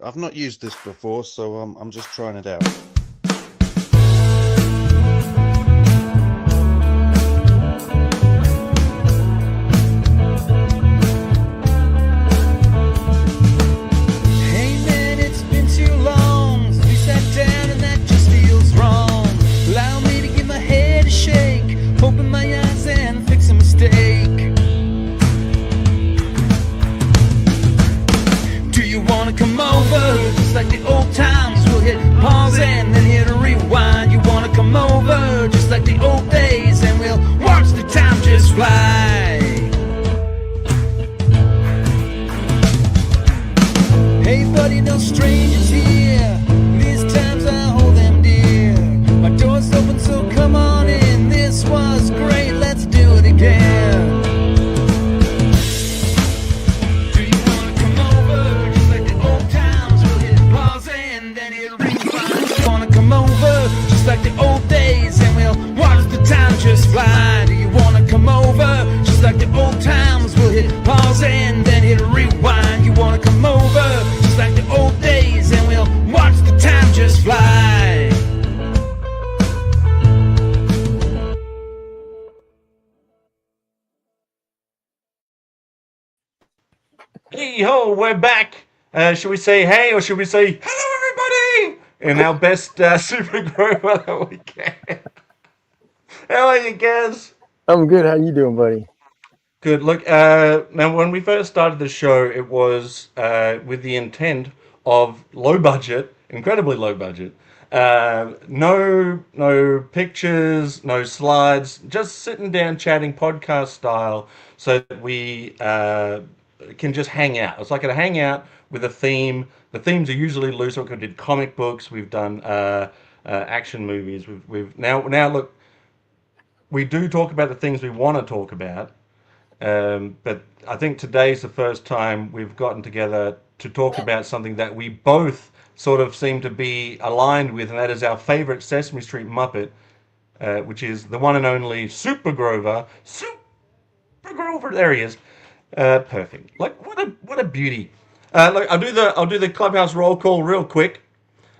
I've not used this before, so I'm just trying it out. Hey man, it's been too long since we sat down and that just feels wrong. Allow me to give my head a shake, open my eyes and fix a mistake. Do you wanna come over? Just like the old times, we'll hit pause and then hit a rewind. You wanna come over? Just like the old days, and we'll watch the time just fly. Hey buddy, no strangers here. These times I hold them dear. My door's open, so come on in. This was great, let's do it again. Do you wanna come over? Just like the old times, we'll hit pause and then hit rewind. You wanna come over? Just like the old days, and we'll watch the time just fly. Do you wanna come over? Just like the old times, we'll hit pause and then hit rewind. You wanna come over? Just like the old days, and we'll watch the time just fly. Hey ho, we're back. Should we say hey or should we say hello everybody in our best super group that we can? How are you, Gazz? I'm good. How you doing, buddy? Good. Look, now when we first started the show, it was with the intent of low budget, incredibly low budget. No pictures, no slides, just sitting down chatting podcast style, so that we can just hang out. It's like a hangout with a theme. The themes are usually loose. We did comic books. We've done action movies. We've now look. We do talk about the things we want to talk about. But I think today's the first time we've gotten together to talk about something that we both sort of seem to be aligned with, and that is our favorite Sesame Street Muppet, which is the one and only Super Grover. Super Grover, there he is. Perfect. Like what a beauty. Look, I'll do the clubhouse roll call real quick.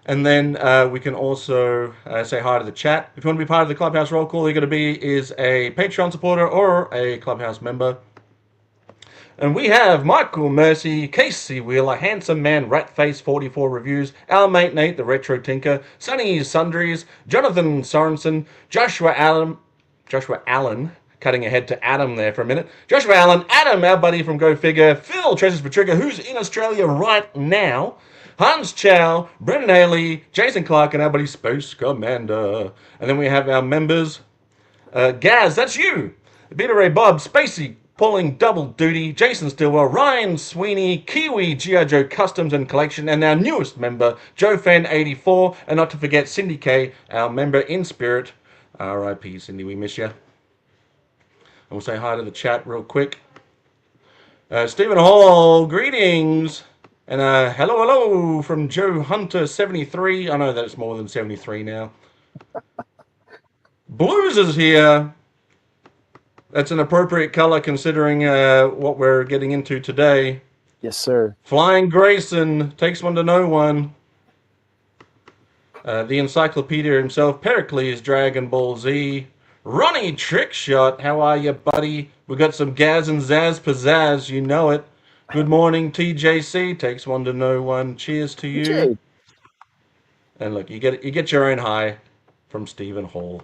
And then we can also say hi to the chat. If you want to be part of the Clubhouse roll call, all you're going to be is a Patreon supporter or a Clubhouse member. And we have Michael Mercy, Casey Wheeler, Handsome Man, Ratface 44 Reviews, our mate Nate, the Retro Tinker, Sunny Sundries, Jonathan Sorensen, Joshua Allen, cutting ahead to Adam there for a minute. Joshua Allen, Adam, our buddy from Go Figure, Phil Treasures for Trigger, who's in Australia right now, Hans Chow, Brendan Haley, Jason Clark, and our buddy Space Commander. And then we have our members. Gazz, that's you. Beta Ray Bob, Spacey, pulling double duty, Jason Stillwell, Ryan Sweeney, Kiwi, G.I. Joe Customs and Collection, and our newest member, Joe Fan 84, and not to forget Cindy K, our member in spirit. R.I.P. Cindy, we miss you. And we'll say hi to the chat real quick. Stephen Hall, greetings. And hello from Joe Hunter 73. I know that it's more than 73 now. Blues is here. That's an appropriate color considering what we're getting into today. Yes, sir. Flying Grayson, takes one to know one. The encyclopedia himself, Pericles, Dragon Ball Z. Ronnie Trickshot, how are you, buddy? We got some Gazz and Zazz pizzazz, you know it. Good morning, TJC. Takes one to know one. Cheers to you. TJ. And look, you get your own high from Stephen Hall.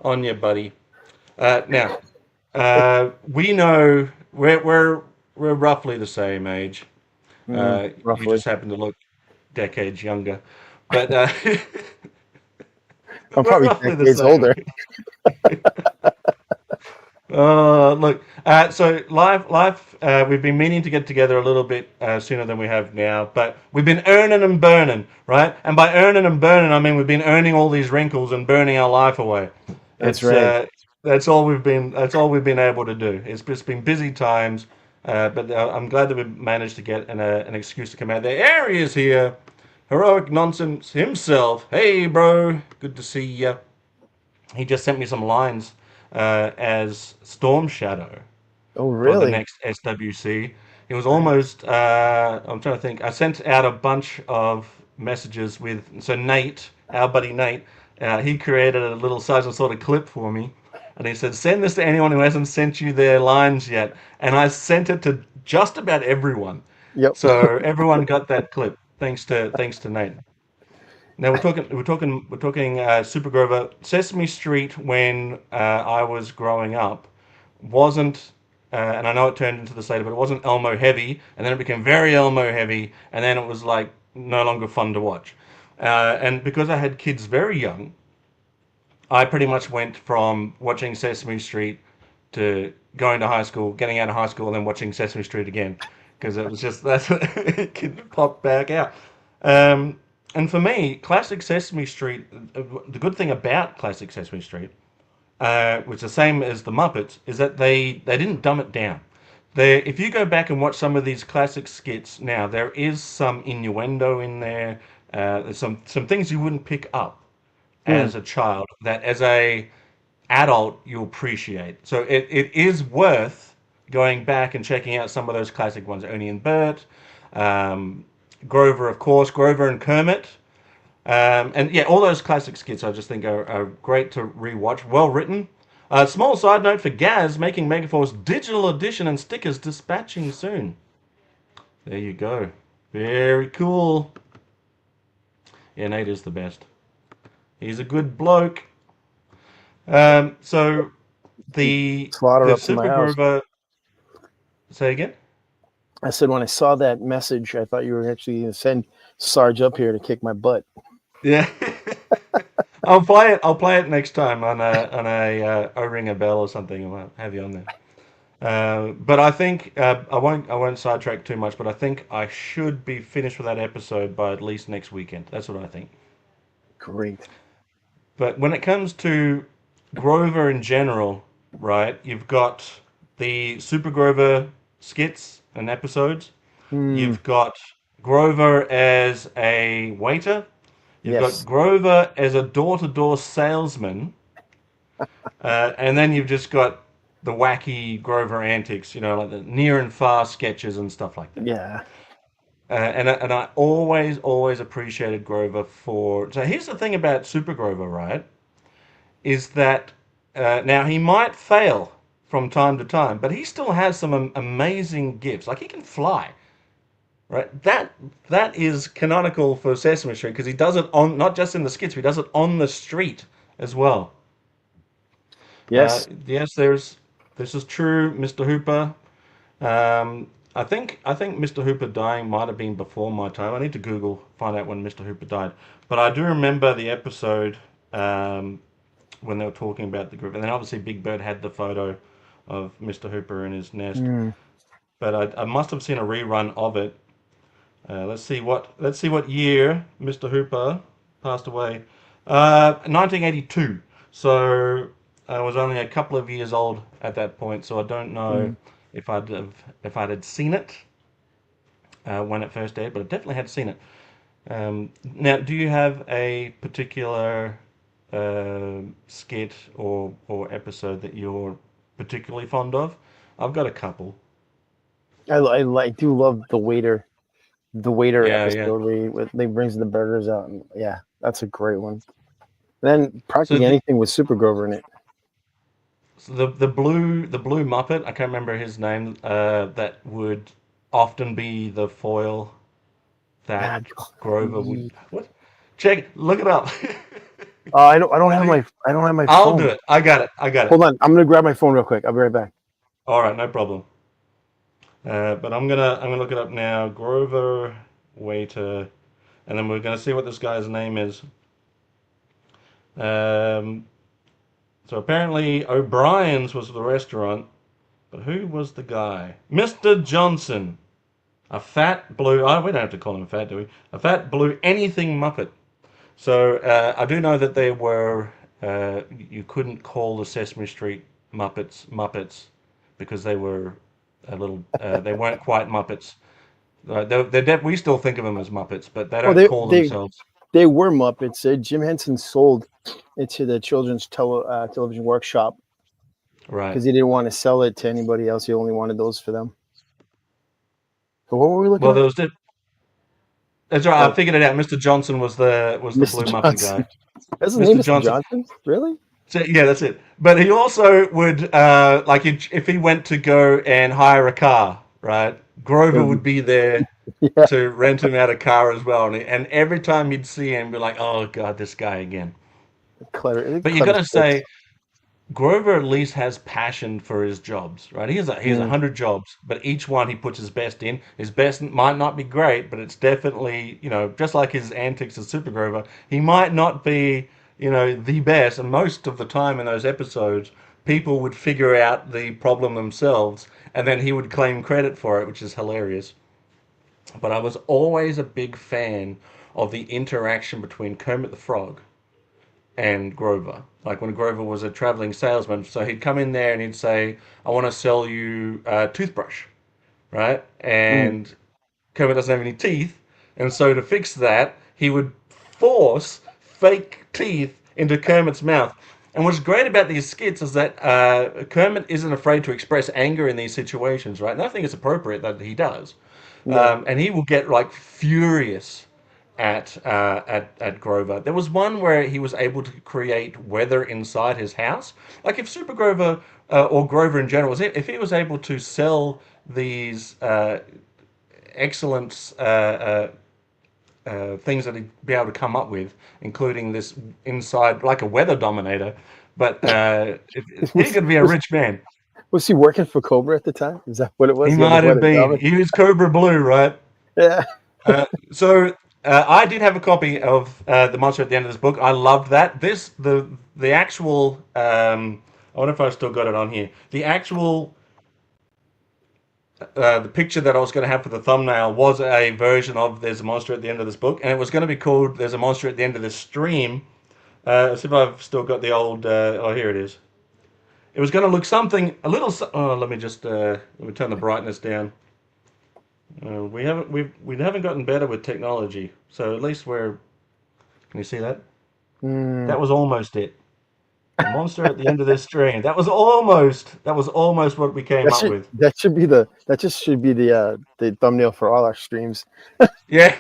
On you, buddy. Now, we know we're roughly the same age. You Roughly. just happen to look decades younger, but I'm probably roughly the decades same. older. Look, so life, we've been meaning to get together a little bit sooner than we have now, but we've been earning and burning, right? And by earning and burning, I mean we've been earning all these wrinkles and burning our life away. That's right. That's all we've been able to do. It's just been busy times, but I'm glad that we managed to get an excuse to come out there. Ari is here, heroic nonsense himself. Hey, bro, good to see you. He just sent me some lines as Storm Shadow Oh, for the really? next SWC. it was almost. I'm trying to think. I sent out a bunch of messages with. So Nate, our buddy Nate, he created a little Sergeant sort of clip for me, and he said, "Send this to anyone who hasn't sent you their lines yet." And I sent it to just about everyone. Yep. So everyone got that clip thanks to Nate. Now we're talking Super Grover. Sesame Street when I was growing up wasn't, and I know it turned into this later, but it wasn't Elmo heavy, and then it became very Elmo heavy, and then it was like no longer fun to watch. And because I had kids very young, I pretty much went from watching Sesame Street to going to high school, getting out of high school, and then watching Sesame Street again because it was just that's what it could pop back out. And for me, classic Sesame Street, the good thing about classic Sesame Street, which is the same as the Muppets, is that they didn't dumb it down. If you go back and watch some of these classic skits now, there is some innuendo in there. There's some things you wouldn't pick up as a child that as a adult you appreciate. So it is worth going back and checking out some of those classic ones. Ernie and Bert, Grover, of course, Grover and Kermit. And yeah, all those classic skits I just think are great to rewatch. Well written. Small side note for Gazz, making Megaforce digital edition and stickers dispatching soon. There you go. Very cool. Yeah, Nate is the best. He's a good bloke. So the Slaughter up to my Super house. Grover. Say again. I said when I saw that message, I thought you were actually going to send Sarge up here to kick my butt. Yeah. I'll play it. I'll play it next time on a O-Ring a Bell or something. I'll have you on there. But I think I won't sidetrack too much. But I think I should be finished with that episode by at least next weekend. That's what I think. Great. But when it comes to Grover in general, right? You've got the Super Grover skits and episodes. You've got Grover as a waiter. You've Yes. got Grover as a door-to-door salesman. And then you've just got the wacky Grover antics, like the near and far sketches and stuff like that. Yeah. And I always appreciated Grover for... So here's the thing about Super Grover, right? Is that now he might fail from time to time, but he still has some amazing gifts. Like he can fly. Right, that is canonical for Sesame Street because he does it on not just in the skits, he does it on the street as well. Yes. Yes, this is true, Mr. Hooper. I think Mr. Hooper dying might have been before my time. I need to find out when Mr. Hooper died. But I do remember the episode when they were talking about the group, and then obviously Big Bird had the photo of Mr. Hooper in his nest. But I must have seen a rerun of it. Let's see what year Mr. Hooper passed away. 1982. So I was only a couple of years old at that point. So I don't know if I'd had seen it when it first aired, but I definitely had seen it. Now, do you have a particular skit or episode that you're particularly fond of? I've got a couple. I do love the waiter. The waiter episode where he brings the burgers out, and yeah, that's a great one. Then practically anything with Super Grover in it. So the blue Muppet, I can't remember his name. That would often be the foil that Grover would. What? Look it up. I don't have my phone. I'll do it. I got it. Hold on, I'm gonna grab my phone real quick. I'll be right back. All right, no problem. But I'm gonna look it up now. Grover waiter, and then we're gonna see what this guy's name is. So apparently O'Brien's was the restaurant, but who was the guy? Mr. Johnson, a fat blue. Oh, we don't have to call him fat, do we? A fat blue anything Muppet. So I do know that they were. You couldn't call the Sesame Street Muppets because they were a little. They weren't quite Muppets. We still think of them as Muppets, but they don't call themselves. They were Muppets. Jim Henson sold it to the Children's Television Workshop, right? Because he didn't want to sell it to anybody else. He only wanted those for them. So what were we looking Well, at? that's right. I Oh, figured it out. Mr. Johnson was the Mr. blue muffin Johnson. guy. That's his name, Mr. Mr. Johnson. Johnson? Really? So, yeah, that's it. But he also would like if he went to go and hire a car, right? Grover would be there Yeah, to rent him out a car as well, and every time you'd see him, be like, "Oh God, this guy again." clever, But you clever got to skits. say, Grover at least has passion for his jobs, right? He has 100 jobs, but each one he puts his best in. His best might not be great, but it's definitely, just like his antics as Super Grover, he might not be, the best. And most of the time in those episodes, people would figure out the problem themselves, and then he would claim credit for it, which is hilarious. But I was always a big fan of the interaction between Kermit the Frog and Grover. Like when Grover was a traveling salesman, so he'd come in there and he'd say, "I want to sell you a toothbrush," right? Mm. And Kermit doesn't have any teeth, and so to fix that, he would force fake teeth into Kermit's mouth. And what's great about these skits is that Kermit isn't afraid to express anger in these situations, right? And I think it's appropriate that he does. Yeah. And he will get like furious at Grover. There was one where he was able to create weather inside his house. Like if Super Grover or Grover in general, if he was able to sell these excellent things that he'd be able to come up with, including this inside like a weather dominator. But he's going to be a Was, rich man. was he working for Cobra at the time? Is that what it was? He He had the might have weather been. dominant? He was Cobra Blue, right? Yeah. So I did have a copy of the monster at the end of this book. I loved that. The actual. I wonder if I still got it on here. The actual. The picture that I was going to have for the thumbnail was a version of "There's a Monster at the End of This Book," and it was going to be called "There's a Monster at the End of This Stream." Let's see if I've still got the old. Oh, here it is. It was going to look something a little. Oh, let me turn the brightness down. We haven't gotten better with technology, so at least we're. Can you see that? Mm. That was almost it. The monster at the end of this stream. That was almost what we came up with. That just should be the thumbnail for all our streams. Yeah.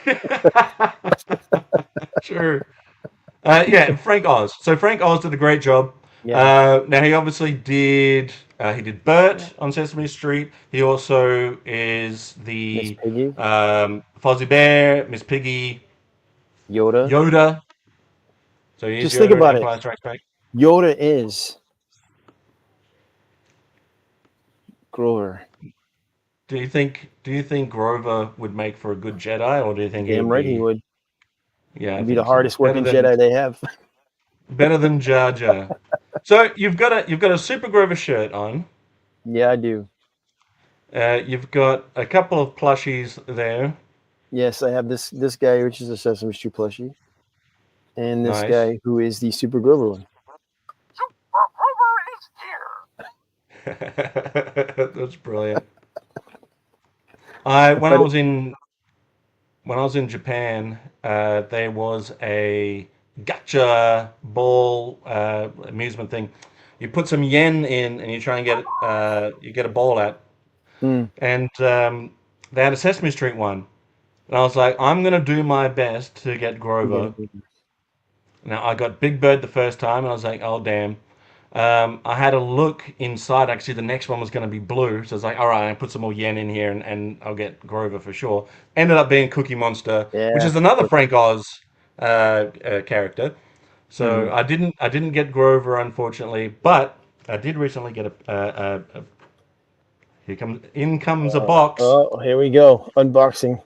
Sure. Yeah, Frank Oz. So Frank Oz did a great job. Yeah. Now he did Bert on Sesame Street. He also is Miss the Piggy, Fozzie Bear, Miss Piggy, Yoda. Yoda. So he's Just think Yoda in about it. Empire Strikes Back. Yoda is Grover. Do you think Grover would make for a good Jedi, or do you think he Damn would right be? he would. Yeah, I He'd be the think so. hardest working Jedi they have. Better than Jar Jar. So you've got a Super Grover shirt on. Yeah, I do. You've got a couple of plushies there. Yes, I have this guy, which is a Sesame Street plushie, and this Nice. guy who is the Super Grover one. That's brilliant. When I was in Japan, there was a gacha ball amusement thing. You put some yen in, and you try and get a ball out. Mm. And they had a Sesame Street one, and I was like, I'm gonna do my best to get Grover. Now I got Big Bird the first time, and I was like, oh damn. I had a look inside. Actually, the next one was going to be blue, so I was like, all right, I'll put some more yen in here, and I'll get Grover for sure. Ended up being Cookie Monster, which is another Frank Oz character. So I didn't get Grover, unfortunately, but I did recently get in comes a box. Oh, here we go. Unboxing.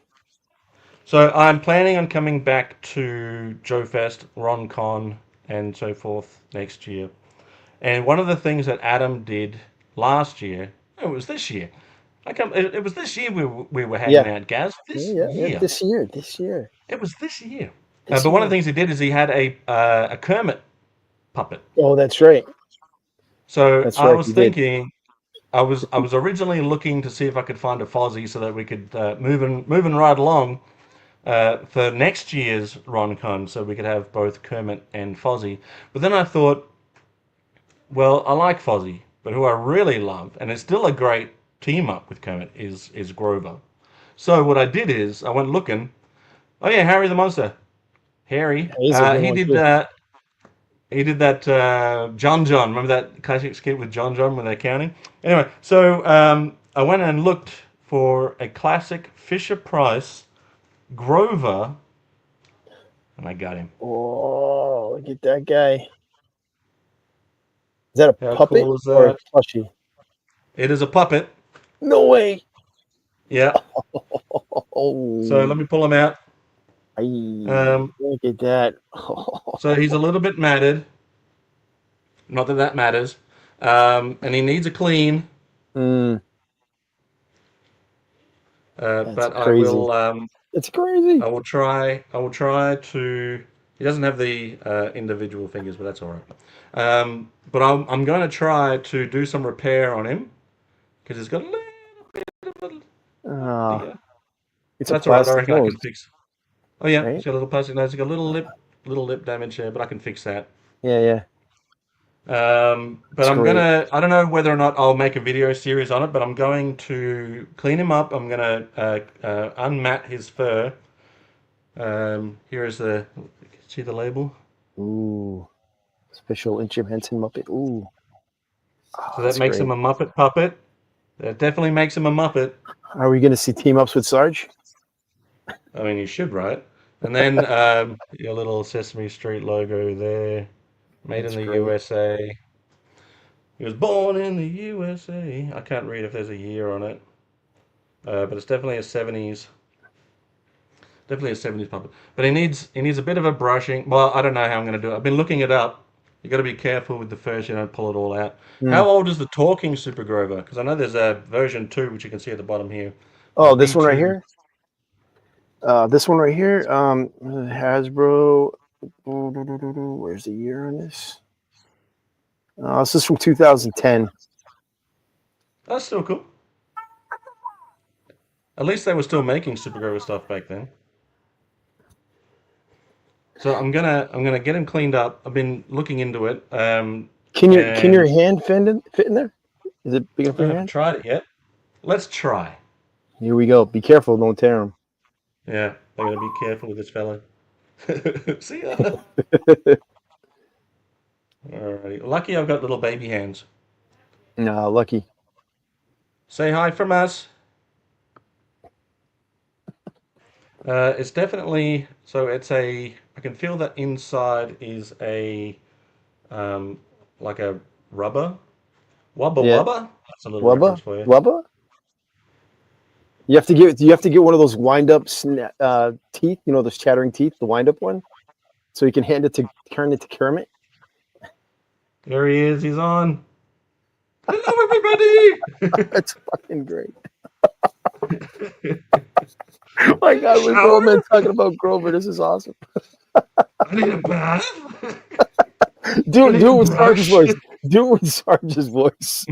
So I'm planning on coming back to Joe Fest, RonCon, and so forth next year. And one of the things that Adam did last year, it was this year. It was this year we were hanging out, Gaz. This Yeah, year. this year. It was this year. This But one of year. the things he did is he had a Kermit puppet. Oh, that's right. So That's I right, was he did. thinking, I was originally looking to see if I could find a Fozzie so that we could moving right along for next year's RonCon, so we could have both Kermit and Fozzie. But then I thought, well, I like Fozzie, but who I really love, and it's still a great team up with Kermit, is Grover. So what I did is I went looking. Oh yeah, Harry the Monster. Harry. He's a good He one did too. that John John. Remember that classic skit with John John when they're counting? Anyway, so I went and looked for a classic Fisher Price Grover, and I got him. Oh, look at that guy. Is that a How puppet cool is or a that? plushie? It is a puppet. No way. Yeah. So Oh, let me pull him out. Um, look at that. so he's a little bit matted. Not that that matters. And he needs a clean. Mm, that's But crazy. It's crazy. I will try. I will try to. He doesn't have the individual fingers, but that's all right. But I'm going to try to do some repair on him because he's got a little bit of a. Uh, Yeah. it's a That's all right. I plastic reckon I nose, can fix. Oh yeah, right? he's got a little plastic nose. He's got a little lip damage there, but I can fix that. Yeah, yeah. But It's I'm great. gonna. I don't know whether or not I'll make a video series on it, but I'm going to clean him up. I'm gonna unmat his fur. Here is the. See the label. Ooh, special Inchim Henson Muppet. Ooh, So that that's makes him great. a Muppet puppet. That definitely makes him a Muppet. Are we gonna see team ups with Sarge? I mean, you should, right? And then your little Sesame Street logo there, made in That's the great. USA. He was born in the USA. I can't read if there's a year on it, but it's definitely a '70s. Definitely a '70s puppet. But he needs a bit of a brushing. Well, I don't know how I'm going to do it. I've been looking it up. You got to be careful with the furs. You don't pull it all out. Hmm. How old is the talking Super Grover? Because I know there's a version 2, which you can see at the bottom here. Oh, this one right B2. here. This one right here. Hasbro. Where's the year on this? This is from 2010. That's still cool. At least they were still making Super Grover stuff back then. So I'm gonna get him cleaned up. I've been looking into it. Can your And hand fit in there? Is it big enough for I your haven't hand? tried it yet. Let's try. Here we go. Be careful, don't tear them. Yeah, I gotta be careful with this fella. See ya. Alrighty. Lucky I've got little baby hands. No, lucky. Say hi from us. It's definitely so. It's a. I can feel that inside is a, like a rubber. Wubba Yeah, wubba. That's a little wubba, reference for you. wubba. You have to get one of those wind up teeth. You know those chattering teeth, the wind up one, so you can hand it to Kermit. There he is. He's on. Hello, everybody. That's fucking great. My God, we're grown men talking about Grover. This is awesome. I need a bath. Do need it a with Sarge's brush. voice. Do it with Sarge's voice.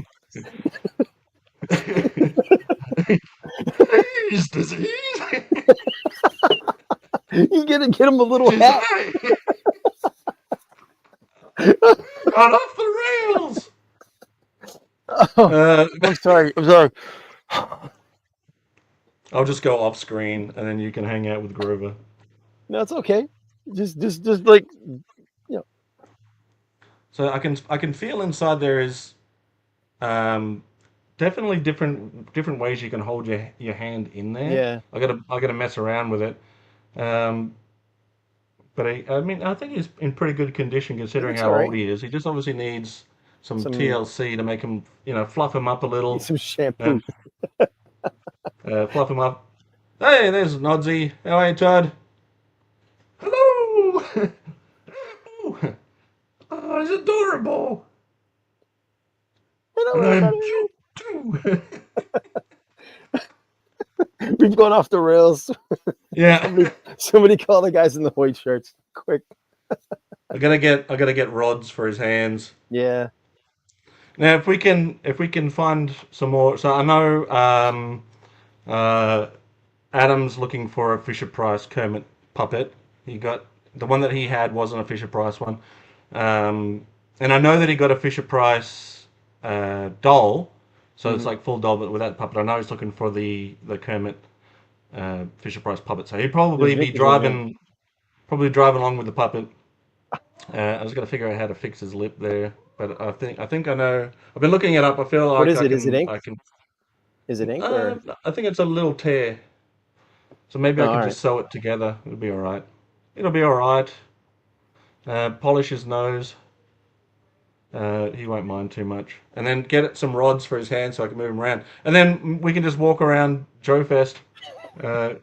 Disease. You gotta get him a little hat. Got off the rails. I'm sorry. I'm sorry. I'll just go off screen and then you can hang out with Grover. No, it's okay. Just like So I can feel inside there is definitely different ways you can hold your hand in there. yeah. I gotta mess around with it. But I mean I think he's in pretty good condition considering It's how all old right. he is. He just obviously needs some Some TLC to make him, fluff him up a little. some shampoo. Fluff him up. Hey, there's Nodsy. How are you, Todd? Hello. Oh, he's adorable. Hello, And I'm everybody. cute too. We've gone off the rails. Yeah. Somebody call the guys in the white shirts, quick. I gotta get rods for his hands. Yeah. Now, if we can find some more, so I know Adam's looking for a Fisher Price Kermit puppet. He got the one that he had wasn't a Fisher Price one, and I know that he got a Fisher Price doll, so it's like full doll but without puppet. I know he's looking for the Kermit Fisher-Price puppet. So he'd probably be driving along with the puppet. I was going to figure out how to fix his lip there, but I think I know. I've been looking it up. I feel like What is I it? can. Is it ink? I can. Is it ink or? I think it's a little tear. So maybe I all can right. just sew it together. It'll be all right. It'll be all right. Polish his nose. He won't mind too much. And then get some rods for his hands so I can move him around. And then we can just walk around Joe Fest,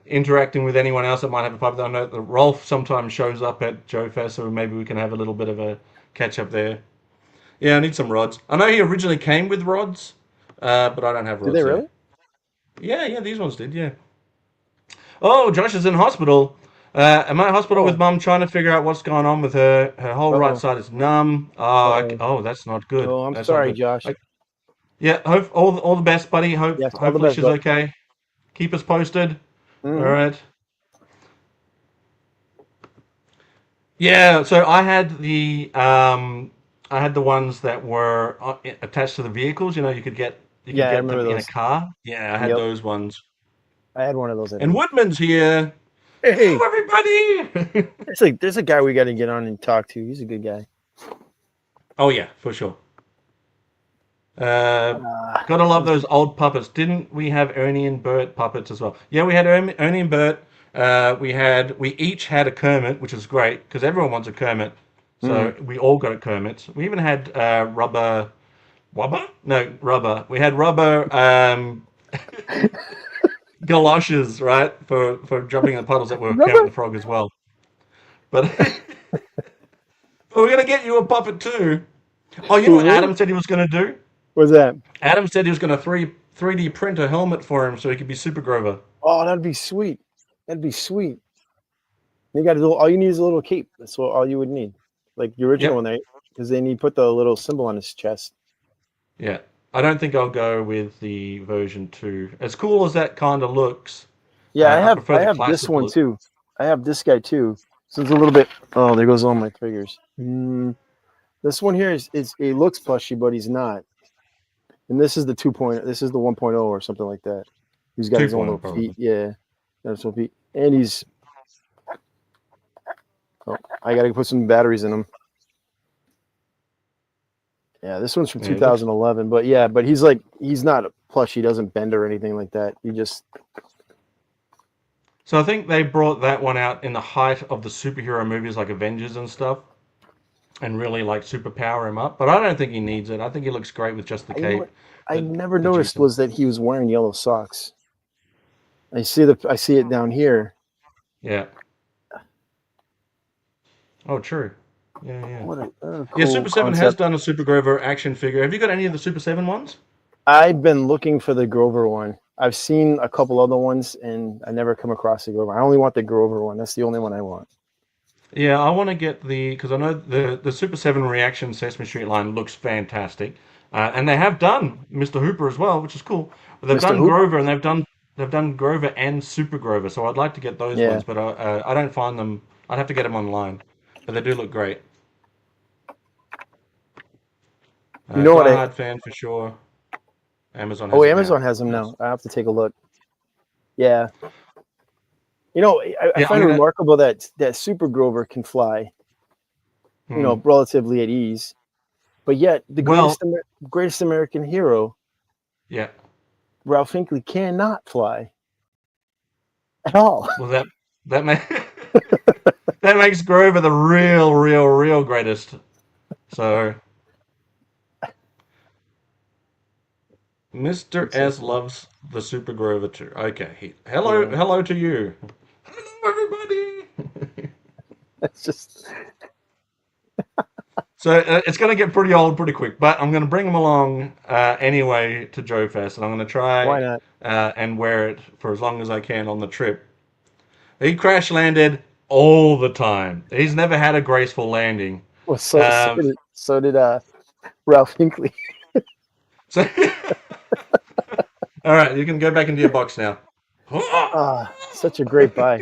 interacting with anyone else that might have a puppet. I know that Rolf sometimes shows up at Joe Fest, so maybe we can have a little bit of a catch up there. Yeah, I need some rods. I know he originally came with rods, but I don't have rods. Did they really? Yeah, these ones did, yeah. Oh, Josh is in hospital. Am I in hospital with Mum trying to figure out what's going on with her? Her whole right side is numb. Oh, that's not good. Oh, I'm That's sorry, not good. Josh. Yeah, hope all the best, buddy. Yes, all the Hopefully best, she's bud. okay. Keep us posted. Mhm. All right. Yeah, so I had the ones that were attached to the vehicles. You know, you could get I them remember in a those. car. Yeah, I had Yep. those ones. I had one of those. I And think. Woodman's here. Hey, Hello, everybody. there's a guy we got to get on and talk to. He's a good guy. Oh yeah, for sure. Gotta love those old puppets. Didn't we have Ernie and Bert puppets as well? Yeah, we had Ernie and Bert. We each had a Kermit, which is great because everyone wants a Kermit. So we all got a Kermit. We even had rubber. No, rubber. We had rubber galoshes, right, for jumping in the puddles that were Kermit the Frog as well. But we're gonna get you a puppet too. Oh, you know what Adam said he was gonna do? What's that? Adam said he was going to 3D print a helmet for him so he could be Super Grover. Oh, that'd be sweet. That'd be sweet. You got all you need is a little cape. That's all you would need, like the original one, right? Because then you put the little symbol on his chest. Yeah, I don't think I'll go with the version 2. As cool as that kind of looks. Yeah, I prefer the have this classic one look. too. I have this guy too. So it's a little bit. Oh, there goes all my figures. This one here is it looks plushy, but he's not. And this is the 2.0. This is the 1.0 or something like that. He's got his own little feet. Yeah, that's what feet. And he's. Oh, I got to put some batteries in him. Yeah, this one's from 2011. But he's not a plush. He doesn't bend or anything like that. He just. So I think they brought that one out in the height of the superhero movies like Avengers and stuff. And really like superpower him up, but I don't think he needs it. I think he looks great with just the cape. I never noticed was that he was wearing yellow socks. I see it down here. Yeah. Oh, true. Yeah. What a cool Yeah, Super 7 has concept. done a Super Grover action figure. Have you got any of the Super 7 ones? I've been looking for the Grover one. I've seen a couple other ones, and I never come across the Grover. I only want the Grover one. That's the only one I want. Yeah, I want to get because I know the Super 7 Reaction Sesame Street line looks fantastic, and they have done Mr. Hooper as well, which is cool. But they've done Grover, and they've done Grover and Super Grover, so I'd like to get those ones, but I don't find them. I'd have to get them online, but they do look great. You know what? Hard fan for sure. Amazon. Amazon has them now. I have to take a look. Yeah. You know, I find it remarkable that Super Grover can fly, you know, relatively at ease, but yet the greatest American hero, Ralph Hinckley, cannot fly at all. Well, that makes Grover the real greatest. So, Mr. S loves the Super Grover too. Okay, hello to you. Hello, everybody. That's just. So it's going to get pretty old pretty quick, but I'm going to bring them along anyway to Joe Fest, and I'm going to try Why not? And wear it for as long as I can on the trip. He crash landed all the time. He's never had a graceful landing. Well, so did Ralph Hinckley. So, all right, you can go back into your box now. Such a great buy.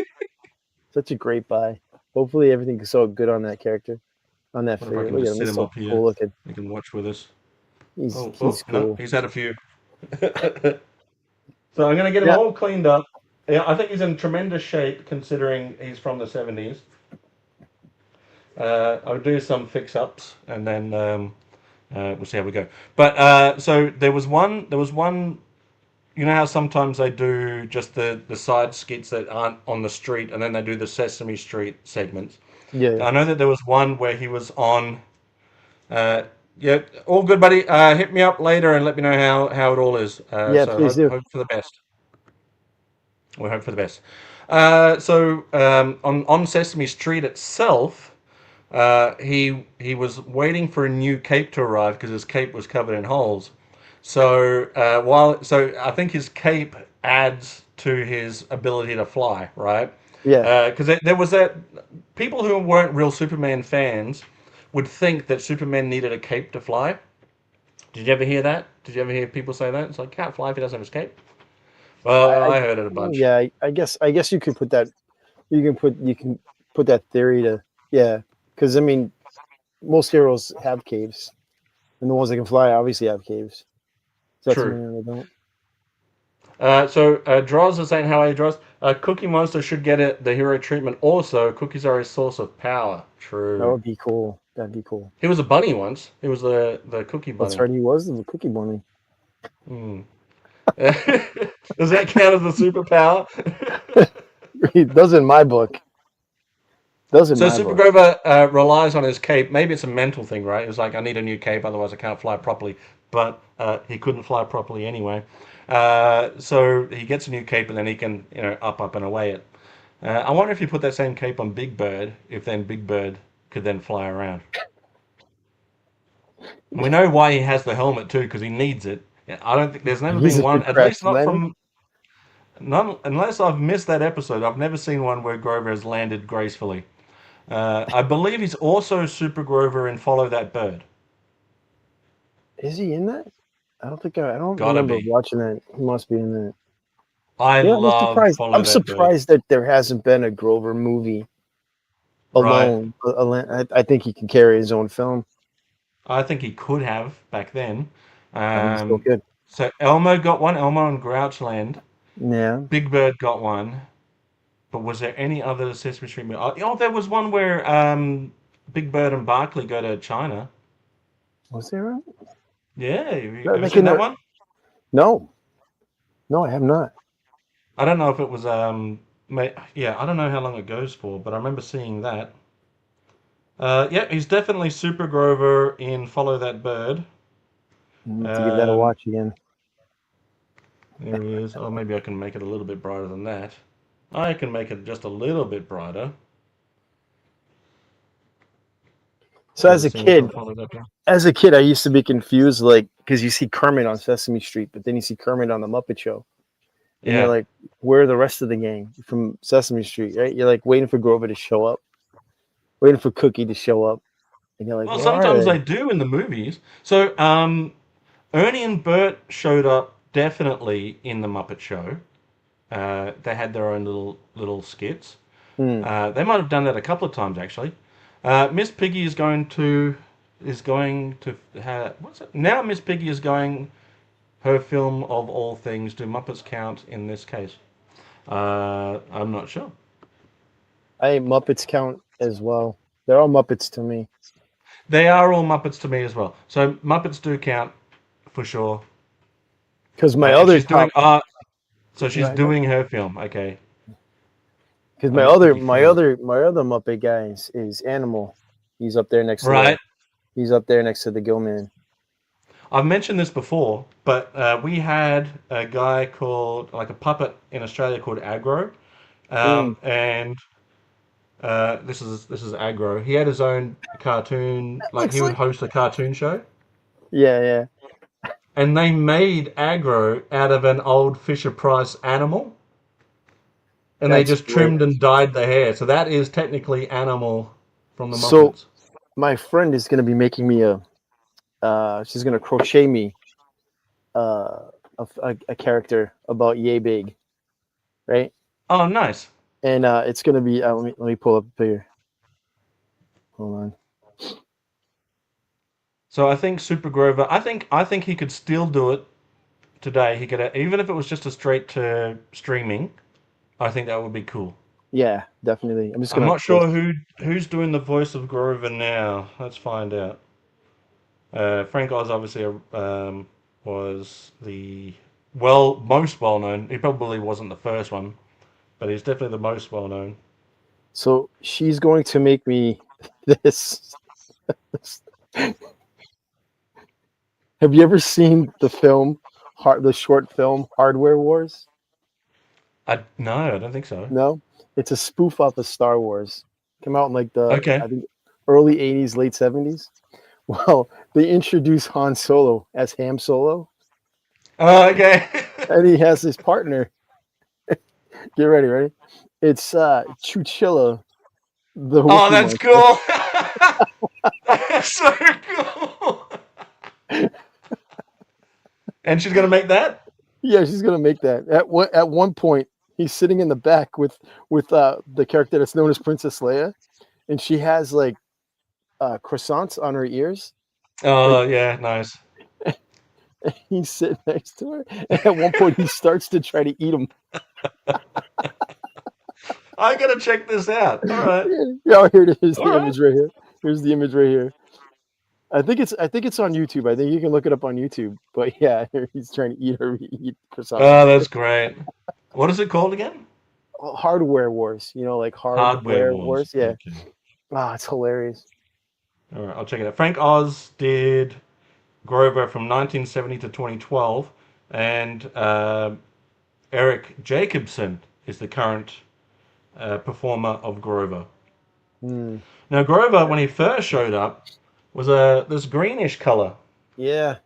Such a great buy. Hopefully everything's so good on that character, on that figure. Look at him, he's so cool looking. You can watch with us. He's cool. No, he's had a few. So I'm going to get him all cleaned up. Yeah, I think he's in tremendous shape considering he's from the 70s. I'll do some fix-ups and then we'll see how we go. But so there was one. You know how sometimes they do just the side skits that aren't on the street, and then they do the Sesame Street segments. Yeah. I know that there was one where he was on. Yeah, all good, buddy. Hit me up later and let me know how it all is. Yeah, So please do. hope for the best. We hope for the best. On Sesame Street itself, he was waiting for a new cape to arrive because his cape was covered in holes. So I think his cape adds to his ability to fly, right? Yeah. Because there was that people who weren't real Superman fans would think that Superman needed a cape to fly. Did you ever hear that? Did you ever hear people say that? It's like, can't fly if he doesn't have his cape. Well, I heard it a bunch. Yeah, I guess you could put that. You can put that theory to because I mean, most heroes have caves, and the ones that can fly obviously have caves. So that's True. they don't. Droz is saying, how are you, Droz? Cookie Monster should get the hero treatment also. Cookies are his source of power. True. That would be cool. That'd be cool. He was a bunny once. He was the cookie bunny. That's right. He was the cookie bunny. Does that count as a superpower? It does in my book. Super Grover relies on his cape. Maybe it's a mental thing, right? It's like, I need a new cape, otherwise I can't fly properly. But he couldn't fly properly anyway. So he gets a new cape, and then he can, up and away it. I wonder if you put that same cape on Big Bird, if then Big Bird could then fly around. We know why he has the helmet too, because he needs it. I don't think there's never been one, at least not from. None, unless I've missed that episode, I've never seen one where Grover has landed gracefully. I believe he's also Super Grover in Follow That Bird. Is he in that? I don't Gotta remember be. watching that. He must be in that. I'm surprised that there hasn't been a Grover movie alone. Right. I think he can carry his own film. I think he could have back then. He's still good. So Elmo got one. Elmo and Grouchland. Yeah. Big Bird got one. But was there any other Sesame Street movie? Oh, there was one where Big Bird and Barkley go to China. Was there one? Yeah. Have you ever seen that one? No. No, I have not. I don't know if it was I don't know how long it goes for, but I remember seeing that. He's definitely Super Grover in Follow That Bird. To give that a watch again. There he is. Oh, maybe I can make it a little bit brighter than that. I can make it just a little bit brighter. So as a kid, I used to be confused, like, because you see Kermit on Sesame Street, but then you see Kermit on the Muppet Show. And you're like, where are the rest of the gang from Sesame Street, right? You're like waiting for Grover to show up, waiting for Cookie to show up. And you're like, well, sometimes they do in the movies. So Ernie and Bert showed up definitely in the Muppet Show. They had their own little skits. They might have done that a couple of times actually. Miss Piggy is going to have what's it now? Miss Piggy is going her film of all things. Do Muppets count in this case? I'm not sure. Muppets count as well. They're all Muppets to me. They are all Muppets to me as well. So Muppets do count for sure. Because she's doing her film. Okay. Because my other Muppet guy is Animal. He's up there next to he's up there next to the Gill Man. I've mentioned this before, but we had a guy called, like a puppet in Australia called Agro, and this is Agro. He had his own cartoon, like he would host a cartoon show. Yeah. And they made Agro out of an old Fisher-Price animal. And they just trimmed and dyed the hair. So that is technically Animal from the Muppets. So my friend is going to be making me she's going to crochet me a character about Yay Big. Right? Oh, nice. And it's going to be, let me pull up a picture. Hold on. So I think Super Grover, I think he could still do it today. He could, even if it was just a straight to streaming, I think that would be cool. Yeah, definitely. I'm just I'm gonna not sure who's doing the voice of Grover now. Let's find out. Frank Oz obviously was the most well known. He probably wasn't the first one, but he's definitely the most well known. So she's going to make me this. Have you ever seen the short film Hardware Wars? No, I don't think so. No, it's a spoof off of Star Wars. Came out in like Okay. I think early '80s, late '70s. Well, they introduce Han Solo as Ham Solo, Oh, okay. and he has his partner. Get ready. It's Chuchilla, the Oh, Wookiee that's monster. cool. That's so cool. And she's gonna make that? Yeah, she's gonna make that. At one point, he's sitting in the back with the character that's known as Princess Leia, and she has like croissants on her ears. Oh, Like yeah, nice. he's sitting next to her, and at one point he starts to try to eat them. I gotta check this out. All right. Yeah, here it is. All The right. image right here. Here's the image right here. I think it's on YouTube. I think you can look it up on YouTube. But yeah, he's trying to eat croissants. Oh, that's great. What is it called again? Hardware Wars. Like Hardware Hardware Wars. Wars. Yeah. Okay. Ah, it's hilarious. All right, I'll check it out. Frank Oz did Grover from 1970 to 2012, and Eric Jacobson is the current performer of Grover. Hmm. Now, Grover, when he first showed up, was this greenish color. Yeah.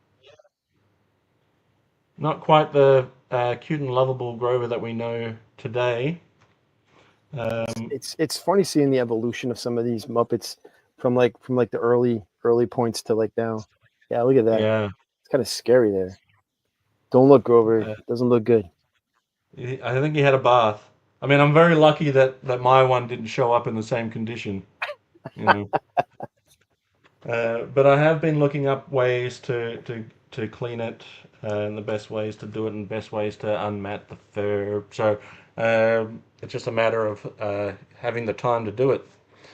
Not quite the cute and lovable Grover that we know today. It's funny seeing the evolution of some of these Muppets from the early points to like now. Yeah, look at that. Yeah, It's kind of scary there. Don't look, Grover. Doesn't look good. I think he had a bath. I mean, I'm very lucky that my one didn't show up in the same condition. You know. But I have been looking up ways to clean it, and the best ways to do it, and best ways to unmat the fur. So it's just a matter of having the time to do it.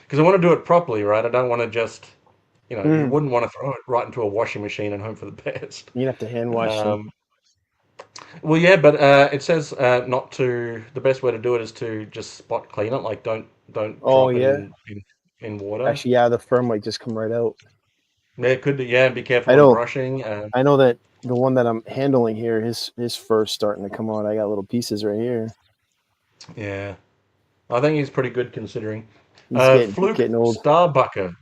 Because I want to do it properly, right? I don't want to just, you wouldn't want to throw it right into a washing machine and hope for the best. You have to hand wash them. Well, yeah, but it says not to. The best way to do it is to just spot clean it. Like don't Oh drop it yeah. in water. Actually, yeah, the fur might just come right out. Yeah, it could be. Yeah, be careful I when know. brushing. I know that the one that I'm handling here, his fur's starting to come out. I got little pieces right here. Yeah, I think he's pretty good considering. He's Fluke getting old. Starbucker.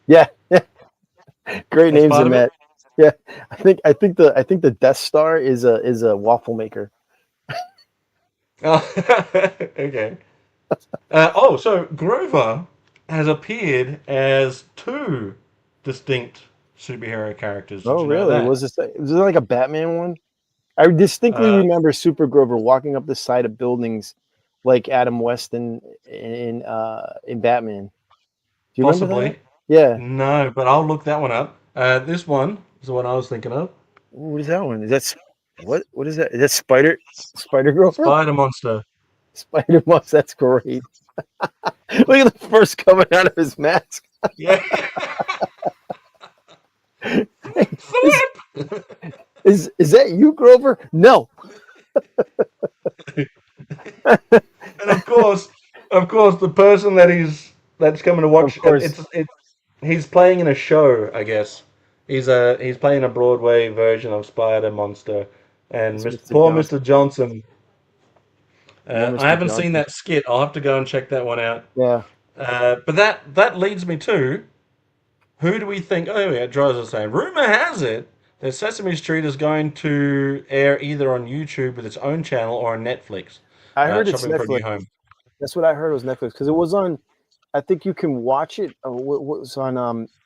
Yeah, great That's names part in of it? that. Yeah, I think the Death Star is a waffle maker. Oh, okay. So Grover has appeared as two distinct superhero characters. Did Oh, you know really? that? Was it like a Batman one? I distinctly remember Super Grover walking up the side of buildings like Adam West in Batman. Do you remember Possibly. that? Yeah. No, but I'll look that one up. This one is the one I was thinking of. What is that one? Is that what is that? Is that Spider Grover? Spider Monster. Spider Mouse. That's great. Look at the first coming out of his mask. Yeah. Is that you, Grover? No. And of course, the person that's coming to watch Of course. he's playing in a show, I guess. He's playing a Broadway version of Spider Monster, and It's Mr. poor Johnson. Mr. Johnson. Mr. I haven't Johnson. seen that skit. I'll have to go and check that one out. Yeah. But that leads me to, who do we think? Oh yeah, Dros is saying, rumor has it that Sesame Street is going to air either on YouTube with its own channel or on Netflix. I heard it's Shopping for a New Netflix. Home. That's what I heard was Netflix because it was on. I think you can watch it. What was on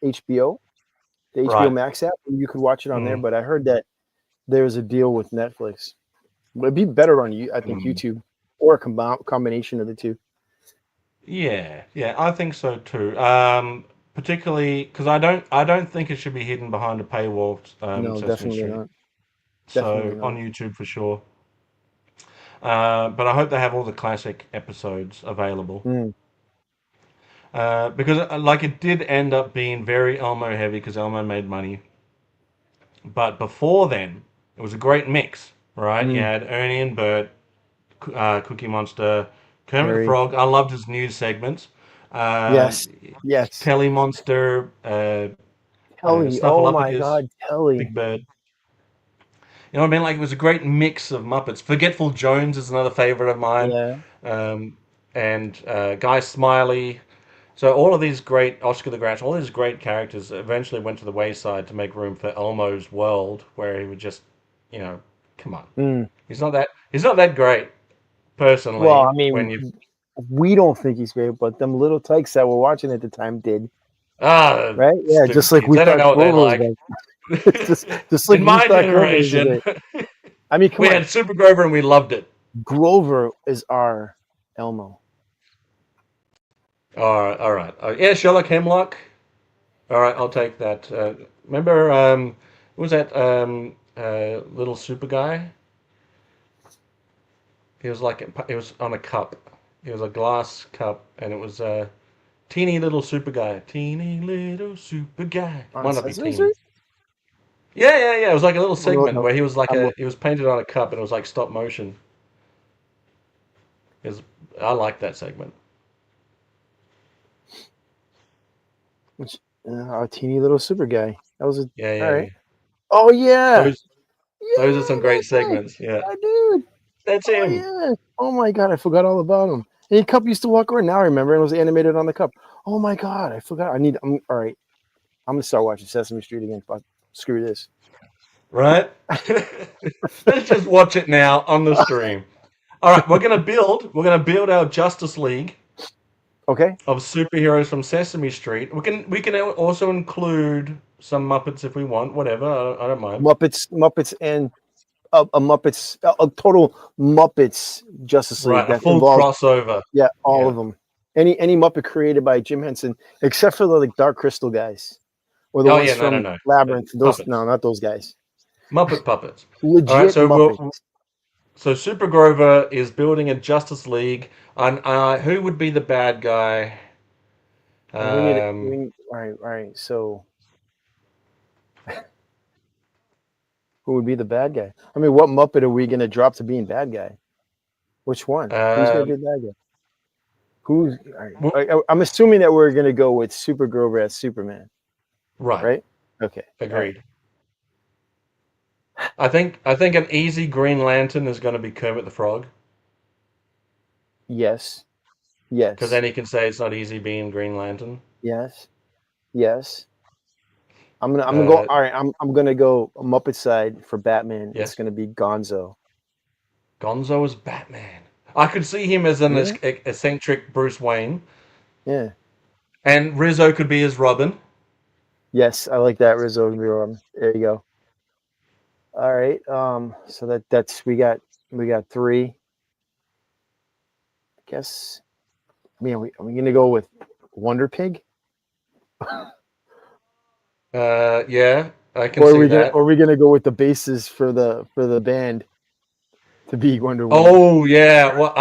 HBO, the HBO Right. Max app. You could watch it on there. Mm. But I heard that there's a deal with Netflix. But it'd be better on I think YouTube or a combination of the two. Yeah, I think so too. Particularly because I don't think it should be hidden behind a paywall. No, Sesame definitely Street. not. So Definitely not. on YouTube for sure. But I hope they have all the classic episodes available. Mm. Because like it did end up being very Elmo heavy because Elmo made money. But before then, it was a great mix, right? You Mm. had Ernie and Bert, Cookie Monster, Kermit the Very. Frog. I loved his news segments. Uh, Yes. Yes. Telly Monster, Telly. Oh my Snuffleupagus, God, Telly. Big Bird. You know what I mean? Like it was a great mix of Muppets. Forgetful Jones is another favorite of mine, Yeah. um, and Guy Smiley. So all of these great Oscar the Grouch, all these great characters eventually went to the wayside to make room for Elmo's world, where he would just, you know, come on, Mm. he's not that great Well, personally. I mean, When you we don't think he's great, but them little tykes that were watching at the time did, ah right? Yeah, just stupid like kids, we they don't thought know what they Grover was like. great. just like In we my thought Grover was generation, great. I mean, come we on, had Super Grover and we loved it. Grover is our Elmo. All right. Yeah, Sherlock Hemlock. All right, I'll take that. Remember, what was that little super guy? He was like he was on a cup. He was a glass cup, and it was a teeny little super guy. Teeny little super guy. On Might not be Sesame teeny. Street? Yeah. It was like a little I'm segment looking. where he was like I'm he was painted on a cup, and it was like stop motion. It was, I like that segment. looking. Our teeny little super guy. That was Yeah. all right. Oh yeah, Those those are yeah, some great that guy, segments. Yeah, that dude. that's Oh him. yeah. Oh my God, I forgot all about him. And the cup used to walk around. Now I remember, and it was animated on the cup. Oh my God, I forgot. All right. I'm gonna start watching Sesame Street again. Fuck, screw this. Right? Let's just watch it now on the stream. All right, we're gonna build our Justice League Okay. of superheroes from Sesame Street. We can also include some Muppets if we want, whatever. I don't mind. Muppets, and a total Muppets Justice League Right, a that full involves, crossover. yeah, all Yeah. of them. Any Muppet created by Jim Henson, except for the like Dark Crystal guys or the Oh ones yeah, from no. Labyrinth. Those, Puppets. no, not those guys. Muppet puppets. All right, Legit Muppets. so Super Grover is building a Justice League, and who would be the bad guy? And we need. Um, All right. So, who would be the bad guy? I mean, what Muppet are we gonna drop to being bad guy? Which one? Who's gonna be um, the bad guy? Who's? well, I'm assuming that we're gonna go with Super Grover as Superman, right, right? Okay. All right. agreed. I think an easy Green Lantern is going to be Kermit the Frog, Yes. because Yes. then he can say it's not easy being Green Lantern. Yes. Yes. I'm gonna go. Uh, All right. I'm gonna go Muppet side for Batman. It's yes, gonna be Gonzo. Gonzo is Batman. I could see him as an Yeah. eccentric Bruce Wayne, Yeah. and Rizzo could be as Robin. Yes, I like that. Rizzo. There you go. All right. So that's we got three. I guess. I mean, are we gonna go with Wonder Pig? Yeah, I can Or see that. are we gonna go with the bases for the band to be Wonder Woman? Oh yeah, well,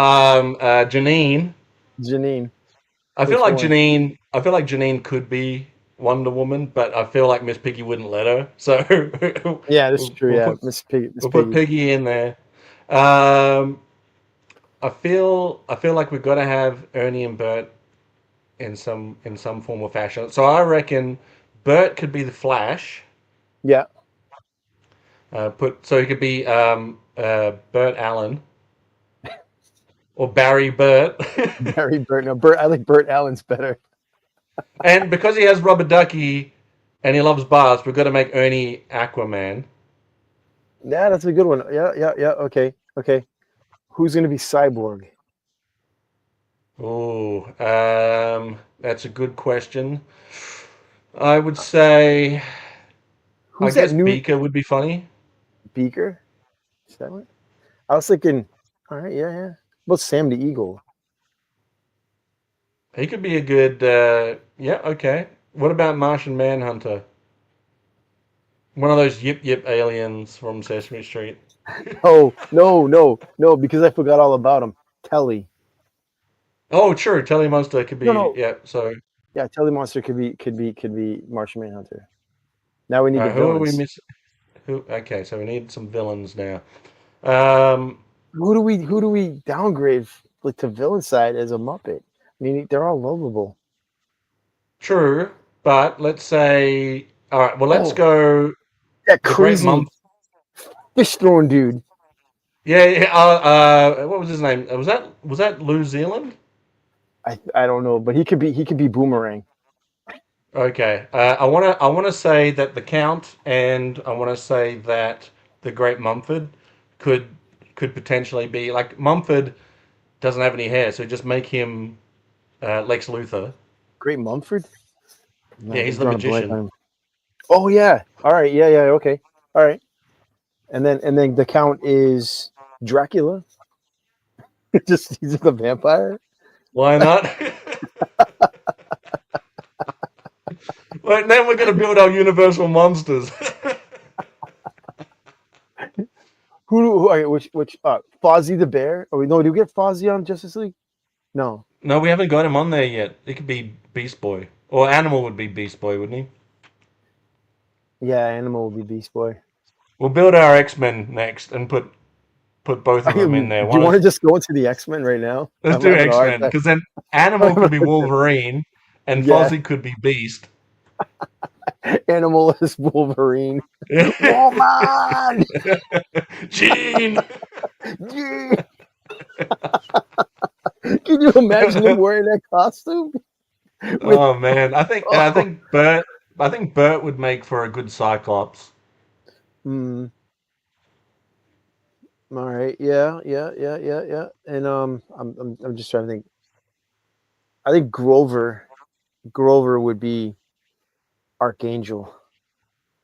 Janine. Janine. I feel Which like one? Janine. I feel like Janine could be Wonder Woman, but I feel like Miss Piggy wouldn't let her. So Yeah, that's we'll, true. we'll Yeah, put Miss Piggy. Miss we'll put Piggy. Piggy in there. Um, I feel like we've got to have Ernie and Bert in some form or fashion. So I reckon Bert could be the Flash. Yeah. So he could be Bert Allen or Barry Burt. Barry Burt. No, Burt. I like Burt Allen's better. And because he has Rubber Ducky and he loves bars, we've got to make Ernie Aquaman. Yeah, that's a good one. Yeah. Okay. Who's gonna be Cyborg? Oh, that's a good question. I would say, Who's I that guess new Beaker would be funny. Beaker? Is that one? I was thinking. All right. Yeah. What about Sam the Eagle? He could be a good, yeah, okay. What about Martian Manhunter? One of those yip yip aliens from Sesame Street. Oh no, because I forgot all about him. Telly. Oh, true. Telly Monster could No, be. no. Yeah. So, Yeah, Telly Monster could be Martian Manhunter. Now we need all the right, who are we villains. missing? Who? Okay, so we need some villains now. Um, Who do we downgrade like to villain side as a Muppet? I mean, they're all lovable. True, but let's say. All right. Well, let's Oh, go. that The Great crazy Month. fish throwing dude. Yeah. Yeah. What was his name? Was that New Zealand? I don't know, but he could be Boomerang. Okay. I wanna say that the Count and I wanna say that the Great Mumford could could potentially be like Mumford doesn't have any hair, so just make him Lex Luthor. Great Mumford? Yeah, I'm he's the drawing a blank magician. on him. Oh yeah. All right. Yeah. Okay. All right. And then the Count is Dracula. He's just a vampire. Why not? Well, then we're gonna build our Universal monsters. Who all right, which Fozzie the Bear? Oh no, do we get Fozzie on Justice League? No. No, we haven't got him on there yet. It could be Beast Boy, or Animal would be Beast Boy, wouldn't he? Yeah, Animal will be Beast Boy. We'll build our X-Men next and put both of them in Do there. you One want to is just go into the X-Men right now? Let's I'm do having a hard X-Men time. because then Animal could be Wolverine and Yeah. Fozzie could be Beast. Animal is Wolverine. Woman! Gene. Yeah. Can you imagine him wearing that costume? Oh man, I think Bert would make for a good Cyclops. Hmm. All right. Yeah. And I'm just trying to think. I think Grover would be Archangel.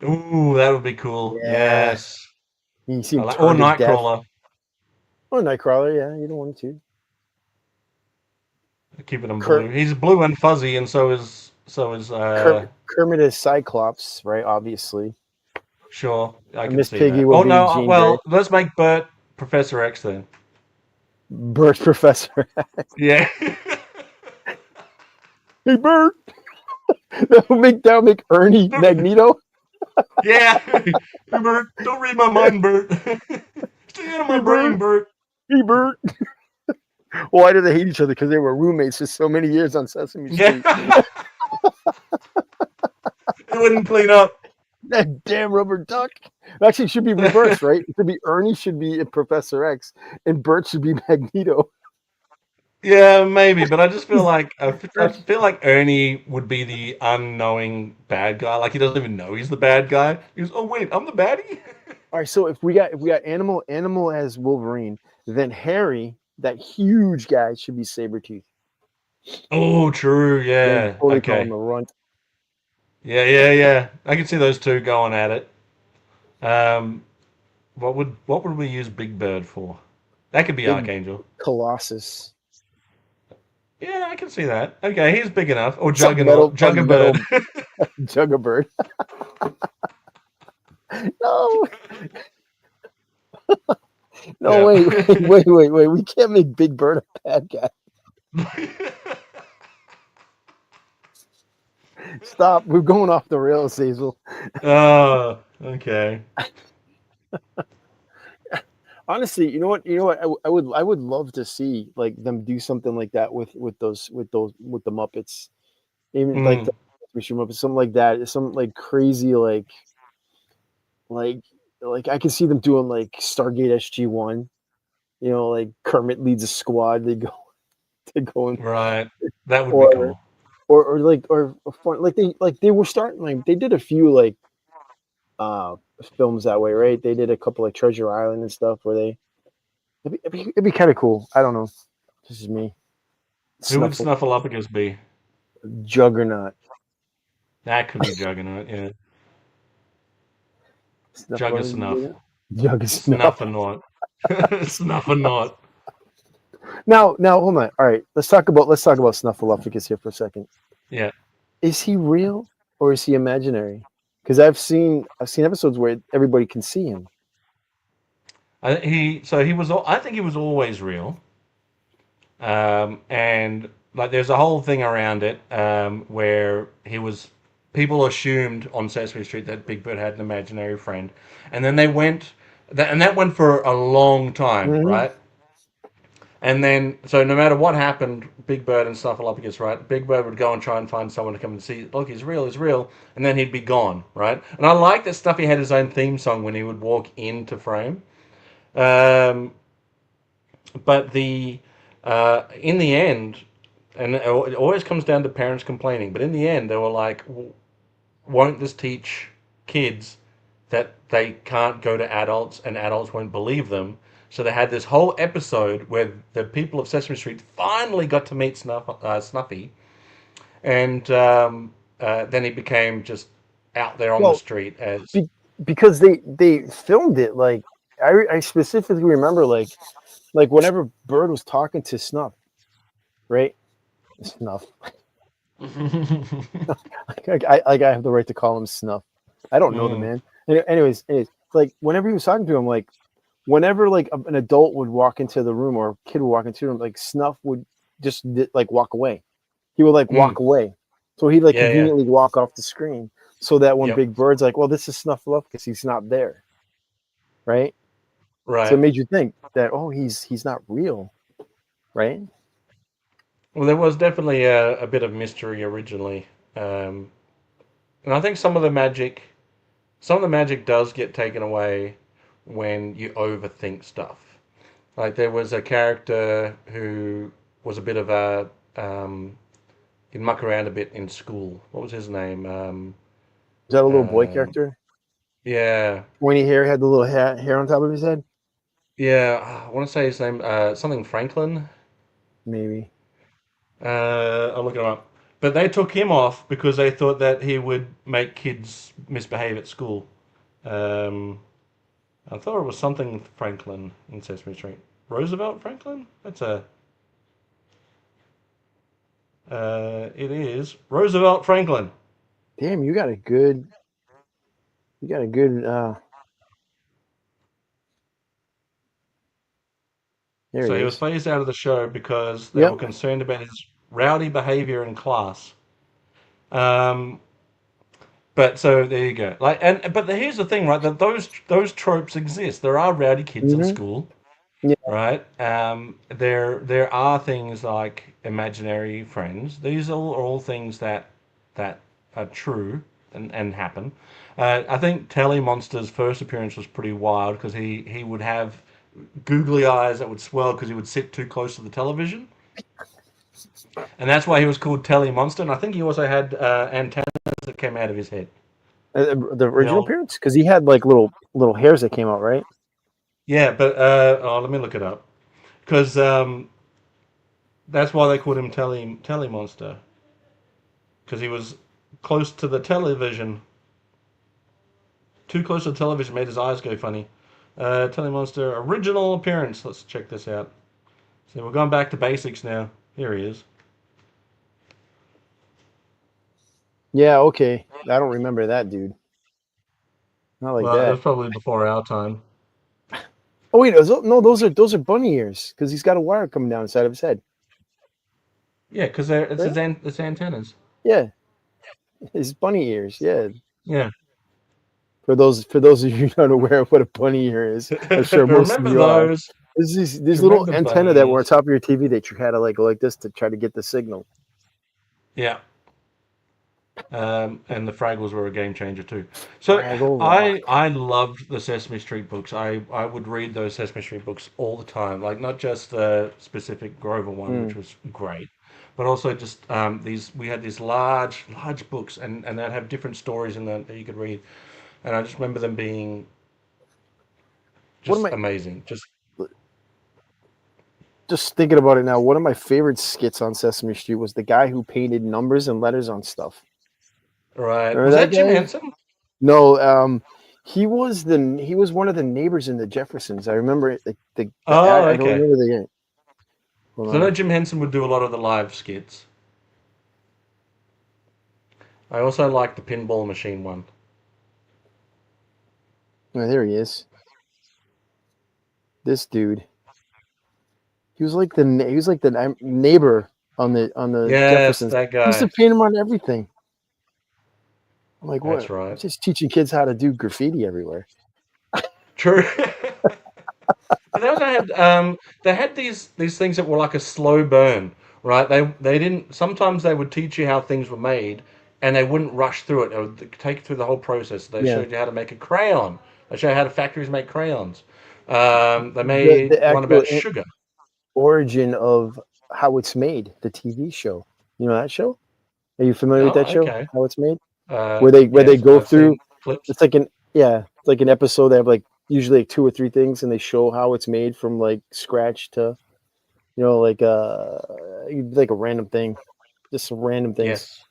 Ooh, that would be cool. Yeah. Yes. You see him Or turn to death. Nightcrawler. Oh, Nightcrawler. Yeah, you don't want to. Keeping him Kurt, blue. He's blue and fuzzy, and so is Kermit is Cyclops, right? Obviously. sure. I And can Miss see Piggy that. will Oh be no, Jean Grey. well, let's make Bert Professor X then. Bert Professor. Yeah. Hey, Bert. That'll make Ernie Magneto. Yeah. Hey, Bert, don't read my mind, Bert. Stay out of my Hey, brain, Bert. Bert. Hey, Bert. Why do they hate each other? Because they were roommates for so many years on Sesame Street. Yeah. It wouldn't clean up. That damn rubber duck. Actually, it should be reversed, right? It should be Ernie should be Professor X, and Bert should be Magneto. Yeah, maybe, but I just feel like I feel like Ernie would be the unknowing bad guy. Like he doesn't even know he's the bad guy. He goes, "Oh wait, I'm the baddie." All right, so if we got Animal as Wolverine, then Harry, that huge guy, should be Sabretooth. Oh, true. Then Yeah. totally call him Okay. the Runt. Yeah. I can see those two going at it. Um, what would we use Big Bird for? That could be Big Archangel. Colossus. Yeah, I can see that. Okay, he's big enough. Or Some metal, Juggabird. Juggabird. No, no, Yeah. wait. We can't make Big Bird a bad guy. Stop. We're going off the rails, Hazel. Oh, okay. Honestly, you know what? I would love to see like them do something like that with the Muppets, even like the Mm. Muppets, something like that. Some like crazy like I can see them doing like Stargate SG-1. You know, like Kermit leads a squad. They go and Right. That would be or cool. or fun like they were starting like they did a few like uh films that way, right? They did a couple like Treasure Island and stuff where it'd be kind of cool. I don't know. This is me. Who would Snuffle Snuffleupagus be? Juggernaut. That could be Juggernaut, yeah. Jugger Snuff. Juggernaut. Snuffernaut. Snuffernaut. Now hold on. All right, let's talk about Snuffleupagus here for a second. Yeah. Is he real or is he imaginary? Because I've seen episodes where everybody can see him. I think he was always real. And like there's a whole thing around it where people assumed on Sesame Street that Big Bird had an imaginary friend, and then that went for a long time, Mm-hmm. right? And then, so no matter what happened, Big Bird and Snuffleupagus, right? Big Bird would go and try and find someone to come and see, look, he's real, and then he'd be gone, right? And I like that Snuffy had his own theme song when he would walk into frame. But in the end, and it always comes down to parents complaining, but in the end, they were like, won't this teach kids that they can't go to adults and adults won't believe them? So they had this whole episode where the people of Sesame Street finally got to meet Snuffy, and then he became just out there on the street as because they filmed it like I specifically remember like whenever Bird was talking to Snuff, right? Snuff. I have the right to call him Snuff. I don't know the man. Anyways, like whenever he was talking to him, like whenever like an adult would walk into the room or a kid would walk into the room, like Snuff would just like walk away. He would like walk away. So he'd like conveniently walk off the screen so that when Big Bird's like, well, this is Snuffleupagus, he's not there. Right? Right. So it made you think that, oh, he's not real. Right? Well, there was definitely a bit of mystery originally. And I think some of the magic does get taken away when you overthink stuff. Like there was a character who was a bit of a he'd muck around a bit in school. What was his name? Is that a little boy character? Yeah. Pointy hair, had the little hair on top of his head? Yeah, I want to say his name something Franklin. Maybe. I'll look it up. But they took him off because they thought that he would make kids misbehave at school. I thought it was something Franklin in Sesame Street. Roosevelt Franklin? It is Roosevelt Franklin. Damn, you got a good. So he was phased out of the show because they were concerned about his rowdy behavior in class. But so there you go. But here's the thing, right? That those tropes exist. There are rowdy kids at school, right? There are things like imaginary friends. These are all things that are true and happen. I think Telly Monster's first appearance was pretty wild because he would have googly eyes that would swell because he would sit too close to the television. And that's why he was called Telly Monster. And I think he also had antennas that came out of his head. The original appearance? Because he had like little hairs that came out, right? Yeah, but let me look it up. Because that's why they called him Telly Monster. Because he was close to the television. Too close to the television made his eyes go funny. Telly Monster original appearance. Let's check this out. So we're going back to basics now. Here he is. Yeah, okay. I don't remember that, dude. Not like that. It was probably before our time. Oh wait, those are bunny ears because he's got a wire coming down inside of his head. Yeah, because it's antennas. Yeah, his bunny ears. Yeah. Yeah. For those of you not aware of what a bunny ear is, I'm sure most of you are. There's these little antenna that were on top of your TV that you had to like this to try to get the signal. Yeah. And the Fraggles were a game changer too. So I loved the Sesame Street books. I would read those Sesame Street books all the time. Like not just the specific Grover one, which was great, but also just we had these large books and they'd have different stories in them that you could read. And I just remember them being just amazing. Just thinking about it now, one of my favorite skits on Sesame Street was the guy who painted numbers and letters on stuff. Right. Was that Jim Henson? No, he was one of the neighbors in the Jeffersons. I remember it. Okay. I don't remember the game. So I know Jim Henson would do a lot of the live skits. I also like the pinball machine one. Oh, there he is. This dude. He was like the neighbor on the Yes, Jeffersons. that He used to guy. paint him on everything. I'm like, That's what? right. Just teaching kids how to do graffiti everywhere. True. But they also had they had these things that were like a slow burn, right? They didn't. Sometimes they would teach you how things were made, and they wouldn't rush through it. They would take you through the whole process. They Yeah. showed you how to make a crayon. They showed you how the factories make crayons. They The made one actual about sugar. origin of how it's made, the TV show. You know that show? Are you familiar with Oh, that show? okay. How it's made? Where they Yes, go I've through. seen clips. It's like an episode. They have like usually like 2 or 3 things, and they show how it's made from like scratch to like a random thing, just some random things. Yes,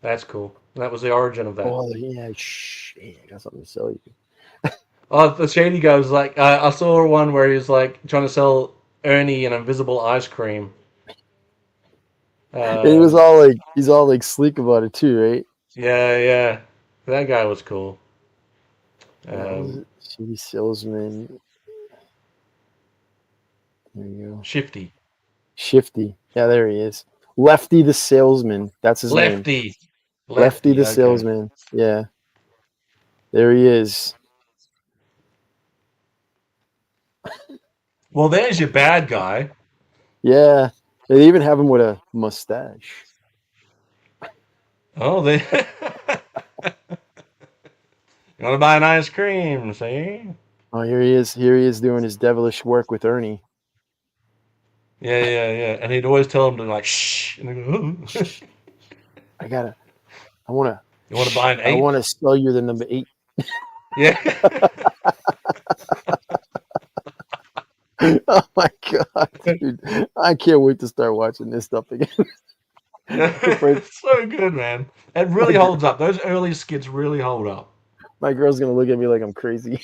that's cool. And that was the origin of that. Oh yeah, shit, I got something to sell you. Oh, the shady guy was like, I saw one where he was like trying to sell Ernie an invisible ice cream. And he was he's all like sleek about it too, right? Yeah, yeah, that guy was cool. That was shady salesman. There you go. Shifty, Shifty. Yeah, there he is. Lefty the salesman. That's his name. Lefty, Lefty the Okay. salesman. Yeah. There he is. Well, there's your bad guy. Yeah. They even have him with a mustache. Oh, they. You want to buy an ice cream? See? Oh, here he is. Here he is doing his devilish work with Ernie. Yeah, yeah, yeah. And he'd always tell him to like shh. And they go, oh. I wanna You want to buy an I 8? wanna sell you the number 8. Yeah. Oh my god, dude. I can't wait to start watching this stuff again. It's so good, man. It really holds up. Those early skits really hold up. My girl's gonna look at me like I'm crazy.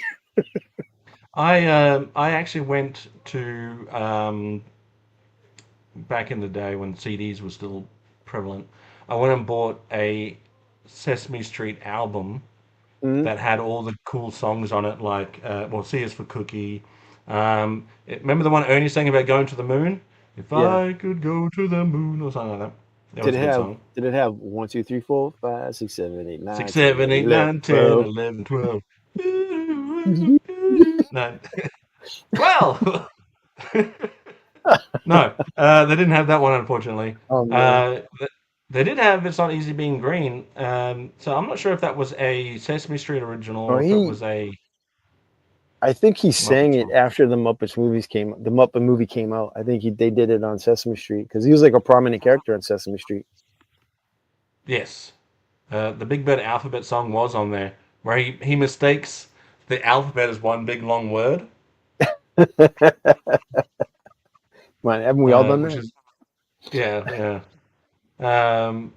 I actually went to back in the day when CDs were still prevalent. I went and bought a Sesame Street album Mhm. that had all the cool songs on it, like C is for Cookie. Remember the one Ernie sang about going to the moon? If Yeah. I could go to the moon, or something like that. That was a good song. Did it have 1, 2, 3, 4, 5, 6, 7, 8, 9, 6, 7, 8, 9, 10, 12. 11, 12. 9, 12. No, they didn't have that one, unfortunately. Oh man. They did have It's Not Easy Being Green. So I'm not sure if that was a Sesame Street original or if it was a I think he sang Muppet it song. after the Muppet movie came out. I think they did it on Sesame Street because he was like a prominent character on Sesame Street. Yes. The Big Bird alphabet song was on there, where he mistakes the alphabet as one big long word. Man, haven't we all done Which that? is, yeah, yeah.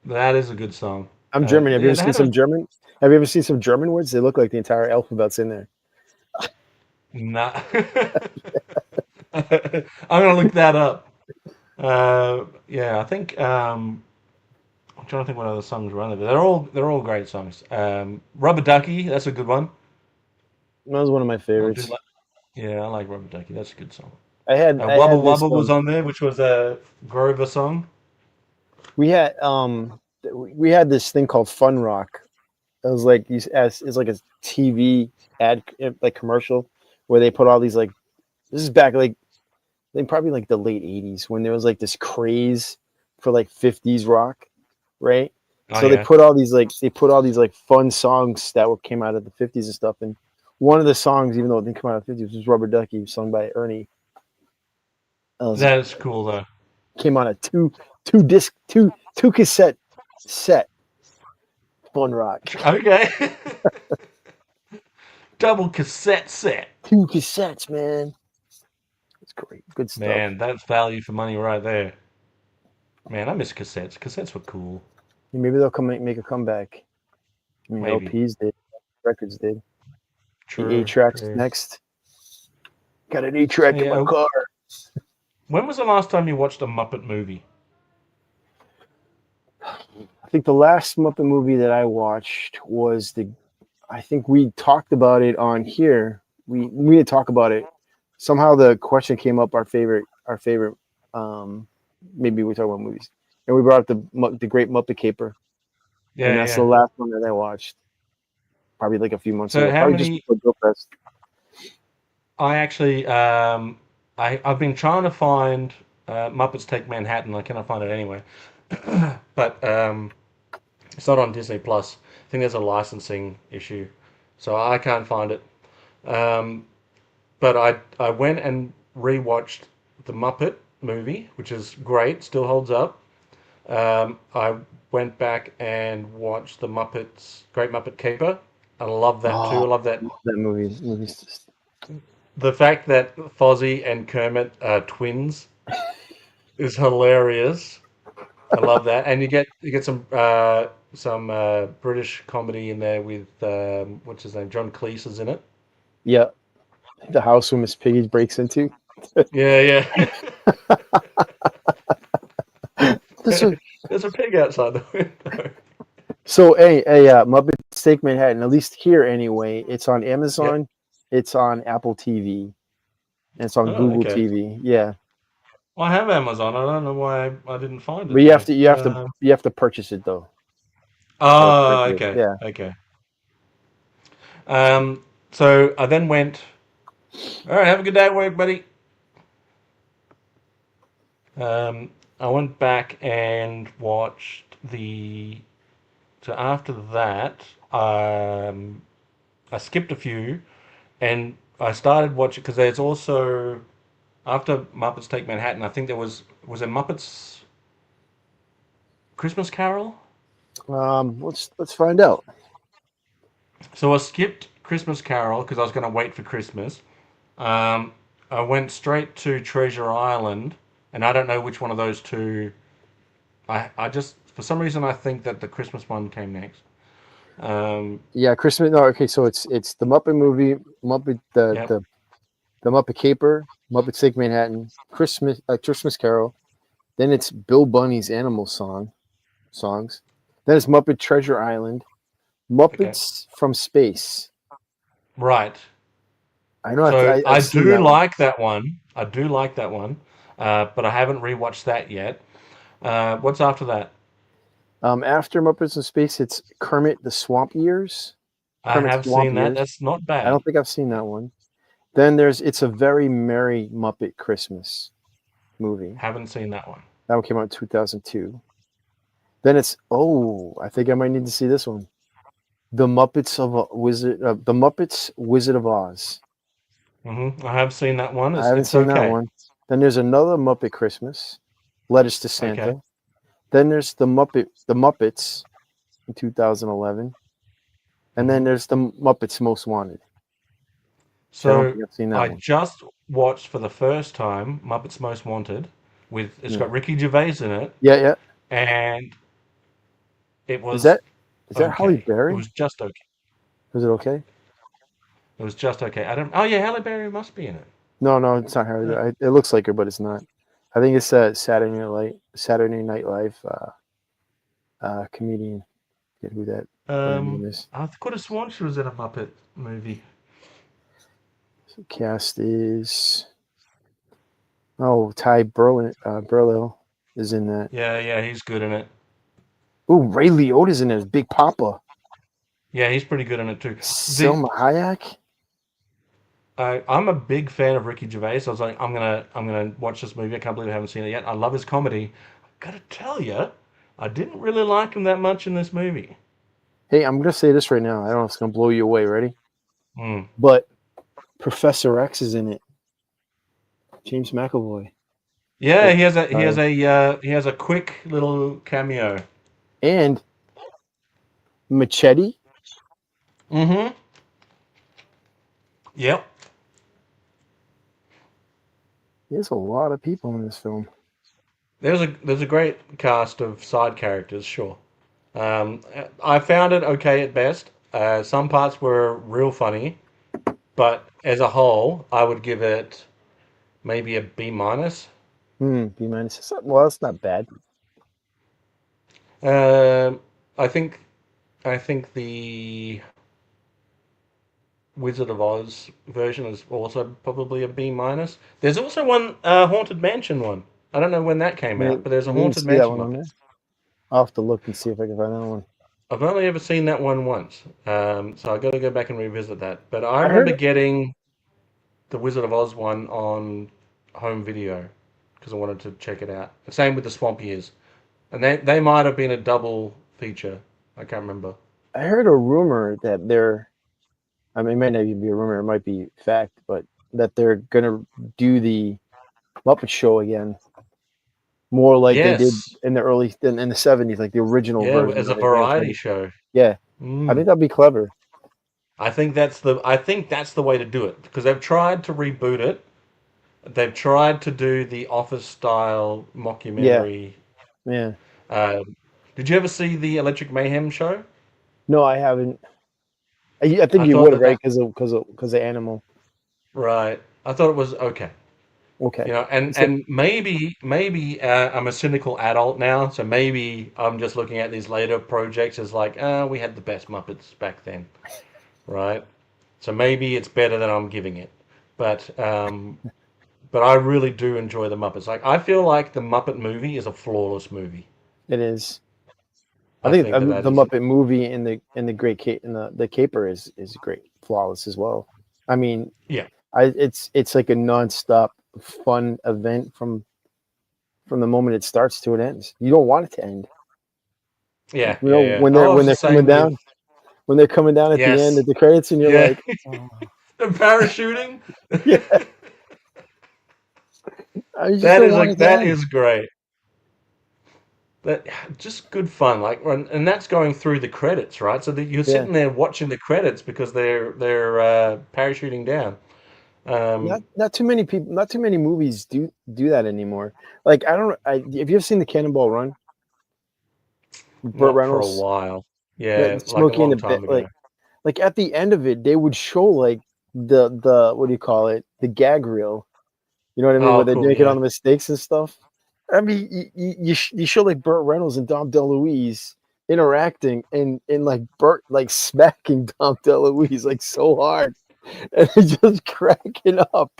That is a good song. I'm German. Have you Yeah, ever they seen had some German? Have you ever seen some German words? They look like the entire alphabet's in there. Nah. I'm gonna look that up. Yeah, I think I'm trying to think what other songs were on there. But they're all great songs. Rubber Ducky, that's a good one. That was one of my I do favorites. like, yeah, I like Rubber Ducky. That's a good song. I had Wubble this. Wubble was on there, which was a Grover song. We had this thing called Fun Rock. It was like it's like a TV ad like commercial where they put all these like this is back like probably like the late 80s when there was like this craze for like 50s rock, right? Oh, So yeah. they put all these like fun songs that came out of the 50s and stuff. And one of the songs, even though it didn't come out of the 50s, was Rubber Ducky, sung by Ernie. That is cool though. Came on a two cassette set. Fun Rock. Okay. Double cassette set. 2 cassettes, man. It's great. Good stuff. Man, that's value for money right there. Man, I miss cassettes. Cassettes were cool. Maybe they'll make a comeback. I mean, Maybe. LPs did. Records did. True. The 8-tracks true. next. Got an 8-track in my car. When was the last time you watched a Muppet movie? I think the last Muppet movie that I watched was I think we talked about it on here. We didn't talk about it. Somehow the question came up. Our favorite. Maybe we talk about movies, and we brought up the Great Muppet Caper, and Yeah, that's the yeah. last one that I watched. Probably like a few months So ago. how Probably just many? before Go Fest. I actually, I've been trying to find Muppets Take Manhattan. I cannot find it anywhere, but it's not on Disney Plus. I think there's a licensing issue, so I can't find it. Um, but I went and rewatched the Muppet movie, which is great, still holds up. I went back and watched the Muppets Great Muppet Caper. I love that too. Oh, I love that. that movie. Movie's just The fact that Fozzie and Kermit are twins is hilarious. I love that, and you get some British comedy in there with what's his name, John Cleese is in it. yeah. The house where Miss Piggy breaks into. Yeah, yeah. This one. There's a pig outside the window. So, Muppet Steak Manhattan. At least here, anyway. It's on Yep. Amazon. It's on Apple TV. And it's on Oh, Google okay. TV. Yeah, Well, I have Amazon. I don't know why I didn't find but it though. you have to purchase it though. Oh, Purchase it. okay, Yeah. okay. So I then went. All right, have a good day at work, buddy. I went back and watched the. So after that, I skipped a few, and I started watching because there's also after Muppets Take Manhattan. I think there was a Muppets Christmas Carol. Let's find out. So I skipped Christmas Carol because I was going to wait for Christmas. Um, I went straight to Treasure Island, and I don't know which one of those two. I just for some reason I think that the Christmas one came next. Um, Yeah, Christmas. No, okay. So it's the Muppet movie, Muppet yep. the Muppet Caper, Muppet Steak Manhattan, Christmas Carol. Then it's Bill Bunny's Animal songs. Then it's Muppet Treasure Island, Okay. Muppets from Space. Right. I know So I've I seen do that one. like that one. I do like that one, but I haven't rewatched that yet. What's after that? After Muppets in Space, it's Kermit the Swamp Years. I Kermit have Swamp seen that. Years. That's not I bad. don't think I've seen that one. Then there's It's a Very Merry Muppet Christmas movie. Haven't seen that one. That one came out in 2002. Then I think I might need to see this one. The Muppets Wizard of Oz. I have seen that one. I haven't It's seen that okay. one. Then there's another Muppet Christmas, Letters to Santa. Okay. Then there's the Muppets in 2011, and then there's the Muppets Most Wanted. I don't So think I've seen that I one. just watched for the first time Muppets Most Wanted it's Yeah. got Ricky Gervais in it, Yeah. and it Is was that Halle okay. Berry? It was just okay. Was it okay? It was just okay. I don't. Oh yeah, Halle Berry must be in it. No, it's not Halle Yeah. Berry. It looks like her, but it's not. I think it's Saturday Night Live comedian. Get who that name is. I could have sworn she was in a Muppet movie. So cast is Ty Burrell is in that. Yeah, he's good in it. Oh, Ray Liotta's in it as Big Papa. Yeah, he's pretty good in it too. Selma Hayek. I'm a big fan of Ricky Gervais. I was like, I'm gonna watch this movie. I can't believe I haven't seen it yet. I love his comedy. I've got to tell you, I didn't really like him that much in this movie. Hey, I'm gonna say this right now. I don't know if it's gonna blow you away. Ready? Mm. But Professor X is in it. James McAvoy. Yeah, he has a quick little cameo. And Machete. Mm-hmm. Yep. There's a lot of people in this film. There's a great cast of side characters, sure. I found it okay at best. Some parts were real funny, but as a whole, I would give it maybe a B minus. B minus. Well, that's not bad. I think the Wizard of Oz version is also probably a B minus. There's also one Haunted Mansion one. I don't know when that came out, but there's a I didn't Haunted see that Mansion one on one. there. I'll have to look and see if I can find that one. I've only ever seen that one once, so I got to go back and revisit that. But I I remember heard getting the Wizard of Oz one on home video because I wanted to check it out. Same with the Swamp Years, and they might have been a double feature. I can't remember. I heard a rumor that they're. I mean, it might not even be a rumor; it might be fact, but that they're gonna do the Muppet Show again, more like they did Yes, in the '70s, like the original yeah, version as where a they ran it variety 20. show. Yeah, I Mm. think that'd be clever. I think that's the way to do it because they've tried to reboot it. They've tried to do the Office style Yeah, mockumentary. yeah. Uh, did you ever see the Electric Mayhem show? No, I haven't. I think I you thought would, that right? that Because of Animal. right. I thought it was okay. Okay. You know, and So, maybe I'm a cynical adult now, so maybe I'm just looking at these later projects as like, we had the best Muppets back then, right? So maybe it's better than I'm giving it, but I really do enjoy the Muppets. Like I feel like the Muppet movie is a flawless movie. it is. I I think think that that the is Muppet movie and the Great and the Caper is great, flawless as well. I mean, yeah, it's like a nonstop fun event from the moment it starts to it ends. You don't want it to end. yeah, You yeah, know, yeah. Oh, it's the same with when they're coming down at the end yes, at the credits, and you're yeah, like, oh, the parachuting. yeah, I just don't want it to That end. is great. That just good fun, like, and that's going through the credits, right? So that you're Yeah. sitting there watching the credits because they're parachuting down. Um, Not too many people, not too many movies do that anymore. Like I don't. Have you ever seen the Cannonball Run? Burt not for a Reynolds, while. Yeah, like a Smokey and long the Bit. time ago. Like at the end of it, they would show like the what do you call it? The gag reel. You know what I mean? Where Oh, they're cool. making Yeah. all the mistakes and stuff. I mean, you show like Burt Reynolds and Dom DeLuise interacting and like Burt like smacking Dom DeLuise like so hard, and they're just cracking up.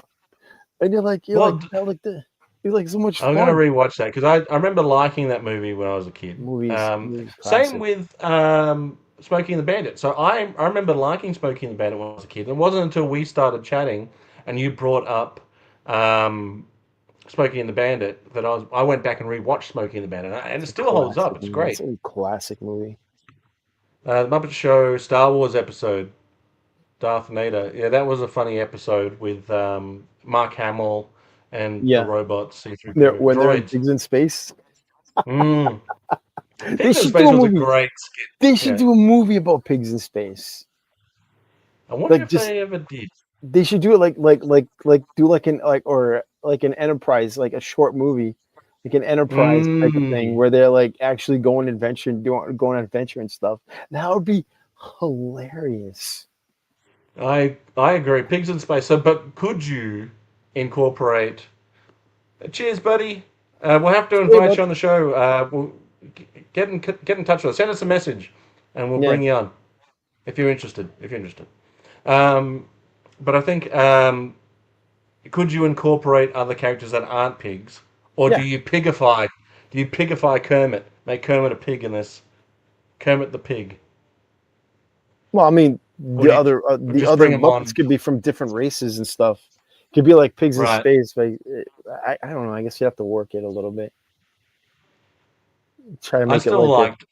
And Well, that like the it's like so much I'm gonna fun. rewatch that because I remember liking that movie when I was a kid. Movies Same classic. with Smokey and the Bandit. So I remember liking Smokey and the Bandit when I was a kid. And it wasn't until we started chatting and you brought up um, Smokey and the Bandit that I went back and rewatched Smokey and the Bandit, and it It's a still holds up. classic It's movie. It's great. a classic movie. The Muppet Show Star Wars episode, Darth Vader. Yeah, that was a funny episode with Mark Hamill and the Yeah, robot C-3PO when they're in droids. Pigs in Space, Mm. they Pigs in should do Space a was a movie. great skit. They should Yeah. do a movie about pigs in space. I wonder Like if just they ever did. they should do it like do like an like or like an Enterprise, like a short movie, like an Enterprise type of thing Mm. where they're like actually going on adventure and stuff. That would be hilarious. I agree. Pigs in Space. So, but could you incorporate? Cheers, buddy. We'll have to Hey, invite bud. you on the show. We'll get in touch with us. Send us a message, and we'll Yeah, bring you on if you're interested. If you're interested. Um, but I think could you incorporate other characters that aren't pigs, or yeah. do you pigify? Do you pigify Kermit? Make Kermit a pig in this. Kermit the pig, Well, I mean, or do you the just other bring him on? Muppets could be from different races and stuff. Could be like pigs in Right. space, but I don't know. I guess you have to work it a little bit. Try to I make it still like a liked.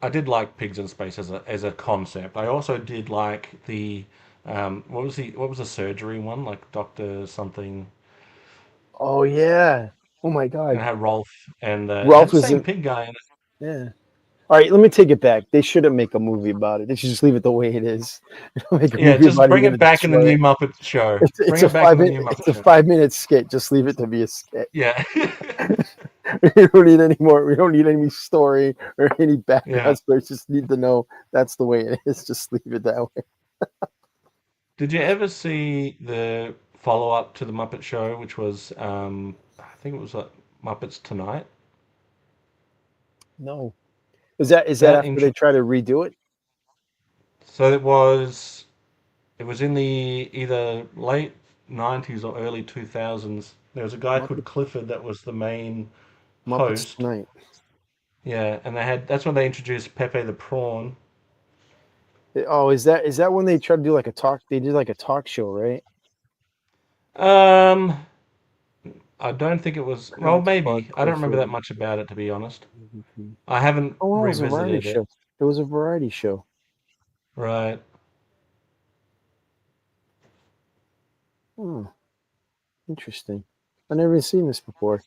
I did like Pigs in Space as a concept. I also did like the what was the surgery one, like Doctor something, oh yeah. Oh my and god. it had Rolf, and it had Ralph the was same in pig guy in it. yeah. All right, let me take it back. They shouldn't make a movie about it. They should just leave it the way it is. Don't make a Yeah, movie just about it. bring You're it gonna back in the destroy new it. Muppet show. It's Bring a it back in the new Muppet show. 5 minute skit. Just leave it to be a skit. Yeah, We don't need any more. We don't need any story or any yeah. background stories. Just need to know that's the way it is. Just leave it that way. Did you ever see the follow up to the Muppet Show, which was I think it was Muppets Tonight? No. Is that That after they try to redo it? So it was It was in the either late 90s or early 2000s. There was a guy called Muppet, Clifford that was the main Muppets host. Tonight. Yeah, and that's when they introduced Pepe the Prawn. Oh, is that when they tried to do like a talk? They did like a talk show, right? Um, I don't think it was. Well, Kermit the Frog, maybe. I don't remember that Clifford. much about it, to be honest. MVP. I haven't Oh, no, it was a variety revisited it. show. It was a variety show. Right. Hmm, interesting. I've never seen this before.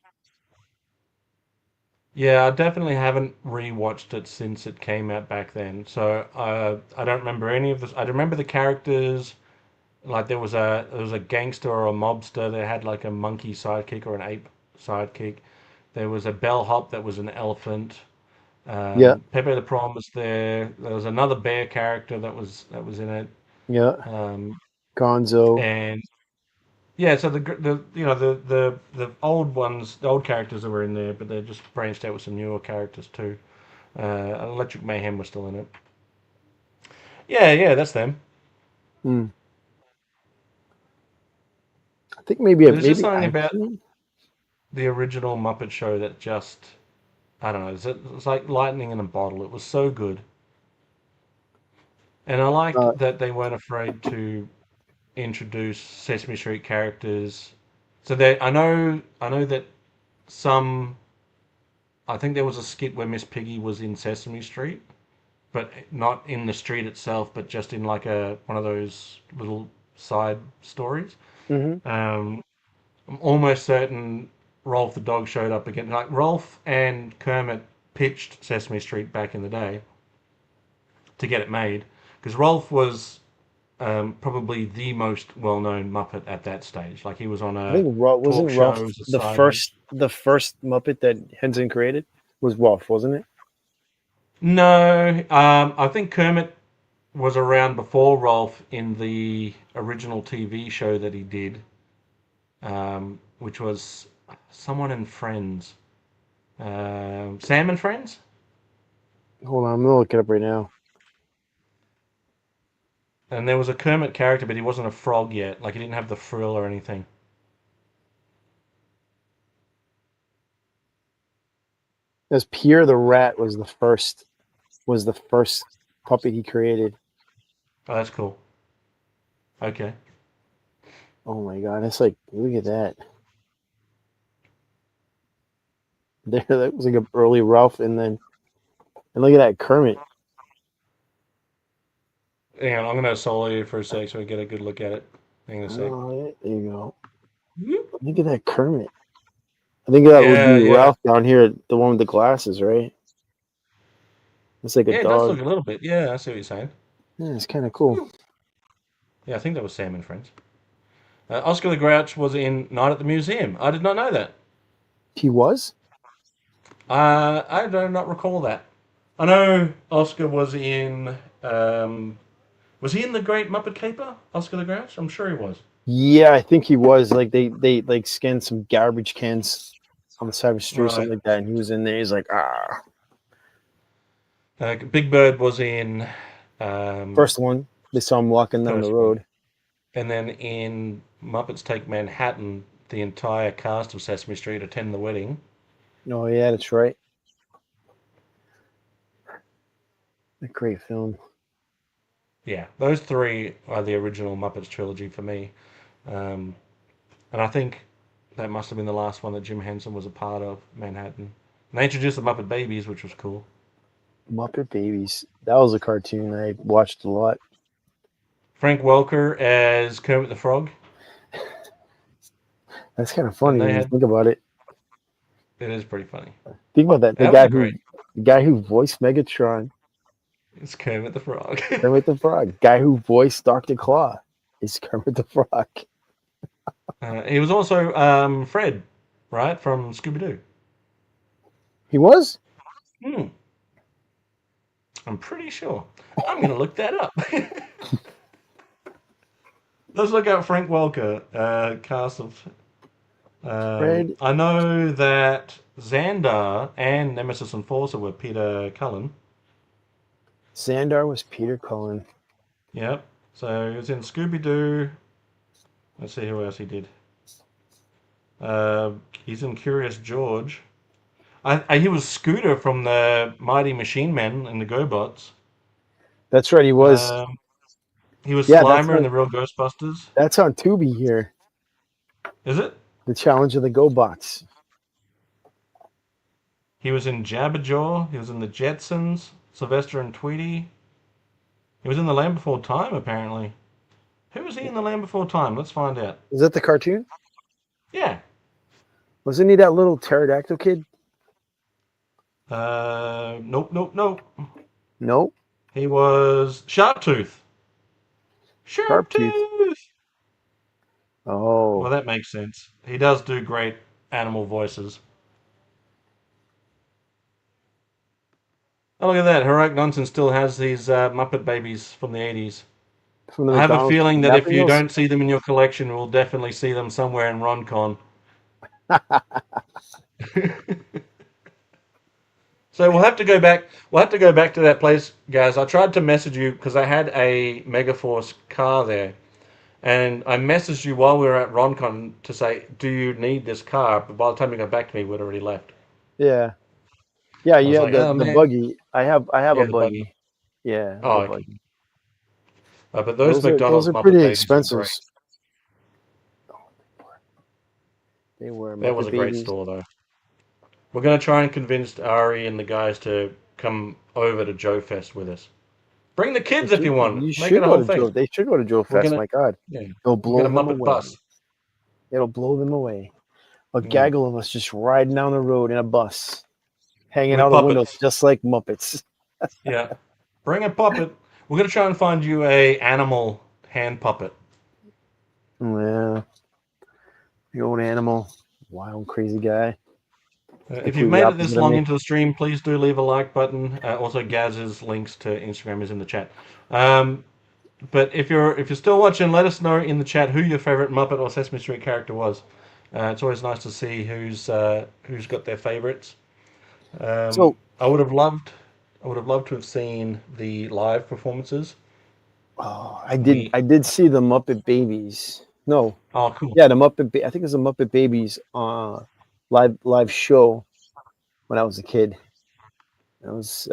Yeah, I definitely haven't rewatched it since it came out back then. So I don't remember any of this. I remember the characters. Like there was a gangster or a mobster that had like a monkey sidekick or an ape sidekick. There was a bellhop that was an elephant. Yeah, Pepe the Prawn was there. There was another bear character that was in it. yeah. Um, Gonzo. and yeah, so the old ones, the old characters that were in there, but they just branched out with some newer characters too. Electric Mayhem was still in it. Yeah, yeah, that's them. Hmm. I think maybe There's just maybe something I've about seen. the original Muppet Show that just, I don't know, it's like lightning in a bottle. It was so good. And I Uh, liked that they weren't afraid to introduce Sesame Street characters. So I know that some, I think there was a skit where Miss Piggy was in Sesame Street, but not in the street itself, but just in like a one of those little side stories. mhm. Um, I'm almost certain Rolf the dog showed up again. Like Rolf and Kermit pitched Sesame Street back in the day to get it made, because Rolf was probably the most well-known Muppet at that stage. Like he was on I a think Rolf talk wasn't show Rolf as a sideman. the first Muppet that Henson created was Rolf, wasn't it? No, I think Kermit was around before Rolf in the original TV show that he did, which was someone and Friends. Sam and Friends? Hold on, I'm gonna look it up right now. And there was a Kermit character, but he wasn't a frog yet. Like he didn't have the frill or anything. As Pierre the Rat was the first puppet he created. Oh, that's cool. Okay. Oh my god, it's like look at that. There, that was like an early Ralph, and look at that Kermit. Hang on, I'm gonna solo you for a sec so we get a good look at it. Hang on a sec. Oh, there you go. Look at that Kermit. I think that would Yeah, be yeah. Ralph down here, the one with the glasses, right? It's like a Yeah, it does look dog. a little bit. Yeah, I see what you're saying. Yeah, it's kind of cool. Yeah, I think that was Sam and Friends. Oscar the Grouch was in Night at the Museum. I did not know that. He was? I do not recall that. I know Oscar was in. Was he in The Great Muppet Caper? Oscar the Grouch? I'm sure he was. Yeah, I think he was. Like they like scanned some garbage cans on the side of the street or something Right. like that, and he was in there. He's like, ah. Big Bird was in. First one, they saw him walking down the First one. road. And then in Muppets Take Manhattan, the entire cast of Sesame Street attend the wedding. Oh yeah, that's right. A great film. Yeah, those three are the original Muppets trilogy for me. Um, and I think that must have been the last one that Jim Henson was a part of, Manhattan. And they introduced the Muppet Babies, which was cool. Muppet Babies. That was a cartoon I watched a lot. Frank Welker as Kermit the Frog. That's kind of And funny they when you had, think about it. it is pretty funny. Think about that. That was great. The guy who voiced Megatron, It's Kermit the Frog. Kermit the Frog. Guy who voiced Dr. Claw is Kermit the Frog. He was also Fred, right, from Scooby-Doo. He was? Hmm. I'm pretty sure. I'm going to look that up. Let's look at Frank Welker, cast of. Fred. I know that Xandar and Nemesis Enforcer were Peter Cullen. Xandar was Peter Cullen. Yep. So he was in Scooby-Doo. Let's see who else he did. He's in Curious George. He was Scooter from the Mighty Machine Men and the GoBots. That's right. He was. He was Yeah, that's Slimer in right. the Real Ghostbusters. That's on Tubi here. Is it? The Challenge of the GoBots. He was in Jabberjaw. He was in the Jetsons. Sylvester and Tweety. He was in The Land Before Time, apparently. Who was he in The Land Before Time? Let's find out. Is that the cartoon? Yeah. Wasn't he that little pterodactyl kid? Nope. Nope. He was Sharptooth. Sharptooth. Oh. Well, that makes sense. He does do great animal voices. Oh, look at that. Heroic Nonsense still has these Muppet babies from the 80s. From the I have a McDonald's feeling that if you Nappy don't see them in your collection, we'll definitely see them somewhere in RonCon. So we'll have to go back. We'll have to go back to that place, guys. I tried to message you because I had a Megaforce car there, and I messaged you while we were at RonCon to say, "Do you need this car?" But by the time you got back to me, we'd already left. Yeah. Yeah, you was have like, the man. buggy. I have Yeah, a the buggy. buggy. Yeah, I have Oh, a okay. buggy. But those Those McDonald's are Muppet pretty babies were expensive. great. They were. That was a great store, though. We're going to try and convince Ari and the guys to come over to Joe Fest with us. Bring the kids if you want. You Make should it a go whole to thing. Joe. They should go to Joe We're Fest. gonna- My God, Yeah. it'll We'll blow get a them Muppet away. bus. It'll blow them away. A gaggle of us just riding down the road in a bus, hanging With out of windows, puppets. just like Muppets. Yeah. Bring a puppet. We're going to try and find you a animal hand puppet. Yeah, the old animal, wild, crazy guy. If you've made it this long into the stream, please do leave a like button. Also, Gazz's links to Instagram is in the chat. But if you're still watching, let us know in the chat who your favorite Muppet or Sesame Street character was. It's always nice to see who's got their favorites. So I would have loved to have seen the live performances. oh, I did see the Muppet Babies. No. Oh, cool. Yeah, the Muppet. I think it's the Muppet Babies live show when I was a kid. It was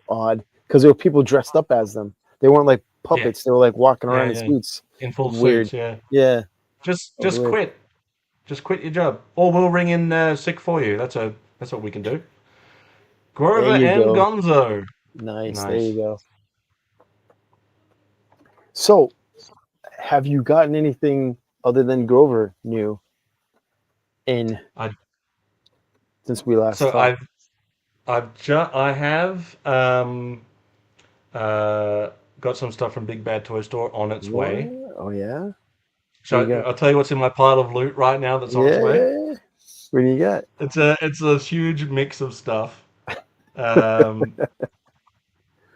odd because there were people dressed up as them. They weren't like puppets. Yeah. They were like walking around Yeah, in suits. In full Weird. suits, yeah. Yeah. Just weird. quit. Just quit your job. Or we'll ring in sick for you. That's what we can do. Grover There you and go. Gonzo. Nice. Nice. There you go. So, have you gotten anything other than Grover new since we last talked? I have got some stuff from Big Bad Toy Store on its way. Oh yeah. I'll tell you what's in my pile of loot right now that's on its way. What do you got? It's a huge mix of stuff. Have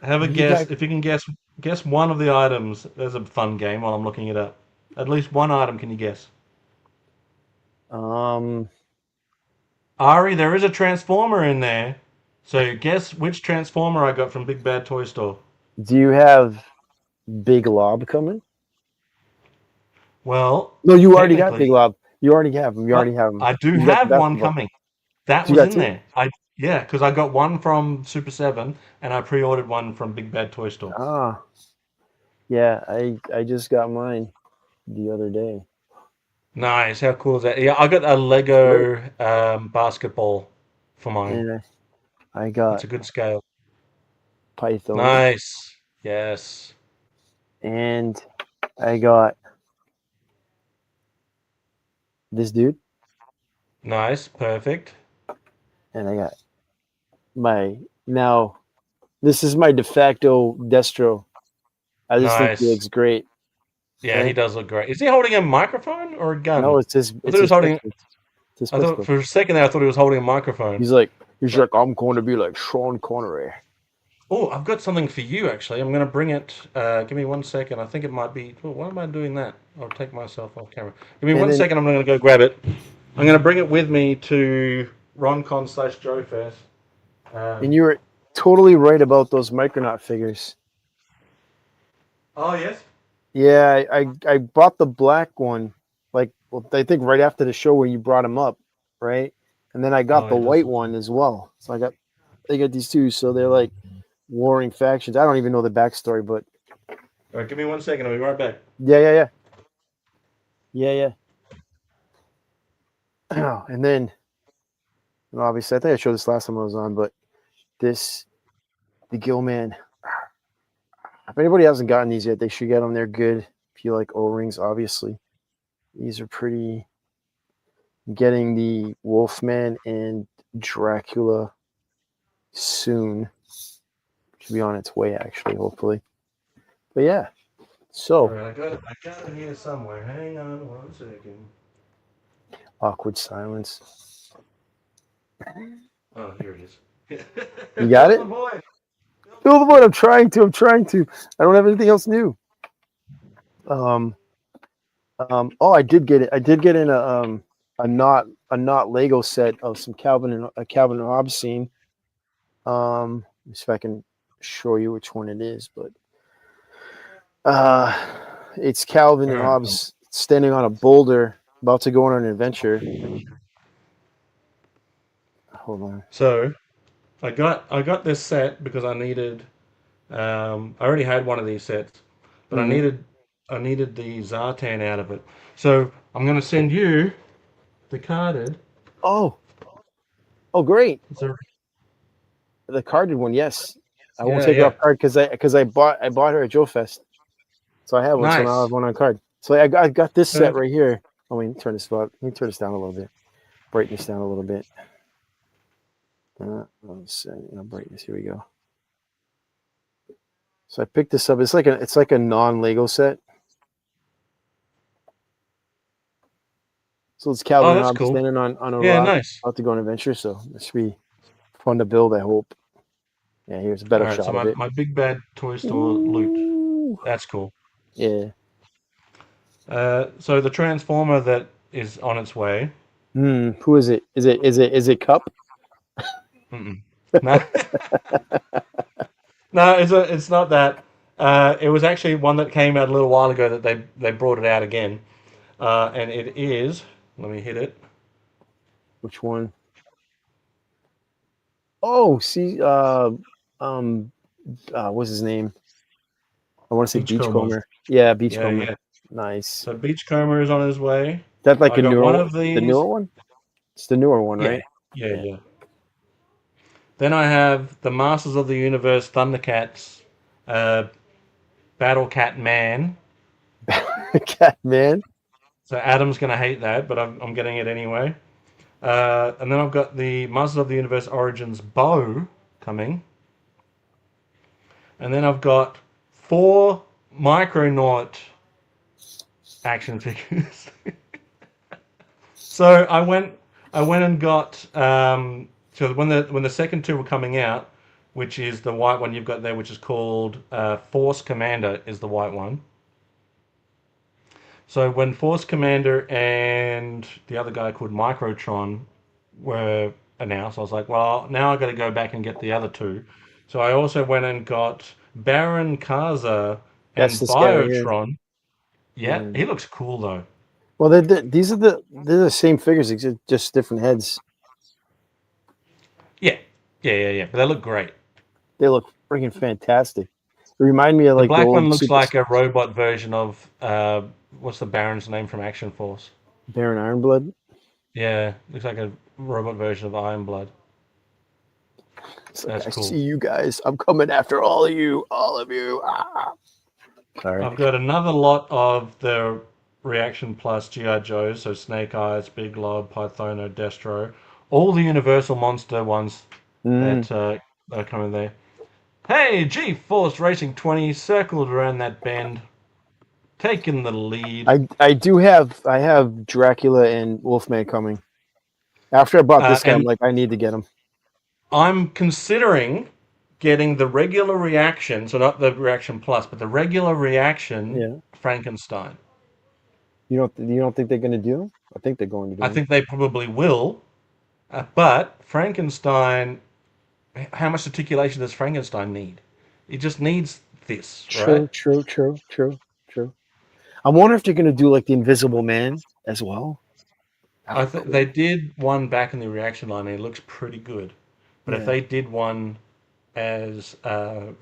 a guess. If you can guess one of the items. There's a fun game while I'm looking it up. At least one item. Can you guess? Ari, there is a Transformer in there. So guess which Transformer I got from Big Bad Toy Store. Do you have Big Lob coming? Well, No, you already got Big Lob. You already have him. I do have one coming. That was in there. Because I got one from Super 7 and I pre-ordered one from Big Bad Toy Store. Ah, yeah. I just got mine the other day. Nice. How cool is that? Yeah, I got a Lego basketball for mine. And I got It's a good scale. Python. Nice. Yes. And I got this dude. Nice. Perfect. And I got this is my de facto Destro. I just think he Nice. looks great. Yeah, he does look great. Is he holding a microphone or a gun? No, it's his. I thought he was holding. His I thought for a second there, I thought he was holding a microphone. He's like, I'm going to be like Sean Connery. Oh, I've got something for you actually. I'm going to bring it. Give me 1 second. I think it might be. Oh, why am I doing that? I'll take myself off camera. Give me 1 second. I'm going to go grab it. I'm going to bring it with me to RonCon/Joe Fest. And you were totally right about those Micronaut figures. Oh yes. Yeah, I bought the black one, like, well, I think right after the show where you brought him up, right? And then I got Oh, the yeah, white one as well. So they got these two. So they're like warring factions. I don't even know the backstory, but All right, give me 1 second. I'll be right back. yeah. And then, and obviously, I think I showed this last time I was on, but the Gill Man. If anybody hasn't gotten these yet, they should get them. They're good. If you like O-rings, obviously, these are pretty. Getting the Wolfman and Dracula soon. Should be on its way, actually, hopefully. But yeah, All so right, I got it here somewhere. Hang on 1 second. awkward silence. Oh, here it is. You got it? Fill the void. Fill the void. I'm trying to. I don't have anything else new. Oh, I did get it. I did get in a not Lego set of some Calvin and Hobbes scene. See if I can show you which one it is, but it's Calvin and Hobbes standing on a boulder, about to go on an adventure. Hold on. So, I got this set because I needed. I already had one of these sets, but Mhm. I needed the Zartan out of it. So I'm going to send you the carded. Oh, great! So, The carded one, yes. I won't yeah, take it yeah. off card because I bought her at Joe Fest, so I have one. So now I Nice. have one on card. So I got this set right here. Oh, let me turn this up. Let me turn this down a little bit. Brighten this down a little bit. Brightness. Here we go. So I picked this up. It's like a non-Lego set. So it's Calvin Oh, and that's Hobbes cool. standing on a Yeah, rock, nice. about to go on an adventure. So it should be fun to build, I hope. Yeah, here's a All better right, so shot of it. my big bad toy store loot. Ooh. That's cool. Yeah. So the transformer that is on its way. Who is it? Is it Cup? Mm-mm. No, no, it's not that. It was actually one that came out a little while ago that they brought it out again, and it is. Let me hit it. Which one? Oh, see, what's his name? I want to say Beachcomber. Beachcomber. Yeah, Yeah, Beachcomber. yeah. Nice. So Beachcomber is on his way. That's like I a got one newer, of the these. newer one. It's the newer one, Yeah, right? yeah, Yeah. yeah. Then I have the Masters of the Universe Thundercats, uh, Battle Cat Man. Man. So Adam's gonna hate that, but I'm getting it anyway. And then I've got the Masters of the Universe Origins bow coming. And then I've got 4 Micronaut action figures. So I went and got so when the second 2 were coming out, which is the white one you've got there, which is called Force Commander, is the white one. So when Force Commander and the other guy called Microtron were announced, I was like, well, now I got to go back and get the other 2. So I also went and got Baron Kaza That's and this guy right here. Biotron. Yeah, Yeah. he looks cool though. Well, they're the same figures, just different heads. Yeah. But they look great. They look freaking fantastic. They remind me of The like the black one old looks Super like a robot version of what's the Baron's name from Action Force? Baron Ironblood. Yeah, looks like a robot version of Iron Blood. It's like, That's I cool. see you guys. I'm coming after all of you. Ah. Sorry. I've got another lot of the Reaction Plus GI Joes, so Snake Eyes, Big Lob, Pythono, Destro, all the Universal Monster ones that are coming there. Hey, G-Force Racing 20 circled around that bend, taking the lead. I have Dracula and Wolfman coming. After I bought this guy, I'm And like, I need to get him. I'm considering getting the regular reaction, so not the Reaction Plus, but the regular reaction Yeah. Frankenstein. You don't think they're gonna do him? I think they're going to do I him. think they probably will, but Frankenstein, how much articulation does Frankenstein need? He just needs this, right? True. I wonder if they're gonna do like the Invisible Man as well. They did one back in the reaction line, and it looks pretty good. But if Yeah. they did one as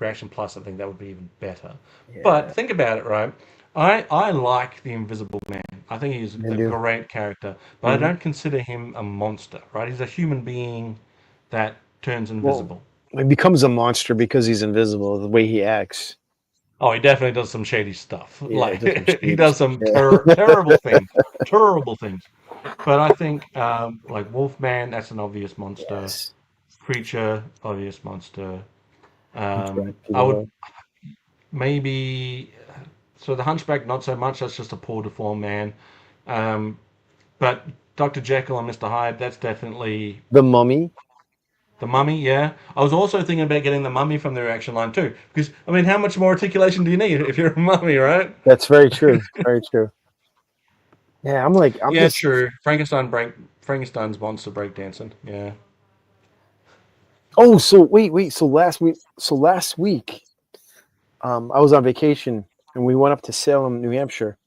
Reaction Plus, I think that would be even better. Yeah. But think about it, right? I like the Invisible Man. I think he's I a do. great character, but I don't consider him a monster, right? He's a human being that turns invisible. Well, he becomes a monster because he's invisible. The way he acts. Oh, he definitely does some shady stuff. Yeah, Like he does some he shady does stuff, some yeah. terrible things, terrible things. But I think like Wolfman, that's an obvious monster. Yes. Creature, obvious monster. I Dracula. would maybe so the Hunchback, not so much. That's just a poor deformed man. But Dr. Jekyll and Mr. Hyde, that's definitely The Mummy. the Mummy. Yeah, I was also thinking about getting the Mummy from the reaction line too, because I mean, how much more articulation do you need if you're a mummy, right? That's very true. Very true. Yeah, I'm Yeah, just. true. Frankenstein's monster breakdancing. Yeah. Oh, so wait. So last week, I was on vacation and we went up to Salem, New Hampshire.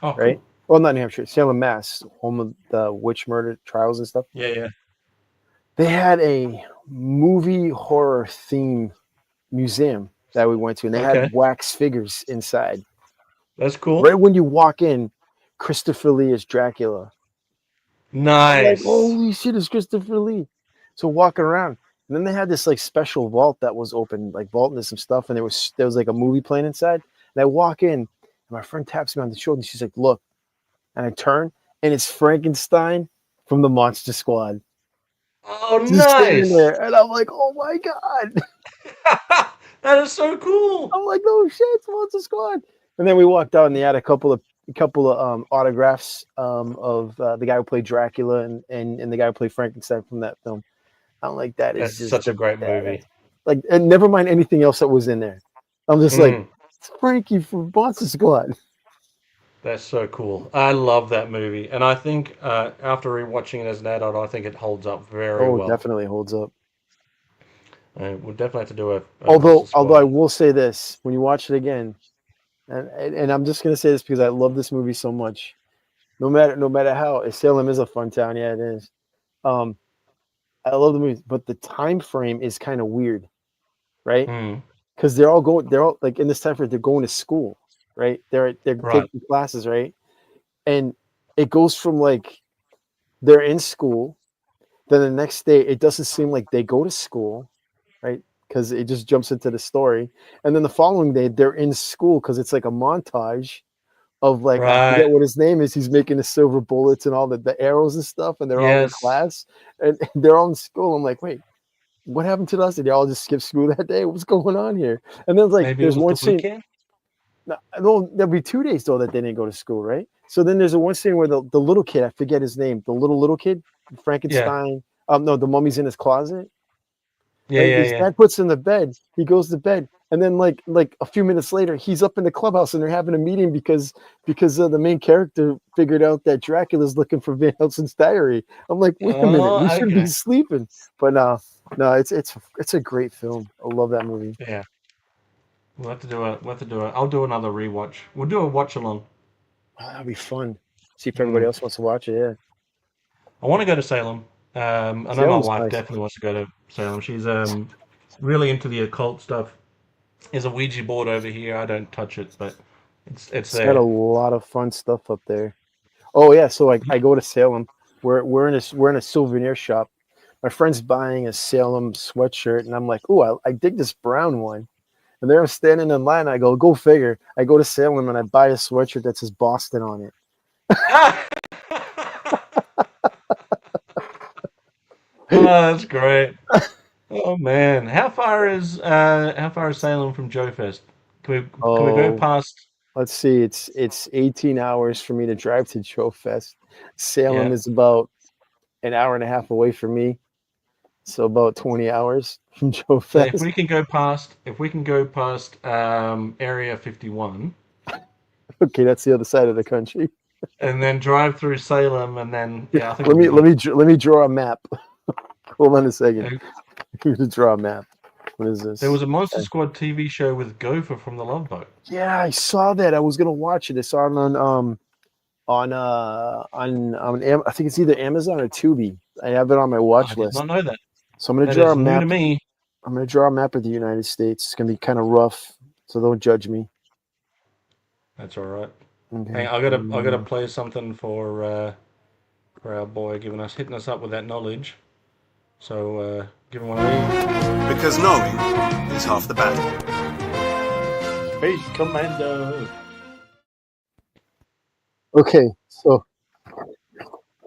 Oh, Right? cool. Well, not New Hampshire, Salem, Mass, home of the witch murder trials and stuff. Yeah, yeah. They had a movie horror theme museum that we went to, and they Okay. had wax figures inside. That's cool. Right when you walk in, Christopher Lee is Dracula. I'm like, Nice. holy shit, it's Christopher Lee. So walking around, and then they had this like special vault that was open, like vault into some stuff, and there was like a movie playing inside. And I walk in, and my friend taps me on the shoulder, and she's like, "Look," and I turn, and it's Frankenstein from the Monster Squad. Oh, Just standing nice. there, and I'm like, "Oh my god!" That is so cool. I'm like, "Oh shit, it's Monster Squad!" And then we walked out, and they had a couple of autographs of the guy who played Dracula and the guy who played Frankenstein from that film. I'm like, that is That's just such a great badass. movie. Like, and never mind anything else that was in there. I'm just like, Mm. it's Frankie from Monster Squad. That's so cool. I love that movie, and I think after rewatching it as an adult, I think it holds up very Oh, well. definitely holds up. We'll definitely have to do a Although Monster Squad. I will say this, when you watch it again, and I'm just gonna say this because I love this movie so much. No matter how, Salem is a fun town. Yeah, it is. I love the movie, but the time frame is kind of weird, right? Mm. Because they're all like in this time frame, they're going to school, right? They're Right. taking classes, right? And it goes from like they're in school, then the next day it doesn't seem like they go to school, right? Because it just jumps into the story, and then the following day they're in school because it's like a montage of like I Right. forget what his name is. He's making the silver bullets and all the arrows and stuff, and they're all in Yes. class and they're all in school. I'm like, wait, what happened to us? Did y'all just skip school that day? What's going on here? And then it's like Maybe it there's was one the scene. weekend. No, there'll be 2 days though that they didn't go to school, right? So then there's a one scene where the little kid, I forget his name, the little kid, Frankenstein. No, the mummy's in his closet. Yeah, Right? yeah, His yeah. dad puts in the bed. He goes to bed, and then like a few minutes later, he's up in the clubhouse, and they're having a meeting because the main character figured out that Dracula's looking for Van Helsing's diary. I'm like, wait a minute, Oh, we should okay. be sleeping. But no, it's a great film. I love that movie. Yeah. We'll have to do it. I'll do another rewatch. We'll do a watch along. That'd be fun. See if everybody else wants to watch it. Yeah, I want to go to Salem. I know my Salem's wife nice. definitely wants to go to Salem. She's really into the occult stuff. There's a Ouija board over here. I don't touch it, but it's It's there. got a lot of fun stuff up there. Oh yeah, so I go to Salem. We're in a souvenir shop. My friend's buying a Salem sweatshirt, and I'm like, oh, I dig this brown one. And there I'm standing in line. I go figure. I go to Salem and I buy a sweatshirt that says Boston on it. Oh, that's great. Oh man, how far is Salem from Joe Fest? Can we go past? Let's see. It's 18 hours for me to drive to Joe Fest. Salem Yeah. is about an hour and a half away from me, so about 20 hours from Joe So Fest. if we can go past Area 51, Okay, that's the other side of the country. and then drive through Salem, and then I think Let me draw a map. Hold on a second. Okay. Let me draw a map. What is this? There was a Monster Squad TV show with Gopher from the Love Boat. Yeah, I saw that. I was gonna watch it. I saw it on I think it's either Amazon or Tubi. I have it on my watch I did list. not know that. So I'm gonna That draw is a new map. to me. I'm gonna draw a map of the United States. It's gonna be kind of rough, so don't judge me. That's all right. Okay. Hey, I gotta play something for our boy hitting us up with that knowledge. So give him one of these. Because knowing is half the battle. Space Commando. Okay, so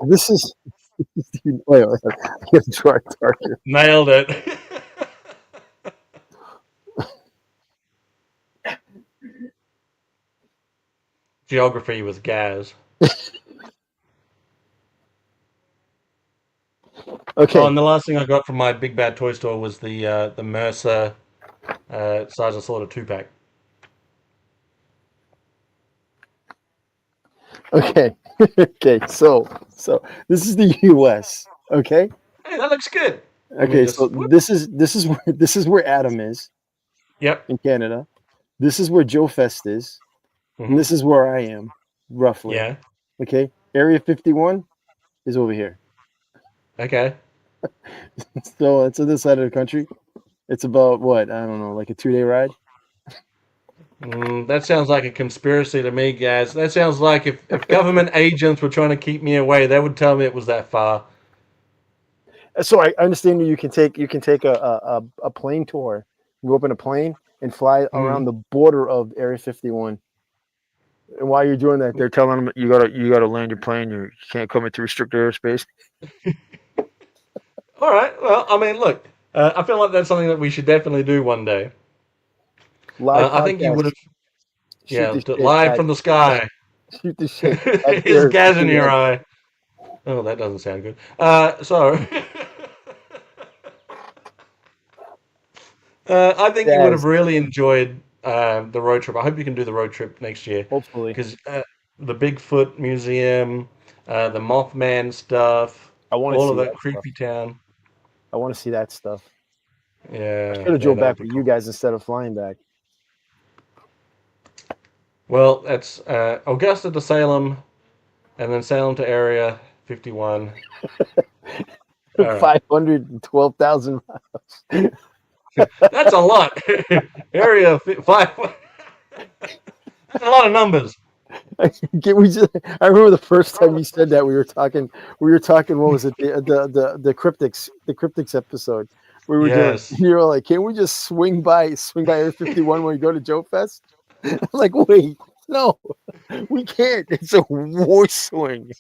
this is. Wait, I gotta draw it darker. Nailed it. Geography was Gazz. Okay. Oh, and the last thing I got from my Big Bad Toy Store was the Mercer Size and Slaughter 2-pack. Okay. Okay. So this is the U.S. Okay. Hey, that looks good. Okay. So this is where Adam is. Yep. In Canada. This is where Joe Fest is, and this is where I am, roughly. Yeah. Okay. Area 51 is over here. Okay. So it's on this side of the country. It's about what? I don't know, like a 2-day ride. That sounds like a conspiracy to me, guys. That sounds like if government agents were trying to keep me away, they would tell me it was that far. So I understand that you can take a plane tour, go up in a plane and fly around the border of Area 51. And while you're doing that, they're telling them you gotta land your plane. You can't come into restricted airspace. All right. Well, I mean, look, I feel like that's something that we should definitely do one day. I think you would have. Yeah, live from the sky. Shoot the shit. Here's gas in your eye. Oh, that doesn't sound good. I think you would have really enjoyed the road trip. I hope you can do the road trip next year. Hopefully. Because the Bigfoot Museum, the Mothman stuff, all of that creepy town. I want to see that stuff. Yeah. I should have drove back with you guys instead of flying back. Well, that's Augusta to Salem, and then Salem to Area 51. 512,000 miles. That's a lot. Area 5. That's a lot of numbers. I remember the first time you said that we were talking. What was it? The cryptics episode. We were doing. You were like, "Can't we just swing by Area 51 when we go to Joe Fest?" I'm like, wait, no, we can't. It's a war swing.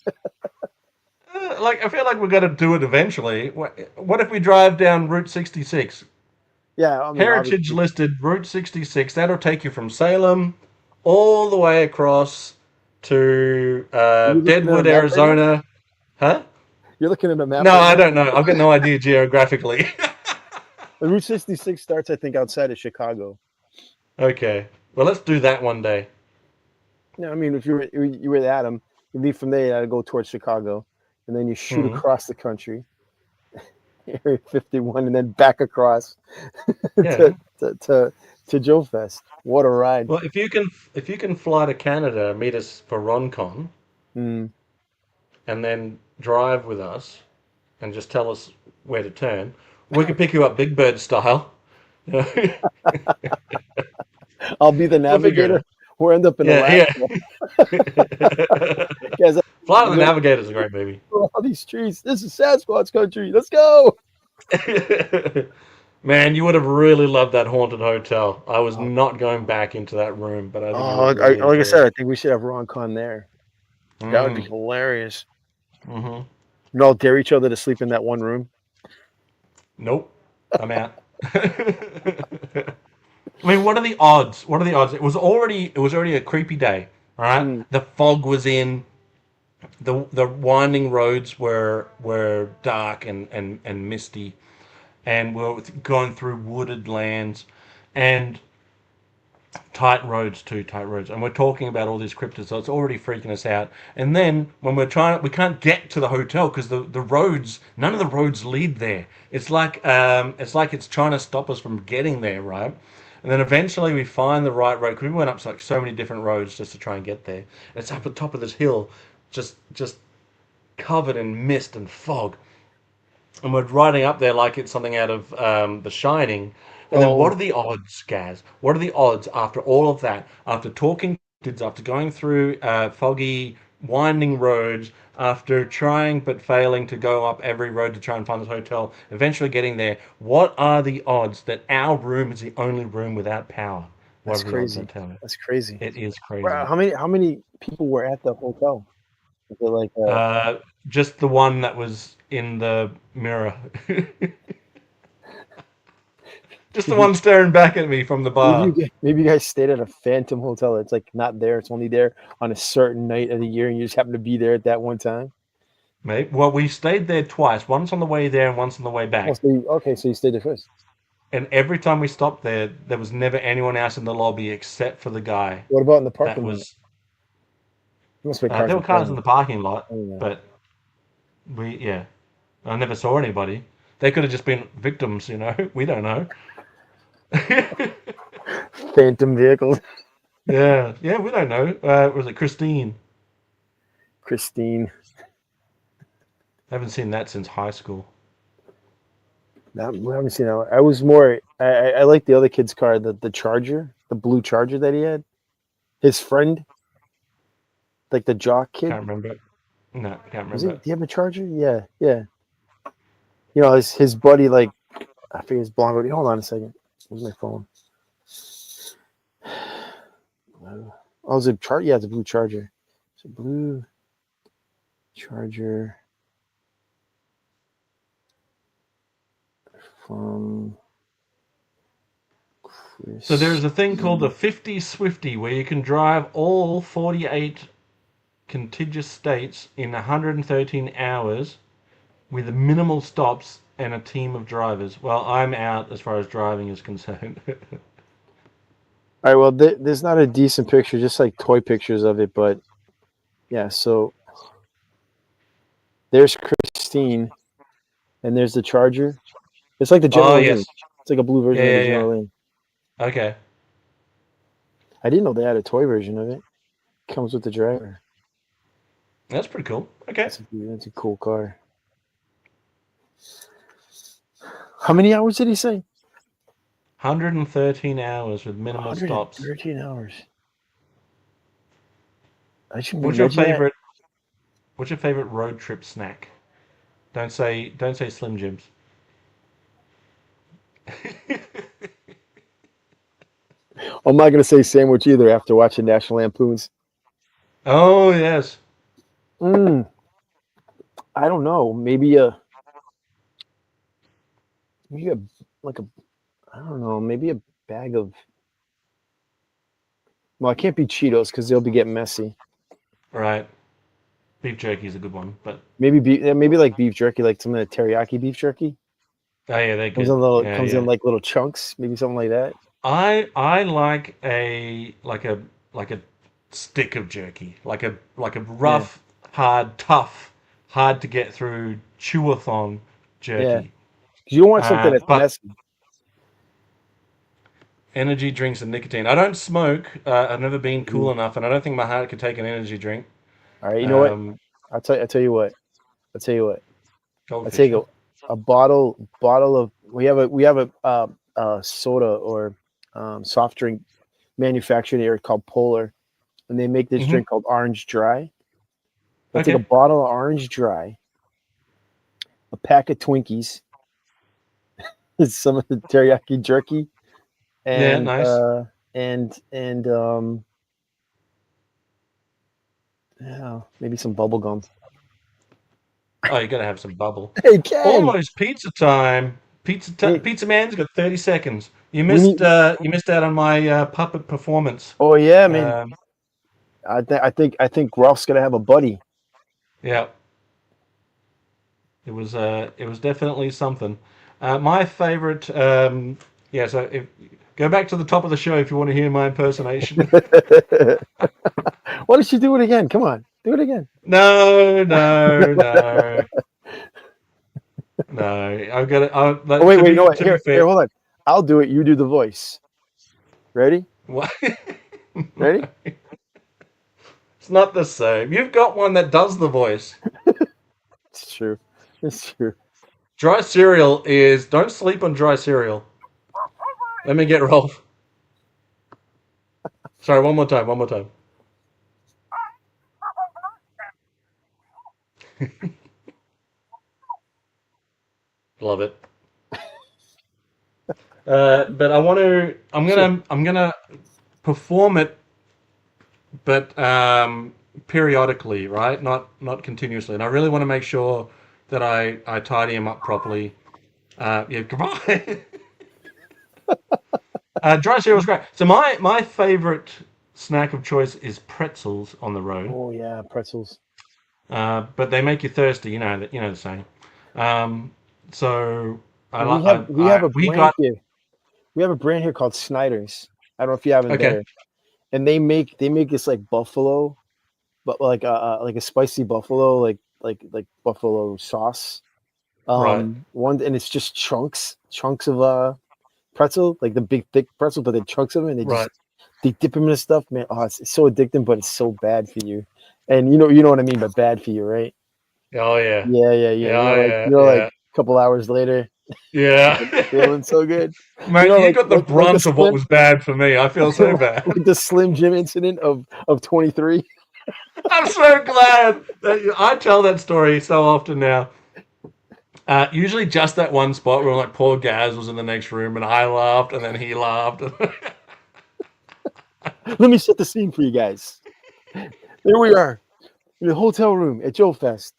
I feel like we're going to do it eventually. What if we drive down Route 66? Yeah, I mean, Heritage listed Route 66. That'll take you from Salem all the way across to Deadwood, Arizona. Huh? You're looking at a map. No, I don't know. I've got no idea geographically. The Route 66 starts, I think, outside of Chicago. Okay. Well, let's do that one day. Yeah, I mean, if you were with Adam, you leave from there, you gotta go towards Chicago, and then you shoot across the country, Area 51, and then back across to Joe Fest. What a ride! Well, if you can fly to Canada, meet us for RonCon, and then drive with us, and just tell us where to turn, we can pick you up Big Bird style. I'll be the navigator. We'll end up in Alaska. Guys, Flight of the Navigator is a great movie. All these trees. This is Sasquatch country. Let's go. Man, you would have really loved that haunted hotel. I was not going back into that room, but I think like I said, I think we should have RonCon there. That would be hilarious. Mm-hmm. We all dare each other to sleep in that one room. Nope, I'm out. I mean, what are the odds? What are the odds? It was already a creepy day. All right, the fog was in. The winding roads were dark and misty, and we're going through wooded lands, and Tight roads too, tight roads, and we're talking about all these cryptids, so it's already freaking us out. And then when we can't get to the hotel because the roads, none of the roads lead there. It's like it's trying to stop us from getting there, right? And then eventually we find the right road because we went up like so many different roads just to try and get there. And it's up the top of this hill, just covered in mist and fog, and we're riding up there like it's something out of The Shining. And then what Oh, are the odds, Gaz? What are the odds after all of that, after talking kids, after going through foggy, winding roads, after trying but failing to go up every road to try and find this hotel, eventually getting there, what are the odds that our room is the only room without power? What that's are the odds, I crazy. tell you? That's crazy. It is Wow, crazy. how many people were at the hotel? Was it like Uh, just the one that was in the mirror. Just the maybe one staring back at me from the bar. maybe you guys stayed at a phantom hotel. It's like not there. It's only there on a certain night of the year, and you just happen to be there at that one time. Mate, well, we stayed there twice, once on the way there and once on the way Oh, back. so you stayed there first. And every time we stopped there, there was never anyone else in the lobby except for the guy What about in the that parking lot? was. There must be cars There in were the cars parking in the lot. parking lot, Oh, yeah. but yeah, I never saw anybody. They could have just been victims, We don't know. Phantom vehicles. Yeah, we don't know. Was it Christine? Christine. I haven't seen that since high school. We haven't seen that. I was more. I like the other kid's car, the Charger, the blue Charger that he had. His friend, like the jock kid. Can't remember. No, can't Was he? remember. Do you have a Charger? Yeah, yeah. His buddy, like I forget his blonde buddy. Hold on a second. Where's my phone? Oh, it's a chart. Yeah, it's a blue Charger. It's a blue Charger from Chris. So there's a thing called the 50 Swifty where you can drive all 48 contiguous states in 113 hours with minimal stops and a team of drivers. Well, I'm out as far as driving is concerned. All right. Well, there's not a decent picture, just like toy pictures of it. But yeah, so there's Christine, and there's the Charger. It's like the Oh, General Lee. yes. It's like a blue Yeah, version of the yeah, yeah. General Lee. Okay. I didn't know they had a toy version of it. Comes with the driver. That's pretty cool. Okay. That's a cool car. How many hours did he say? 113 hours with minimal stops. 113 hours. I should What's your imagine that. favorite what's your favorite road trip snack? Don't say Slim Jims. I'm not gonna say sandwich either after watching National Lampoons. Oh, yes. I don't know. Maybe like a I don't know. Maybe a bag of. Well, it can't be Cheetos because they'll be getting messy. Right. Beef jerky is a good one, but Maybe like beef jerky, like some of the teriyaki beef jerky. oh yeah, they're Comes good. in little, Yeah, comes yeah. in like little chunks, maybe something like that. I like a stick of jerky, like a rough, hard, tough, hard to get through chewathon Yeah, jerky. 'cause you don't want something that's But messy. energy drinks and nicotine. I don't smoke. I've never been cool Mm. enough, and I don't think my heart could take an energy drink. All right, you know what? Um, I'll tell you what. I'll Goldfish, take huh? a bottle of we have a soda or soft drink manufactured here called Polar, and they make this Mhm. drink called Orange Dry. I'll take a Okay. bottle of Orange Dry, a pack of Twinkies, some of the teriyaki jerky, Yeah, and nice. yeah, maybe some bubble gum. Oh, you gotta have some bubble. Hey, Ken, Almost pizza time. hey, Pizza man's got 30 seconds. You we need. missed out on my puppet performance. Oh yeah, man. Um, I think Ralph's gonna have a buddy. yeah, it was definitely something. My favorite, yeah. So Go back to the top of the show if you want to hear my impersonation. Why don't you do it again? Come on, do it again. No. I've got it. Wait, you know what? Here, hold on. I'll do it. You do the voice. Ready? What? Ready? It's not the same. You've got one that does the voice. It's true. It's true. Dry cereal is... Don't sleep on dry cereal. Let me get Rolf. Sorry, one more time. Love it. But I'm gonna perform it, but periodically, right? Not continuously. And I really want to make sure that I tidy him up properly. Yeah, come on. Dry cereal is great. So my favorite snack of choice is pretzels on the road. Oh yeah, pretzels. But they make you thirsty. You know the saying. So we have a brand here called Snyder's. I don't know if you have it there. And they make this like buffalo, but like a spicy buffalo, like buffalo sauce. Right. And it's just chunks of pretzel, like the big thick pretzel, but they chunks of them, and they dip them in stuff, man. Oh, it's so addicting, but it's so bad for you. And you know what I mean by bad for you, right? Oh yeah. Yeah. Like a couple hours later. Yeah. Feeling so good. Man, you got the brunt of what was bad for me. I feel so bad. Like the Slim Jim incident of 23. I'm so glad that I tell that story so often now. Usually just that one spot where like poor Gazz was in the next room and I laughed and then he laughed. Let me set the scene for you guys. There we are in the hotel room at Joe Fest.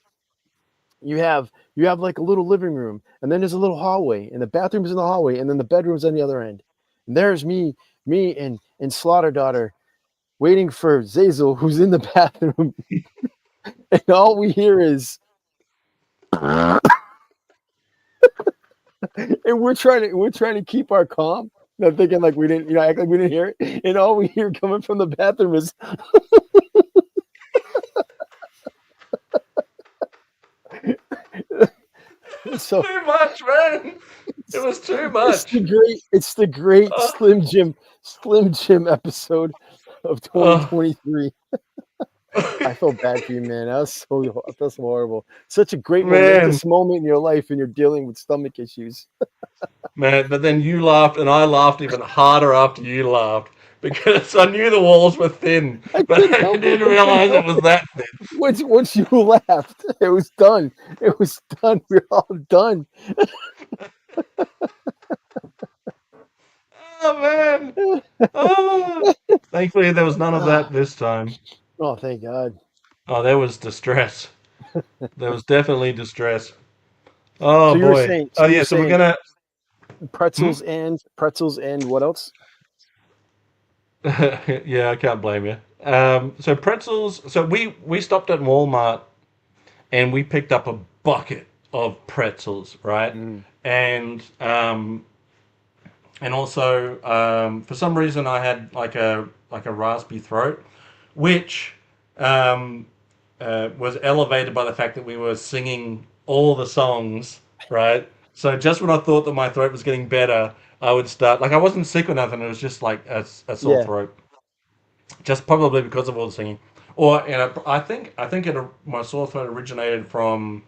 You have like a little living room, and then there's a little hallway, and the bathroom's in the hallway, and then the bedroom's on the other end. And there's me and Slaughter Daughter waiting for Zazel, who's in the bathroom. And all we hear is and we're trying to keep our calm. Not thinking like we didn't, act like we didn't hear it. And all we hear coming from the bathroom is so too much, man. It was too much. It's the great Slim Jim episode of 2023. I felt bad for you, man. I felt so horrible. Such a great momentous moment in your life, and you're dealing with stomach issues. Man, but then you laughed, and I laughed even harder after you laughed because I knew the walls were thin, but I didn't realize it was that thin. Once you laughed, it was done. It was done. We're all done. Oh man! Oh. Thankfully, there was none of that this time. Oh, thank God. Oh, there was distress. There was definitely distress. Oh so boy! So we're gonna pretzels and what else? Yeah, I can't blame you. So pretzels. So we stopped at Walmart and we picked up a bucket of pretzels, right? And also for some reason I had like a raspy throat, which was elevated by the fact that we were singing all the songs, right? So just when I thought that my throat was getting better, I would start, like I wasn't sick or nothing, it was just like a sore throat. Just probably because of all the singing. Or, I think my sore throat originated from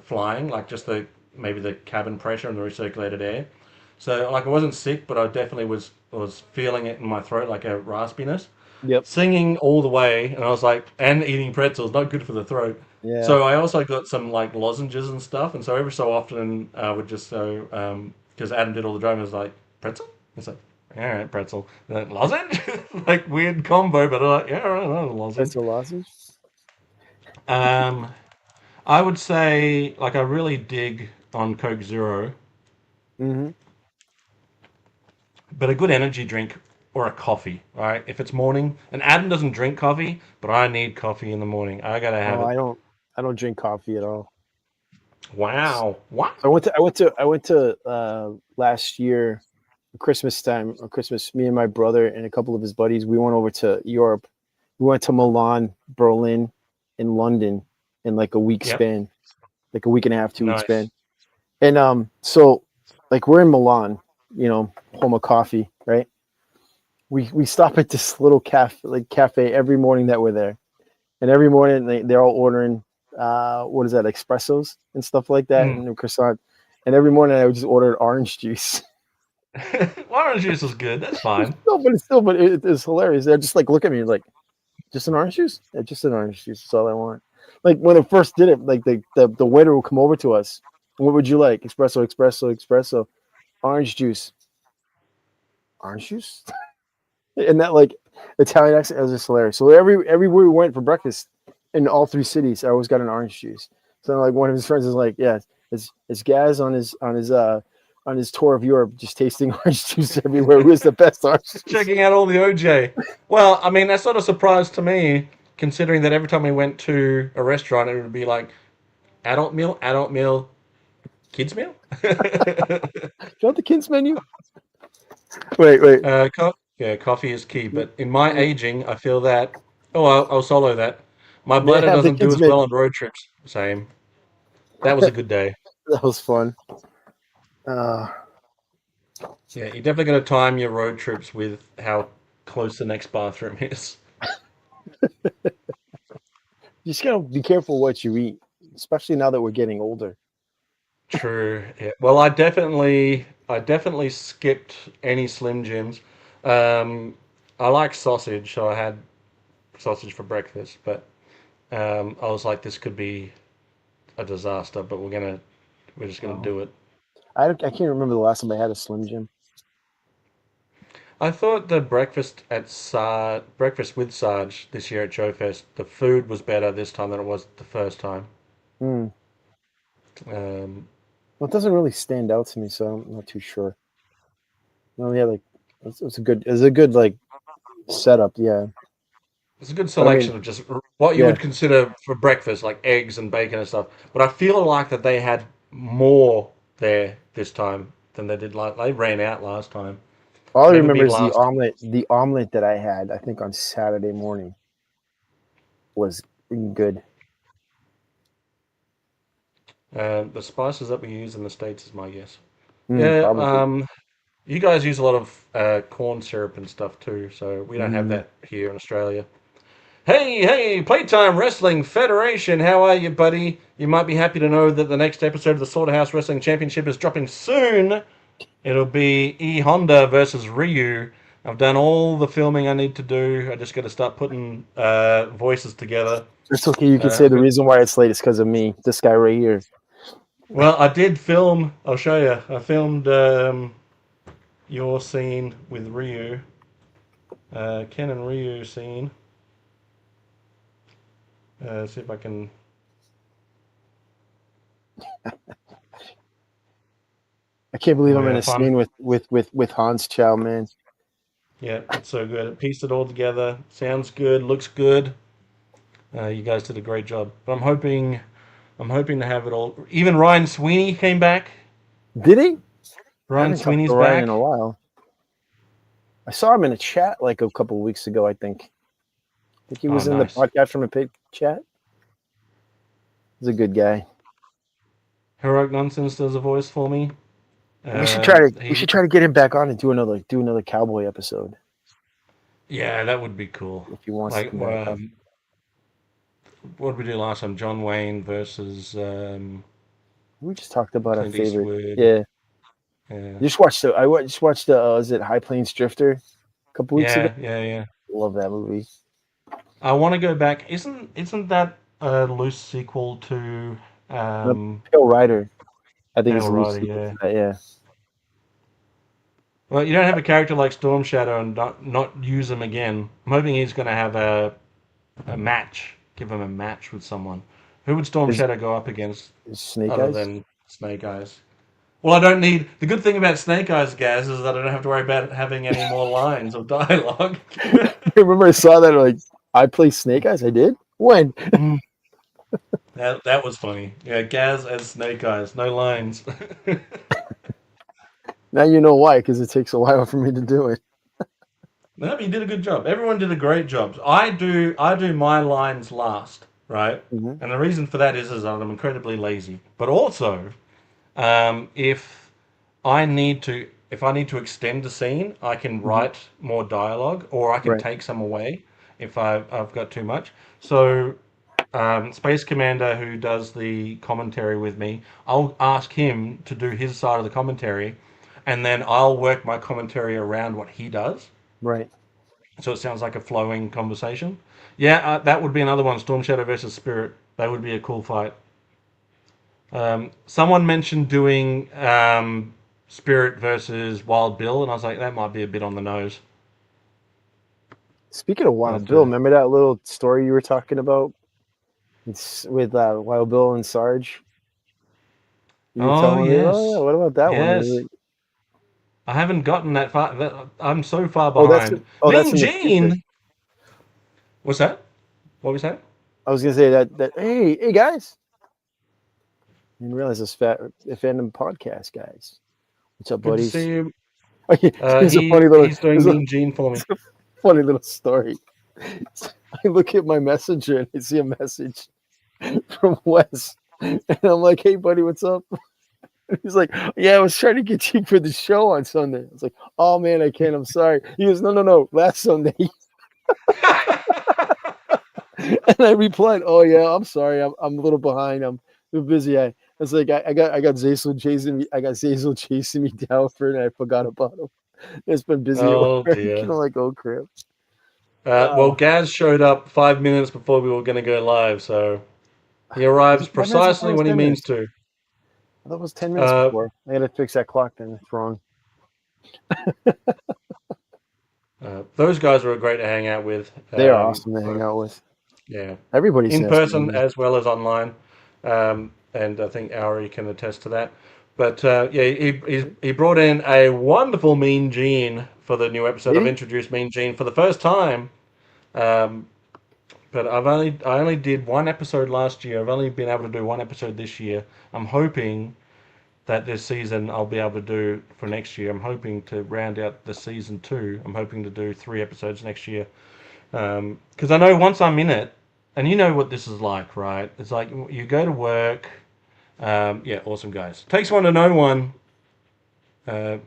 flying, like just maybe the cabin pressure and the recirculated air. So like I wasn't sick, but I definitely was feeling it in my throat, like a raspiness. Yep. Singing all the way, and I was like, and eating pretzels, not good for the throat. Yeah. So I also got some like lozenges and stuff, and so every so often I would just because Adam did all the driving, I was like, pretzel? It's like, all right, pretzel. Lozenge? Like weird combo, but I'm like, yeah, all right, lozenge. Pretzel lozenge? I would say like I really dig on Coke Zero. Mm-hmm. But a good energy drink or a coffee, all right? If it's morning, and Adam doesn't drink coffee, but I need coffee in the morning. I gotta have it. I don't drink coffee at all. Wow. What? I went to last year. Christmas time, or Christmas, me and my brother and a couple of his buddies, we went over to Europe. We went to Milan, Berlin, and London in like a week Yep. span, like a week and a half, 2 week Nice. span. And so like we're in Milan, you know, home of coffee, right? We stop at this little cafe every morning that we're there. And every morning they're all ordering what is that, espressos and stuff like that, and a croissant. And every morning I would just order orange juice. Orange juice is good. That's fine. but it's hilarious. They're just like, look at me like, just an orange juice? Yeah, just an orange juice. That's all I want. Like when I first did it, like the waiter will come over to us. What would you like? Espresso, orange juice. Orange juice? And that like Italian accent, it was just hilarious. So everywhere we went for breakfast in all 3 cities, I always got an orange juice. So like one of his friends is like, yeah, it's Gazz on his tour of Europe, just tasting orange juice everywhere. Who is the best orange juice? Checking out all the OJ. Well, I mean, that's not a surprise to me, considering that every time we went to a restaurant, it would be like adult meal, kids meal. Do you want the kids menu? Wait. Coffee is key. But in my aging, I feel that. Oh, I'll solo that. My bladder have the doesn't do kids as menu. well on road trips. Same. That was a good day. That was fun. Yeah, you definitely got to time your road trips with how close the next bathroom is. You just gotta be careful what you eat, especially now that we're getting older. True. Yeah. Well, I definitely skipped any Slim Jims. I like sausage, so I had sausage for breakfast. But I was like, this could be a disaster. But we're just gonna do it. I can't remember the last time I had a Slim Jim. I thought the breakfast with Sarge this year at Joe Fest, the food was better this time than it was the first time. Well, it doesn't really stand out to me, so I'm not too sure. No, yeah, like it's a good like setup, yeah. It's a good selection of just what you yeah. would consider for breakfast, like eggs and bacon and stuff. But I feel like that they had more there this time than they did. Like they ran out last time. All I Maybe remember is last- the omelet that I had, I think on Saturday morning, was good. The spices that we use in the States is my guess. Probably. You guys use a lot of corn syrup and stuff too, so we don't have that here in Australia. Hey, Playtime Wrestling Federation, how are you, buddy? You might be happy to know that the next episode of the Slaughterhouse Wrestling Championship is dropping soon. It'll be E Honda versus Ryu. I've done all the filming I need to do. I just got to start putting voices together. It's okay. You can say the reason why it's late is because of me. This guy right here. Well, I did film. I'll show you. I filmed your scene with Ryu. Ken and Ryu scene. See if I can. I can't believe I'm in a scene with Hans Chow, man. Yeah, it's so good. It pieced it all together. Sounds good. Looks good. You guys did a great job. But I'm hoping to have it all. Even Ryan Sweeney came back. Did he? Ryan Sweeney's Ryan back in a while. I saw him in a chat like a couple of weeks ago. I think he was in nice. the podcast from a pig chat. He's a good guy. Heroic Nonsense does a voice for me. We should try to get him back on and do another cowboy episode. Yeah, that would be cool. If he wants to come back on. What did we do last time? John Wayne versus. We just talked about Clint our favorite. Eastwood. Yeah. Yeah. I just watched is it High Plains Drifter a couple weeks ago? Yeah. Love that movie. I want to go back. Isn't that a loose sequel to Pale Rider? I think it's a Pale loose Rider, sequel yeah. to that, yeah. Well, you don't have a character like Storm Shadow and not use him again. I'm hoping he's going to have a match. Give him a match with someone. Who would Storm Shadow go up against? Snake other Eyes? than Snake Eyes? Well, I don't need... The good thing about Snake Eyes, Gaz, is that I don't have to worry about having any more lines of dialogue. I remember I saw that, like, I play Snake Eyes? I did? When? That was funny. Yeah, Gaz as Snake Eyes. No lines. Now you know why, because it takes a while for me to do it. No, you did a good job. Everyone did a great job. I do my lines last, right? Mm-hmm. And the reason for that is that I'm incredibly lazy. But also, if I need to extend the scene, I can Mm-hmm. write more dialogue, or I can Right. take some away if I've got too much. So, Space Commander, who does the commentary with me, I'll ask him to do his side of the commentary, and then I'll work my commentary around what he does, Right. so it sounds like a flowing conversation. Yeah, that would be another one. Storm Shadow versus Spirit. That would be a cool fight. Someone mentioned doing Spirit versus Wild Bill, and I was like, that might be a bit on the nose. Speaking of Wild But Bill, remember that little story you were talking about? It's with Wild Bill and Sarge. You were oh telling me, oh yes, yeah, what about that one? And yes. I haven't gotten that far. I'm so far oh, behind. that's Mean in the future. Gene. What's that? What was that? I was gonna say that hey guys, I didn't realize this fandom podcast, guys. What's up, Good to buddies? see you. Here's a funny little He's doing Mean Gene for me. funny little story. I look at my messenger and I see a message from Wes, and I'm like, "Hey, buddy, what's up?" He's like, "Yeah, I was trying to get you for the show on Sunday." I was like, "Oh man, I can't. I'm sorry." He goes, "No, last Sunday." And I replied, "Oh yeah, I'm sorry. I'm a little behind. I'm busy. I was like, I got Zazel chasing me. I got Zazel chasing me down for it, and I forgot about him. It's been busy at Oh work." dear. I'm like, "Oh crap." Well, Gaz showed up 5 minutes before we were going to go live, so he Was arrives it 5 minutes? I thought it precisely was when he 10 means minutes. to. I thought it was 10 minutes Uh, before. I got to fix that clock then. It's wrong. those guys are great to hang out with. They are awesome to hang out with. Yeah, Everybody's in nasty. person as well as online, and I think Ari can attest to that. But yeah, he brought in a wonderful Mean Gene for the new episode. I've See? introduced Mean Gene for the first time, um, but I only did one episode last year. I've only been able to do one episode this year. I'm hoping that this season I'll be able to do for next year. I'm hoping to round out the season 2. I'm hoping to do 3 episodes next year. Because I know once I'm in it, and you know what this is like, right? It's like you go to work. Yeah, awesome guys. Takes one to know one. Uh,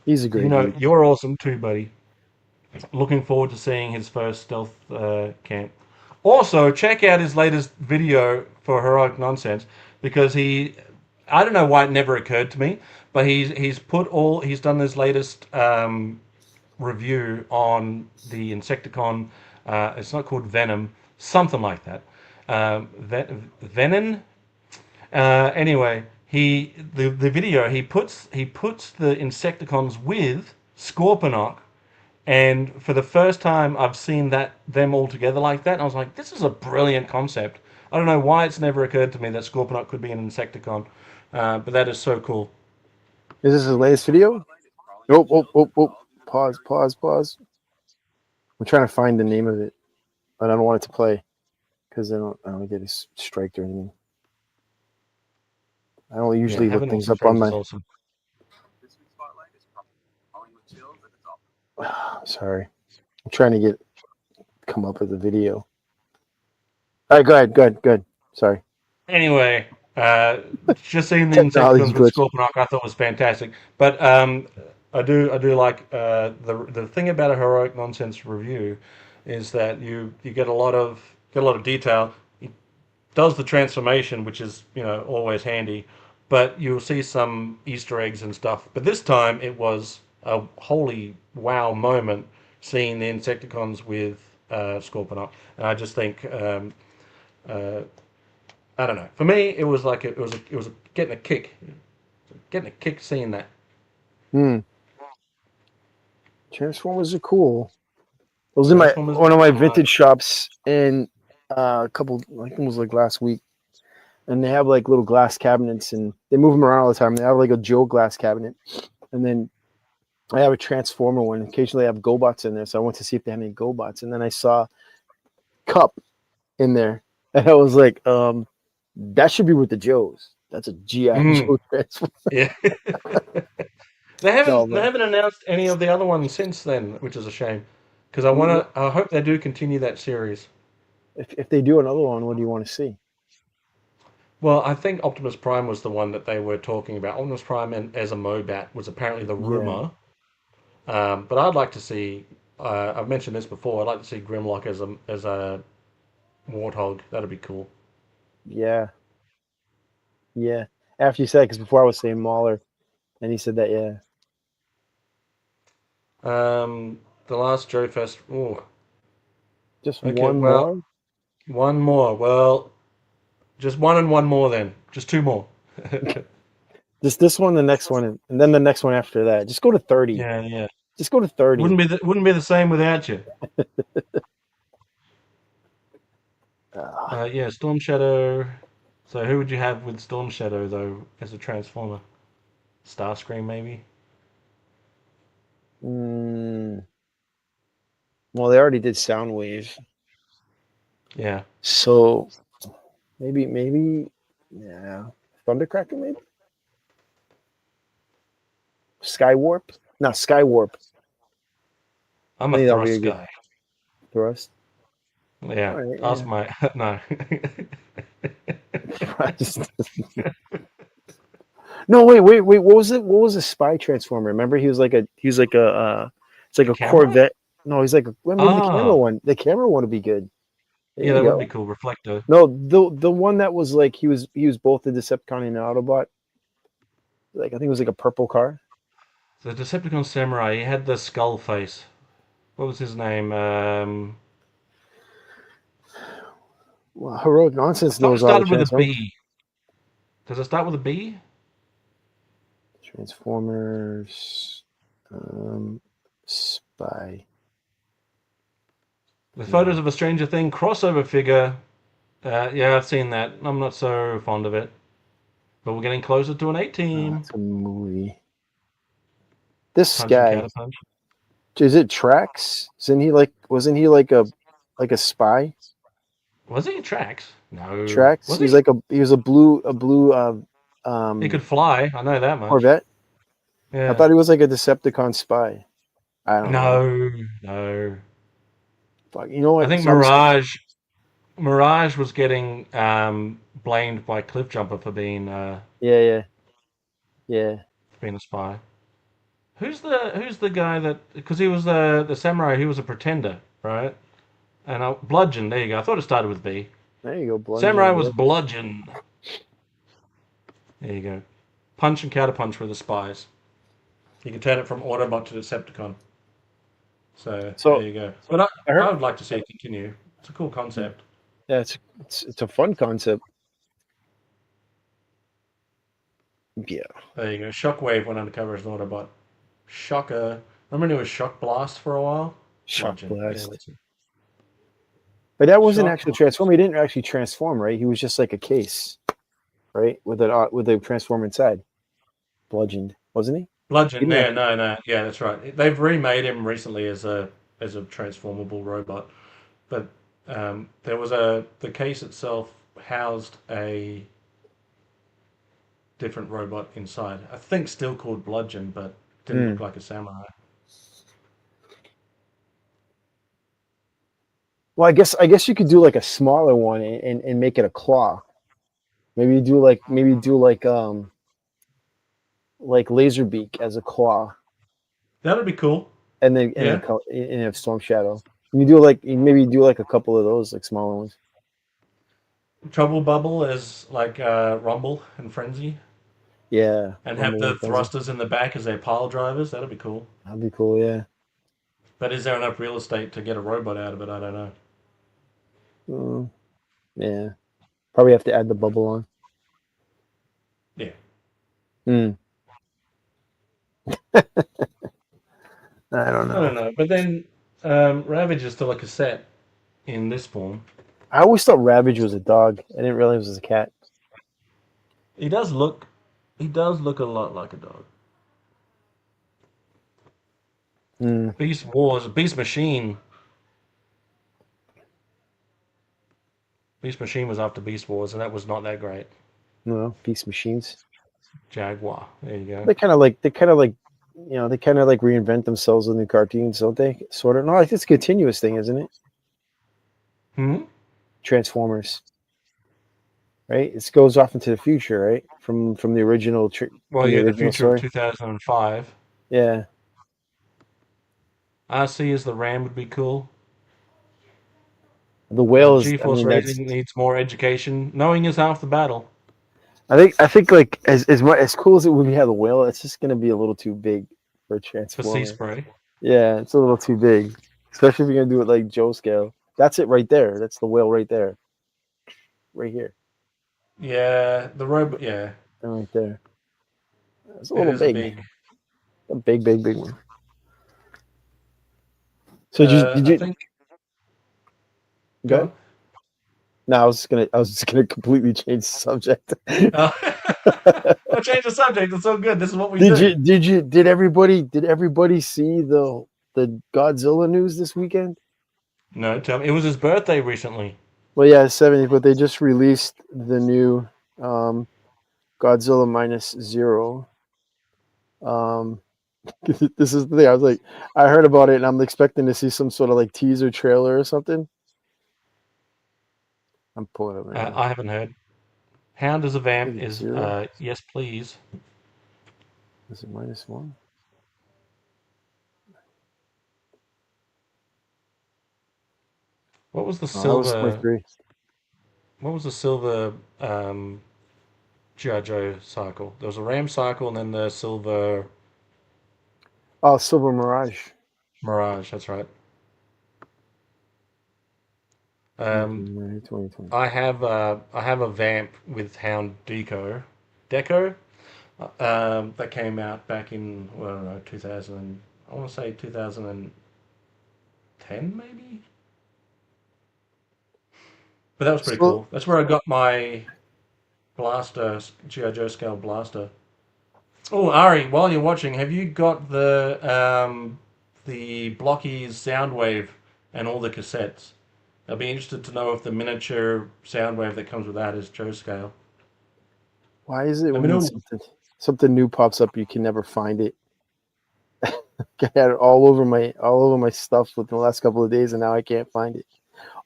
He's a you great know, dude. you're awesome too, buddy. Looking forward to seeing his first stealth camp. Also, check out his latest video for Heroic Nonsense because I don't know why it never occurred to me, but he's done his latest review on the Insecticon. It's not called Venom, something like that. Venom. Anyway, the video he puts the Insecticons with Scorponok, and for the first time I've seen them all together like that. And I was like, this is a brilliant concept. I don't know why it's never occurred to me that Scorponok could be an Insecticon, but that is so cool. Is this his latest video? Oh. Pause. I'm trying to find the name of it, but I don't want it to play because I don't get a strike or anything. I don't usually look things up on my. Awesome. Sorry, I'm trying to come up with a video. All right, go ahead. Sorry. Anyway, just seeing the Technology Insecticons with glitch. Scorponok I thought was fantastic. But I do like the thing about a Heroic Nonsense review is that you get a lot of detail. It does the transformation, which is always handy, but you'll see some Easter eggs and stuff. But this time it was a holy wow moment seeing the Insecticons with Scorponok, and I just think. I don't know. For me, it was like it was getting a kick seeing that. Transformers are cool. It was in Transformers one of my are vintage shops in a couple, I think it was like last week, and they have like little glass cabinets, and they move them around all the time. They have like a Joe glass cabinet, and then I have a Transformer one. Occasionally, I have GoBots in there, so I went to see if they have any GoBots, and then I saw Cup in there, and I was like, that should be with the Joes. That's a GI Joe transformer. Yeah. They No, haven't announced any of the other ones since then, which is a shame. Because I hope they do continue that series. if they do another one, what do you want to see? Well, I think Optimus Prime was the one that they were talking about. Optimus Prime as a Mobat was apparently the Yeah, rumor. But I'd like to see. I've mentioned this before. I'd like to see Grimlock as a warthog. That'd be cool. yeah, yeah. After you said, because before I was saying Mauler, and he said that, yeah. The last Joe Fest. Oh, Just okay. one Well, more. one more. Well, just one and one more then. Just two more. Just this one, the next one, and then the next one after that. Just go to 30. Yeah, yeah. Just go to 30. Wouldn't be the same without you. Yeah, Storm Shadow. So who would you have with Storm Shadow though as a Transformer? Starscream maybe. Mm, well, they already did Soundwave, Yeah. so maybe, yeah, Thundercracker, maybe Skywarp. No, Skywarp. I'm I a think that'll be a thrust good guy. thrust. Yeah. All right, Ask my no. Thrust. No, wait. What was it? What was a spy transformer? Remember, he was like a it's like a Camera? Corvette. No, he's like maybe the camera Ah, one. The camera one would be good. There yeah, you that would be go. cool. Reflector. No, the one that was like he was both a Decepticon and an Autobot. Like I think it was like a purple car. The Decepticon Samurai, he had the skull face. What was his name? Well, Heroic I Nonsense thought it knows all the started with a Transformers. B. Does it start with a B? Transformers, spy. The photos of a Stranger Thing crossover figure. Yeah, I've seen that. I'm not so fond of it. But we're getting closer to an 8 Oh, team. it's a movie. This Punch and guy, Counterpunch. is it Trax? Wasn't he like a spy? Was he in tracks? No. Trax. Was He's he? like he was a blue He could fly. I know that much. Corvette. I Yeah. thought he was like a Decepticon spy. I don't know. No, no. Fuck, you know I what? think So I'm Mirage was getting blamed by Cliffjumper yeah, yeah. for being a spy. Who's the guy that because he was the samurai, he was a pretender, right? And Bludgeon, there you go. I thought it started with B. There you go, Samurai Bludgeon. was Bludgeon. There you go. Punch and Counterpunch were the spies. You can turn it from Autobot to Decepticon. So there you go. But I heard, I would like to see it continue. It's a cool concept. yeah, it's a fun concept. Yeah. There you go. Shockwave went undercover as an Autobot. Shocker. Remember it was Shock Blast for a while? Shock Bludgeon. Yeah, Blast. that's it. But that wasn't Shock actually Blast. transform. He didn't actually transform, right? He was just like a case, right? With a transformer inside. Bludgeoned, wasn't he? Bludgeon. Didn't Yeah, have- no. Yeah, that's right. They've remade him recently as a transformable robot. But there was the case itself housed a different robot inside. I think still called Bludgeon, but didn't look like a samurai. Well, I guess you could do like a smaller one and make it a claw. Maybe do like Laserbeak as a claw, That'd be cool. and then Yeah. and have Storm Shadow. You do like maybe do like a couple of those like smaller ones. Trouble Bubble as like Rumble and Frenzy, Yeah, and have the thrusters in the back as their pile drivers. That'd be cool. that'd be cool. Yeah. But is there enough real estate to get a robot out of it? I don't know. Yeah. Probably have to add the bubble on. Yeah. I don't I know. don't know. But then Ravage is still a cassette in this form. I always thought Ravage was a dog. I didn't realize it was a cat. He does look a lot like a dog. Beast Wars, Beast Machine. Beast Machine was after Beast Wars, and that was not that great. No, Beast Machines. Jaguar. There you go. They kind of like they kind of like reinvent themselves with new cartoons, don't they? Sort of. No, like it's a continuous thing, isn't it? Transformers, right? It goes off into the future, right? From the original. Well, from the yeah, the original future of story. 2005. Yeah. RC as the Ram would be cool. The whale is. I G-force mean, that's. racing needs more education. Knowing is half the battle. I think like as cool as it would be to have the whale, it's just gonna be a little too big for a For sea transformer. spray. Yeah, it's a little too big, especially if you're gonna do it like Joe scale. That's it right there. That's the whale right there, right here, Yeah, the robot. Yeah, and right there. It's a it little is a big, big. a big one. So did I you think. go Go ahead? on. No, I was just gonna completely change the subject. Oh. I'll change the subject. It's so good. This is what we Did do. everybody see the Godzilla news this weekend? No, tell me. It was his birthday recently. Well, yeah, 70, but they just released the new Godzilla minus zero. This is the thing. I was like, I heard about it, and I'm expecting to see some sort of like teaser trailer or something. I'm pulling it right now. I haven't heard. Hound as a vamp Is it is zero? yes, please. Is it minus one? What was the Oh, that was silver? 23. What was the silver G.I. Joe cycle? There was a Ram cycle and then the silver Oh, Silver Mirage. Mirage. That's right. Um, 2020. I have a vamp with Hound Deco, that came out back in well, I don't know 2000. I want to say 2010 maybe. But that was pretty So, cool. That's where I got my blaster, G.I. Joe scale blaster. Oh, Ari, while you're watching, have you got the Blockies Soundwave and all the cassettes? I'd be interested to know if the miniature Soundwave that comes with that is Joe scale. why is it Let me when know. something new pops up, you can never find it? I had it all over my stuff within the last couple of days, and now I can't find it.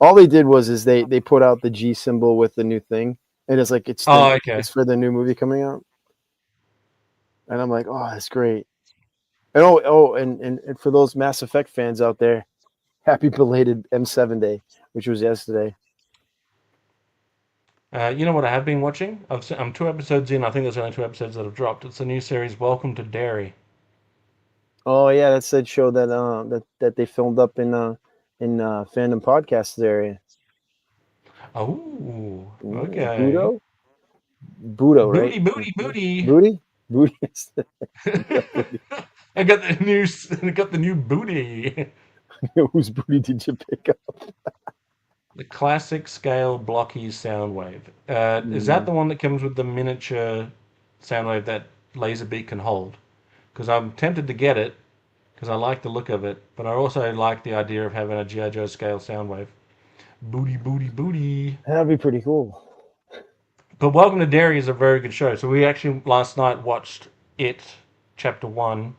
All they did was they put out the G symbol with the new thing, and it's like Oh, okay. it's for the new movie coming out, and I'm like, oh, that's great. And and for those Mass Effect fans out there, happy belated M7 day, which was yesterday. You know what I have been watching? I'm 2 episodes in. I think there's only 2 episodes that have dropped. It's the new series Welcome to Derry. Oh yeah, that's that show that they filmed up in Fandom Podcasts area. Oh, Ooh, okay. Budo, right? Booty, booty, booty. Booty. I got the new, I got the new booty. Whose booty did you pick up? The classic scale blocky Soundwave. Is that Mm. the one that comes with the miniature Soundwave that Laserbeak can hold? Because I'm tempted to get it because I like the look of it, but I also like the idea of having a G.I. Joe scale Soundwave. Booty, booty, booty. That'd be pretty cool. But Welcome to Derry is a very good show. So we actually last night watched It Chapter 1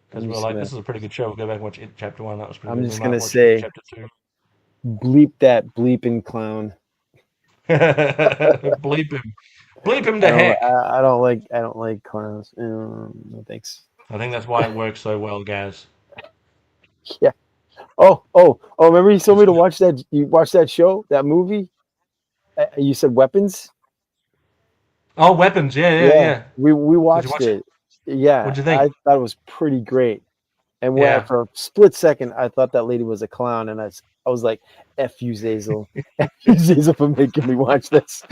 because I'm we were just like, gonna this is a pretty good show. We'll go back and watch It Chapter 1. That was pretty I'm good. We just might gonna watch It say Chapter 2. bleep that bleeping clown. Bleep him. Bleep him to heck. I don't like clowns. No thanks. I think that's why it works so well, Gaz. Yeah. Oh! Remember you told me to watch that? You watched that show, that movie? You said Weapons. Oh, Weapons. Yeah, yeah, Yeah, yeah. we Did you watched watch it? it. Yeah, What'd you think? I thought it was pretty great. And Yeah. for a split second, I thought that lady was a clown, and I was like, "F you, Zazel, F you, Zazel, for making me watch this."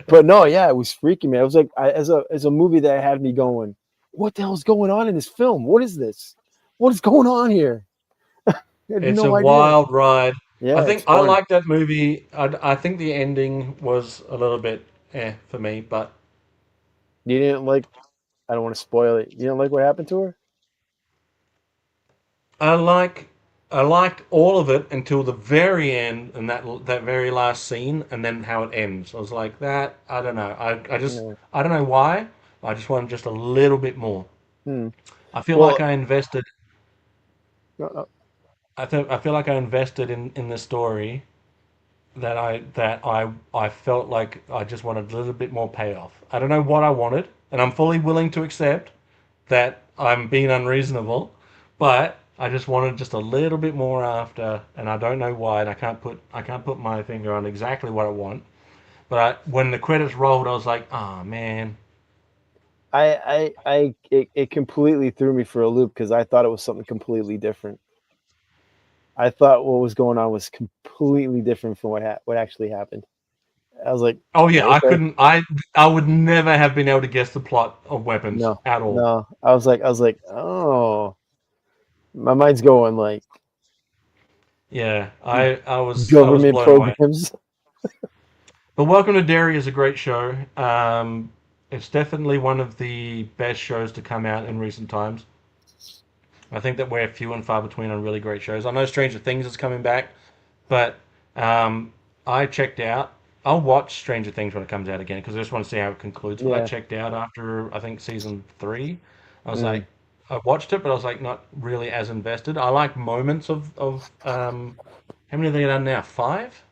But no, yeah, it was freaking me. I was like, as a movie that had me going, "What the hell's going on in this film? What is this? What is going on here?" I had It's a no idea. wild ride. I Yeah, it's think I fun. like that movie. I think the ending was a little bit for me, but You didn't like. I don't want to spoil it. You didn't like what happened to her? I like I liked all of it until the very end and that very last scene and then how it ends. I was like that. I don't know. I just No. I don't know why. I just wanted just a little bit more. Hmm. I feel Well, like I invested. uh, I feel like I invested in the story that I felt like I just wanted a little bit more payoff. I don't know what I wanted, and I'm fully willing to accept that I'm being unreasonable, but I just wanted just a little bit more after, and I don't know why, and I can't put my finger on exactly what I want. But when the credits rolled, I was like, oh man, it completely threw me for a loop because I thought it was something completely different. I thought what was going on was completely different from what actually happened. I was like, oh yeah, I okay, couldn't, I would never have been able to guess the plot of Weapons no, at all. no. I was like, oh, my mind's going like Yeah, I was government blown away. programs. But Welcome to Derry is a great show. It's definitely one of the best shows to come out in recent times. I think that we're few and far between on really great shows. I know Stranger Things is coming back, but um, I checked out. I'll watch Stranger Things when it comes out again because I just want to see how it concludes. But I Yeah. checked out after I think season 3. I was Mm. like, I watched it, but I was like not really as invested. I like moments of how many have they done now? 5?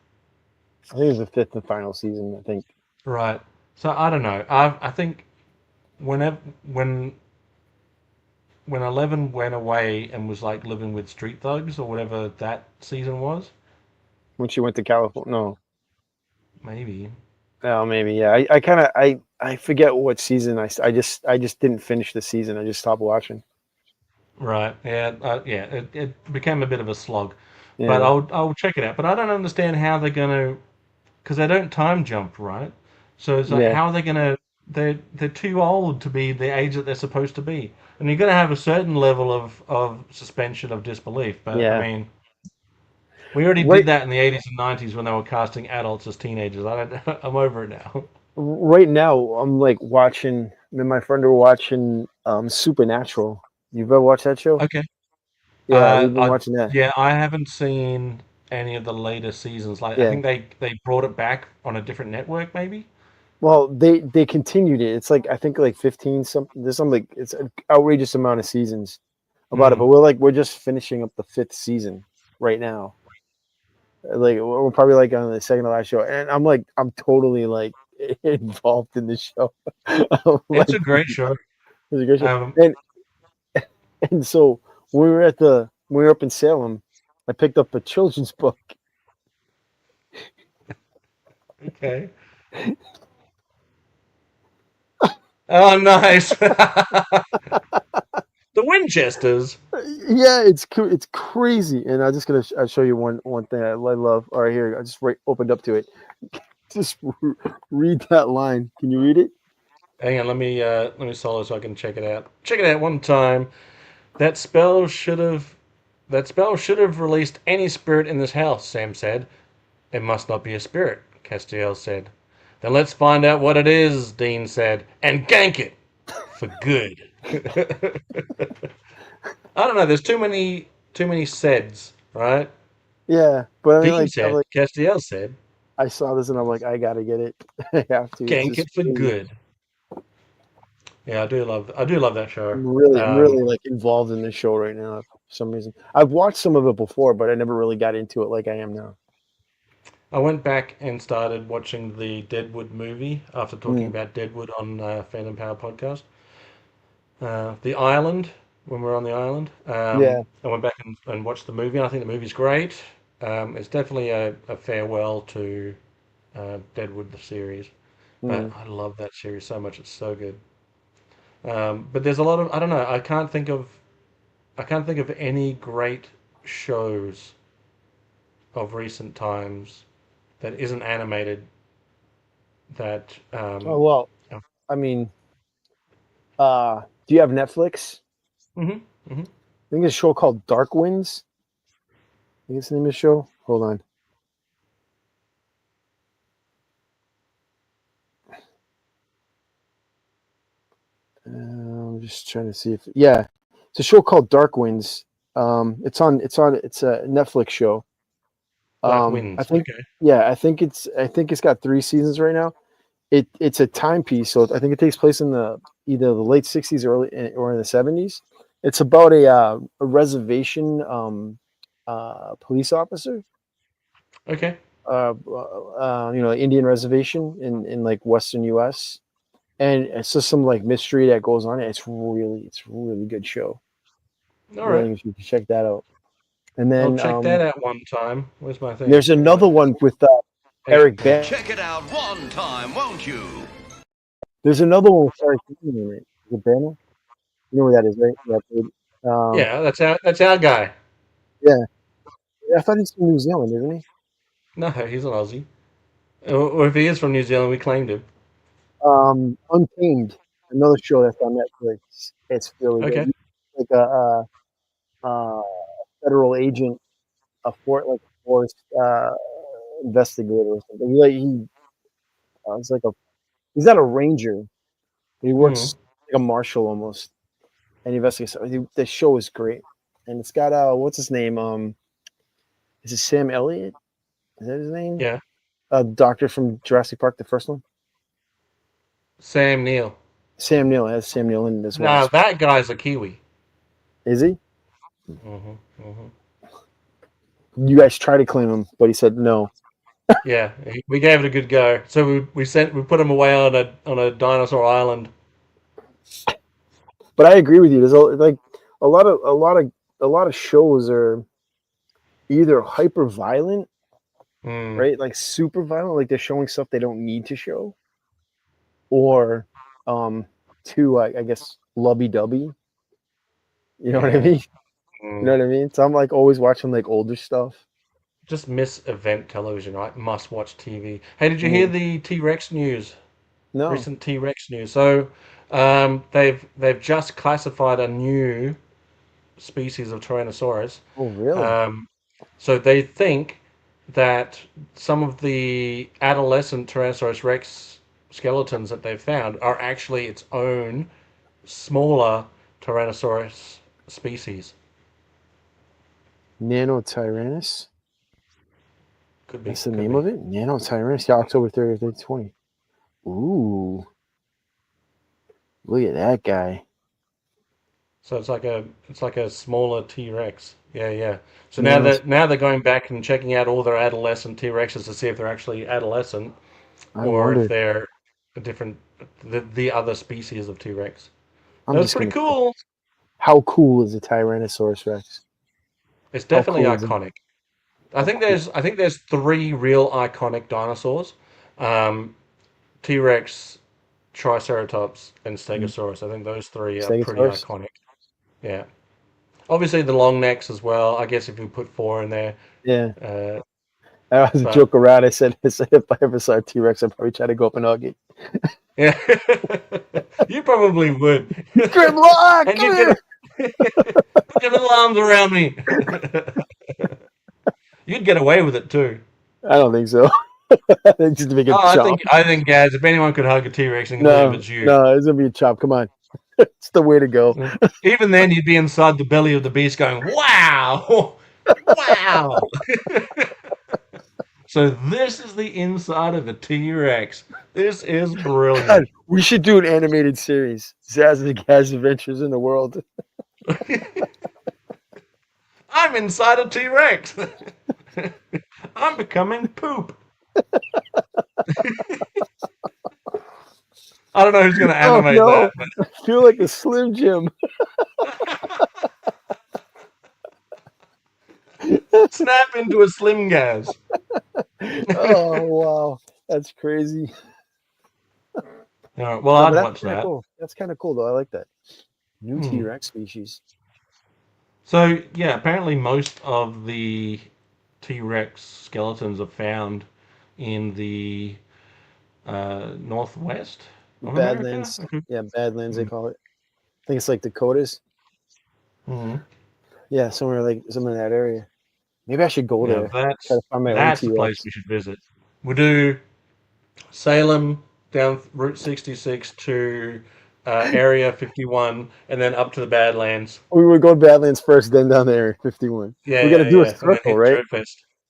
I think it was the fifth and final season. I think. Right. So I don't know. I think whenever when Eleven went away and was like living with street thugs or whatever that season was, When she went to California. No, maybe. no, maybe. Yeah, I kind of I forget what season. I just didn't finish the season. I just stopped watching. Right. Yeah. Yeah. It became a bit of a slog, but Yeah, I'll check it out. But I don't understand how they're gonna because they don't time jump, right? So it's like yeah, how are they gonna? They're too old to be the age that they're supposed to be, and you're gonna have a certain level of suspension of disbelief. But I yeah. mean, we already did Right, that in the 80s and 90s when they were casting adults as teenagers. I don't, I'm over it now. right now I'm like watching. Me and my friend are watching Supernatural. You've ever watched that show? Okay. Yeah, we've been I watching that. yeah, I haven't seen any of the later seasons. Like I Yeah. think they brought it back on a different network, maybe. Well, they continued it. It's like I think like 15 something. There's some like it's an outrageous amount of seasons about it. But Mm. we're just finishing up the fifth season right now. Like we're probably like on the second to last show, and I'm totally like involved in the show. I'm It's like a great show. it's a great show. Um, And so when we were up in Salem, I picked up a children's book. okay. Oh, nice. The Winchesters. Yeah, it's crazy, and I'm just gonna I'll show you one thing I love. All right, here I just opened up to it. Just read that line. Can you read it? Hang on, let me solo so I can check it out. Check it out one time. That spell should have that spell should have released any spirit in this house, Sam said. It must not be a spirit, Castiel said. Then let's find out what it is, Dean said, and gank it for good. I don't know. There's too many saids, right? Yeah, but I mean, Dean like I'm said, like Castiel said, I saw this and I'm like I gotta get it. I have to. It's gank just it for crazy. good. Yeah, I do love that show. I'm really like involved in this show right now for some reason. I've watched some of it before, but I never really got into it like I am now. I went back and started watching the Deadwood movie after talking Mm, about Deadwood on Phantom Power podcast. The Island, when we were on the island, yeah. I went back and watched the movie, and I think the movie's great. It's definitely a farewell to Deadwood, the series. But Mm. I love that series so much; it's so good. But there's a lot of I don't know. I can't think of any great shows of recent times that isn't animated. That Oh well, I mean, do you have Netflix? hmm hmm I think there's a show called Dark Winds. I think it's the name of the show. Hold on. I'm just trying to see if yeah, it's a show called Dark Winds. It's a Netflix show. Dark I Winds. think Okay. yeah, I think it's got 3 seasons right now, it's a timepiece. So I think it takes place in either the late 60s or in the 70s. It's about a reservation police officer. Okay. Indian reservation in like Western U.S. And it's just some like mystery that goes on. It's really good show. All right. You should check that out. And I'll then check that out one time. Where's my thing? there's another one with Eric Bana. Check it out one time, won't you? There's another one with Eric Bana in it. Is it Bana? You know where that is, right? Yeah, that's our guy. Yeah. I thought he's from New Zealand, isn't he? No, he's an Aussie. Or if he is from New Zealand, we claimed him. Untamed, another show that's on Netflix. It's really Okay. good. Like a federal agent, a forest investigator or something. He's not a ranger. He works like a marshal almost, and he investigates. The show is great, and it's got what's his name? Is it Sam Elliott? Is that his name? Yeah. Doctor from Jurassic Park, the first one. Sam Neill. Sam Neill has Sam Neill in this one. Now that guy's a Kiwi. Is he? Mm-hmm, mm-hmm. You guys tried to claim him, but he said no. Yeah, we gave it a good go. So we put him away on a dinosaur island. But I agree with you. There's a lot of shows are either hyper violent, right? Like super violent, like they're showing stuff they don't need to show, or too, I guess, lovey-dovey. You know what I mean? You know what I mean? So I'm like always watching like older stuff. Just miss event television, right? Must watch TV. Hey, did you hear the T-Rex news? No. Recent T-Rex news. So they've just classified a new species of Tyrannosaurus. Oh, really? So they think that some of the adolescent Tyrannosaurus Rex skeletons that they've found are actually its own smaller Tyrannosaurus species. Nanotyrannus? Could be. That's the name of it? Nanotyrannus? Yeah, October 30th, 2020. Ooh. Look at that guy. So it's like a smaller T-Rex. Yeah. So now they're going back and checking out all their adolescent T-Rexes to see if they're actually adolescent or if they're a different the other species of T-Rex. That's pretty cool. How cool is a Tyrannosaurus Rex? It's definitely iconic. I think there's three real iconic dinosaurs: T-Rex, Triceratops, and Stegosaurus. I think those three are pretty iconic. Yeah. Obviously the long necks as well. I guess if you put 4 in there. Yeah. I was joke around. I said if I ever saw a T-Rex, I'd probably try to go up and hug it. Yeah. You probably would. Grimlock! And you get little arms around me. You'd get away with it too. I don't think so. Just to make a chop. I think, Gazz, if anyone could hug a T-Rex and live, it's you. No, it's gonna be a chop. Come on. It's the way to go. Even then, you'd be inside the belly of the beast going, wow! Wow! So this is the inside of the T-Rex. This is brilliant. God, we should do an animated series. Zaz and the Gazz Adventures in the World. I'm inside a T-Rex. I'm becoming poop. I don't know who's going to animate that. But... I feel like a Slim Jim. Snap into a Slim Gazz. Oh, wow. That's crazy. All right, well, I'd watch that. Cool. That's kind of cool, though. I like that. New T-Rex species. So, yeah, apparently most of the T-Rex skeletons are found in the northwest of Badlands. America? Yeah, Badlands, they call it. I think it's like Dakotas. Mm-hmm. Yeah, somewhere in that area. Maybe I should go there. That's the place we should visit. We'll do Salem down Route 66 to Area 51, and then up to the Badlands. We would go to Badlands first, then down to Area 51. Yeah, we got to do a circle, right?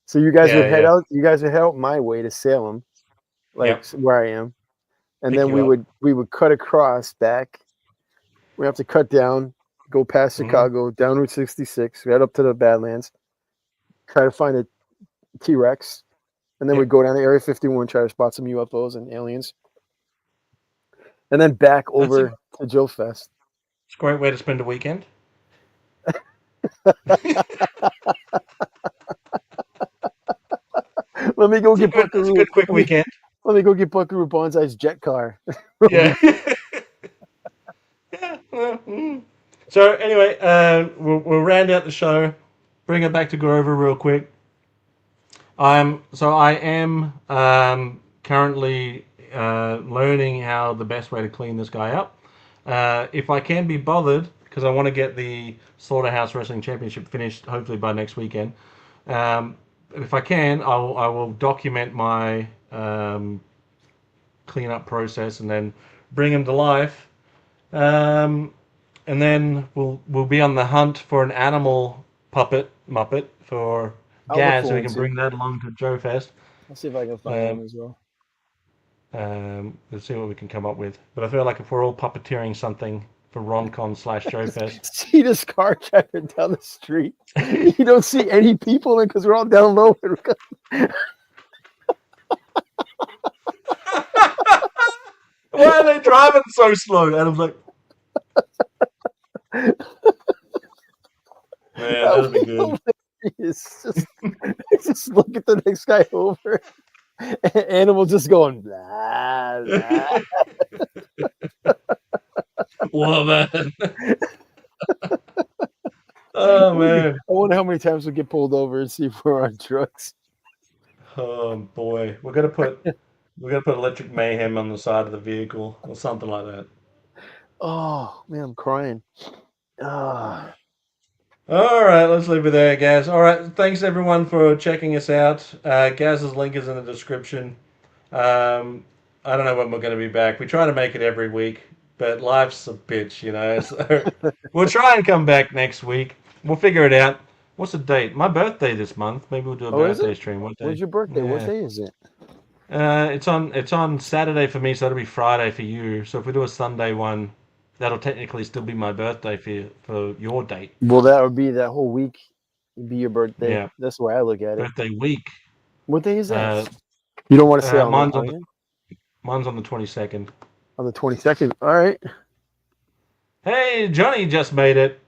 So you guys would head out. You guys would head out my way to Salem, where I am, and Pick then you up. we would cut across back. We have to cut down, go past Mhm. Chicago, down Route 66, right up to the Badlands, try to find a T-Rex, and then Yep. we go down to Area 51, try to spot some UFOs and aliens, and then back That's over to Joe Fest. It's a great way to spend a weekend. Let me go It's a get good, it's a Buckaroo. good quick weekend. Let me go get Buckaroo Bonsai's jet car. Yeah. Yeah. Well, So anyway, we'll round out the show, bring it back to Grover real quick. I am currently learning how the best way to clean this guy up. If I can be bothered, because I want to get the Slaughterhouse Wrestling Championship finished hopefully by next weekend. If I can, I will document my cleanup process and then bring him to life. And then we'll be on the hunt for an animal muppet for I'll look Gazz, so we forward can to bring it. that along to Joe Fest. I'll see if I can find him as well. Let's see what we can come up with. But I feel like if we're all puppeteering something for RonCon/Joe Fest, See this car driving down the street. You don't see any people in because we're all down low. why are they driving so slow? Adam's like, man, that'll be good. It's just look at the next guy over. Animal just going blah, blah. Woman. Oh man. I wonder how many times we get pulled over and see if we're on drugs. Oh boy, we're gonna put electric mayhem on the side of the vehicle or something like that. Oh man, I'm crying. Ah. All right, let's leave it there, Gaz. All right, thanks everyone for checking us out. Gaz's link is in the description. I don't know when we're going to be back. We try to make it every week, but life's a bitch, you know. So we'll try and come back next week. We'll figure it out. What's the date? My birthday this month. Maybe we'll do a birthday stream. What day? When's your birthday? Yeah. What day is it? It's on Saturday for me, so it'll be Friday for you. So if we do a Sunday one, that'll technically still be my birthday for your date. Well, that would be that whole week. It'd be your birthday. Yeah. That's the way I look at it. Birthday week. What day is that? You don't want to say mine's on the 22nd. On the 22nd. All right. Hey, Johnny just made it.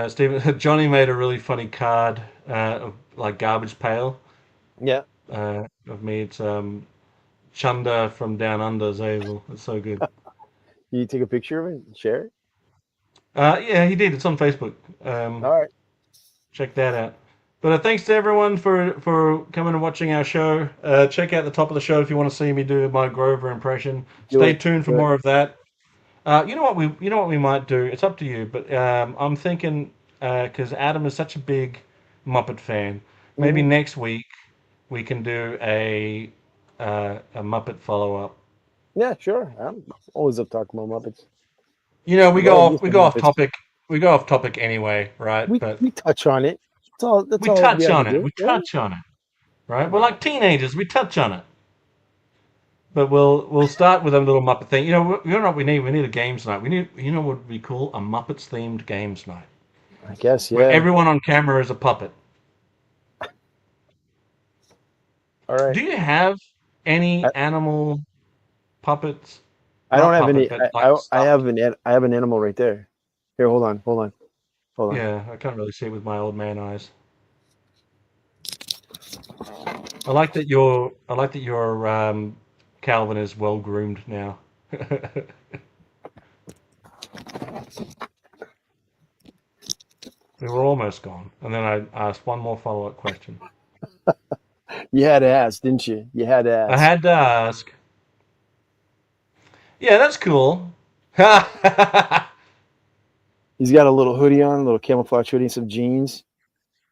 Stephen, Johnny made a really funny card, of, like garbage pail. Yeah. Of me. It's Chunda from Down Under Zavel. It's so good. You take a picture of it and share it? Yeah, he did. It's on Facebook. All right. Check that out. But thanks to everyone for coming and watching our show. Check out the top of the show if you want to see me do my Grover impression. Stay tuned for more of that. You know what we might do. It's up to you. But I'm thinking because Adam is such a big Muppet fan. Maybe next week we can do a Muppet follow up. Yeah, sure. I'm always up talking about Muppets. You know, we go off topic. We go off topic anyway, right? We touch on it. We touch on it. Right? We're like teenagers. We touch on it. But we'll start with a little Muppet thing. You know what we need? We need a games night. You know what would be cool? A Muppets themed games night. I guess, yeah. Where everyone on camera is a puppet. All right. Do you have any animal puppets? I don't have any. I have an animal right there. Here, hold on. Yeah, I can't really see it with my old man eyes. I like that your Calvin is well groomed now. We were almost gone, and then I asked one more follow-up question. You had to ask, didn't you? You had to ask. I had to ask. Yeah, that's cool. He's got a little hoodie on, a little camouflage hoodie, and some jeans.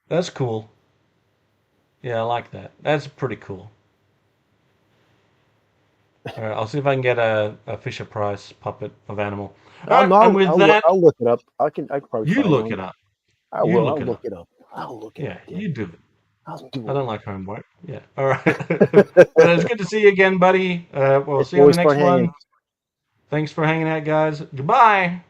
That's cool. Yeah, I like that. That's pretty cool. All right, I'll see if I can get a Fisher Price puppet of animal. I'll look it up. I can probably. You find look one. it up. I will. I'll look it up. Yeah, you do it. I'll do I it. don't like homework. Yeah. All right. Well, it's good to see you again, buddy. We'll see you on Always the next fun hanging. one. Thanks for hanging out, guys. Goodbye.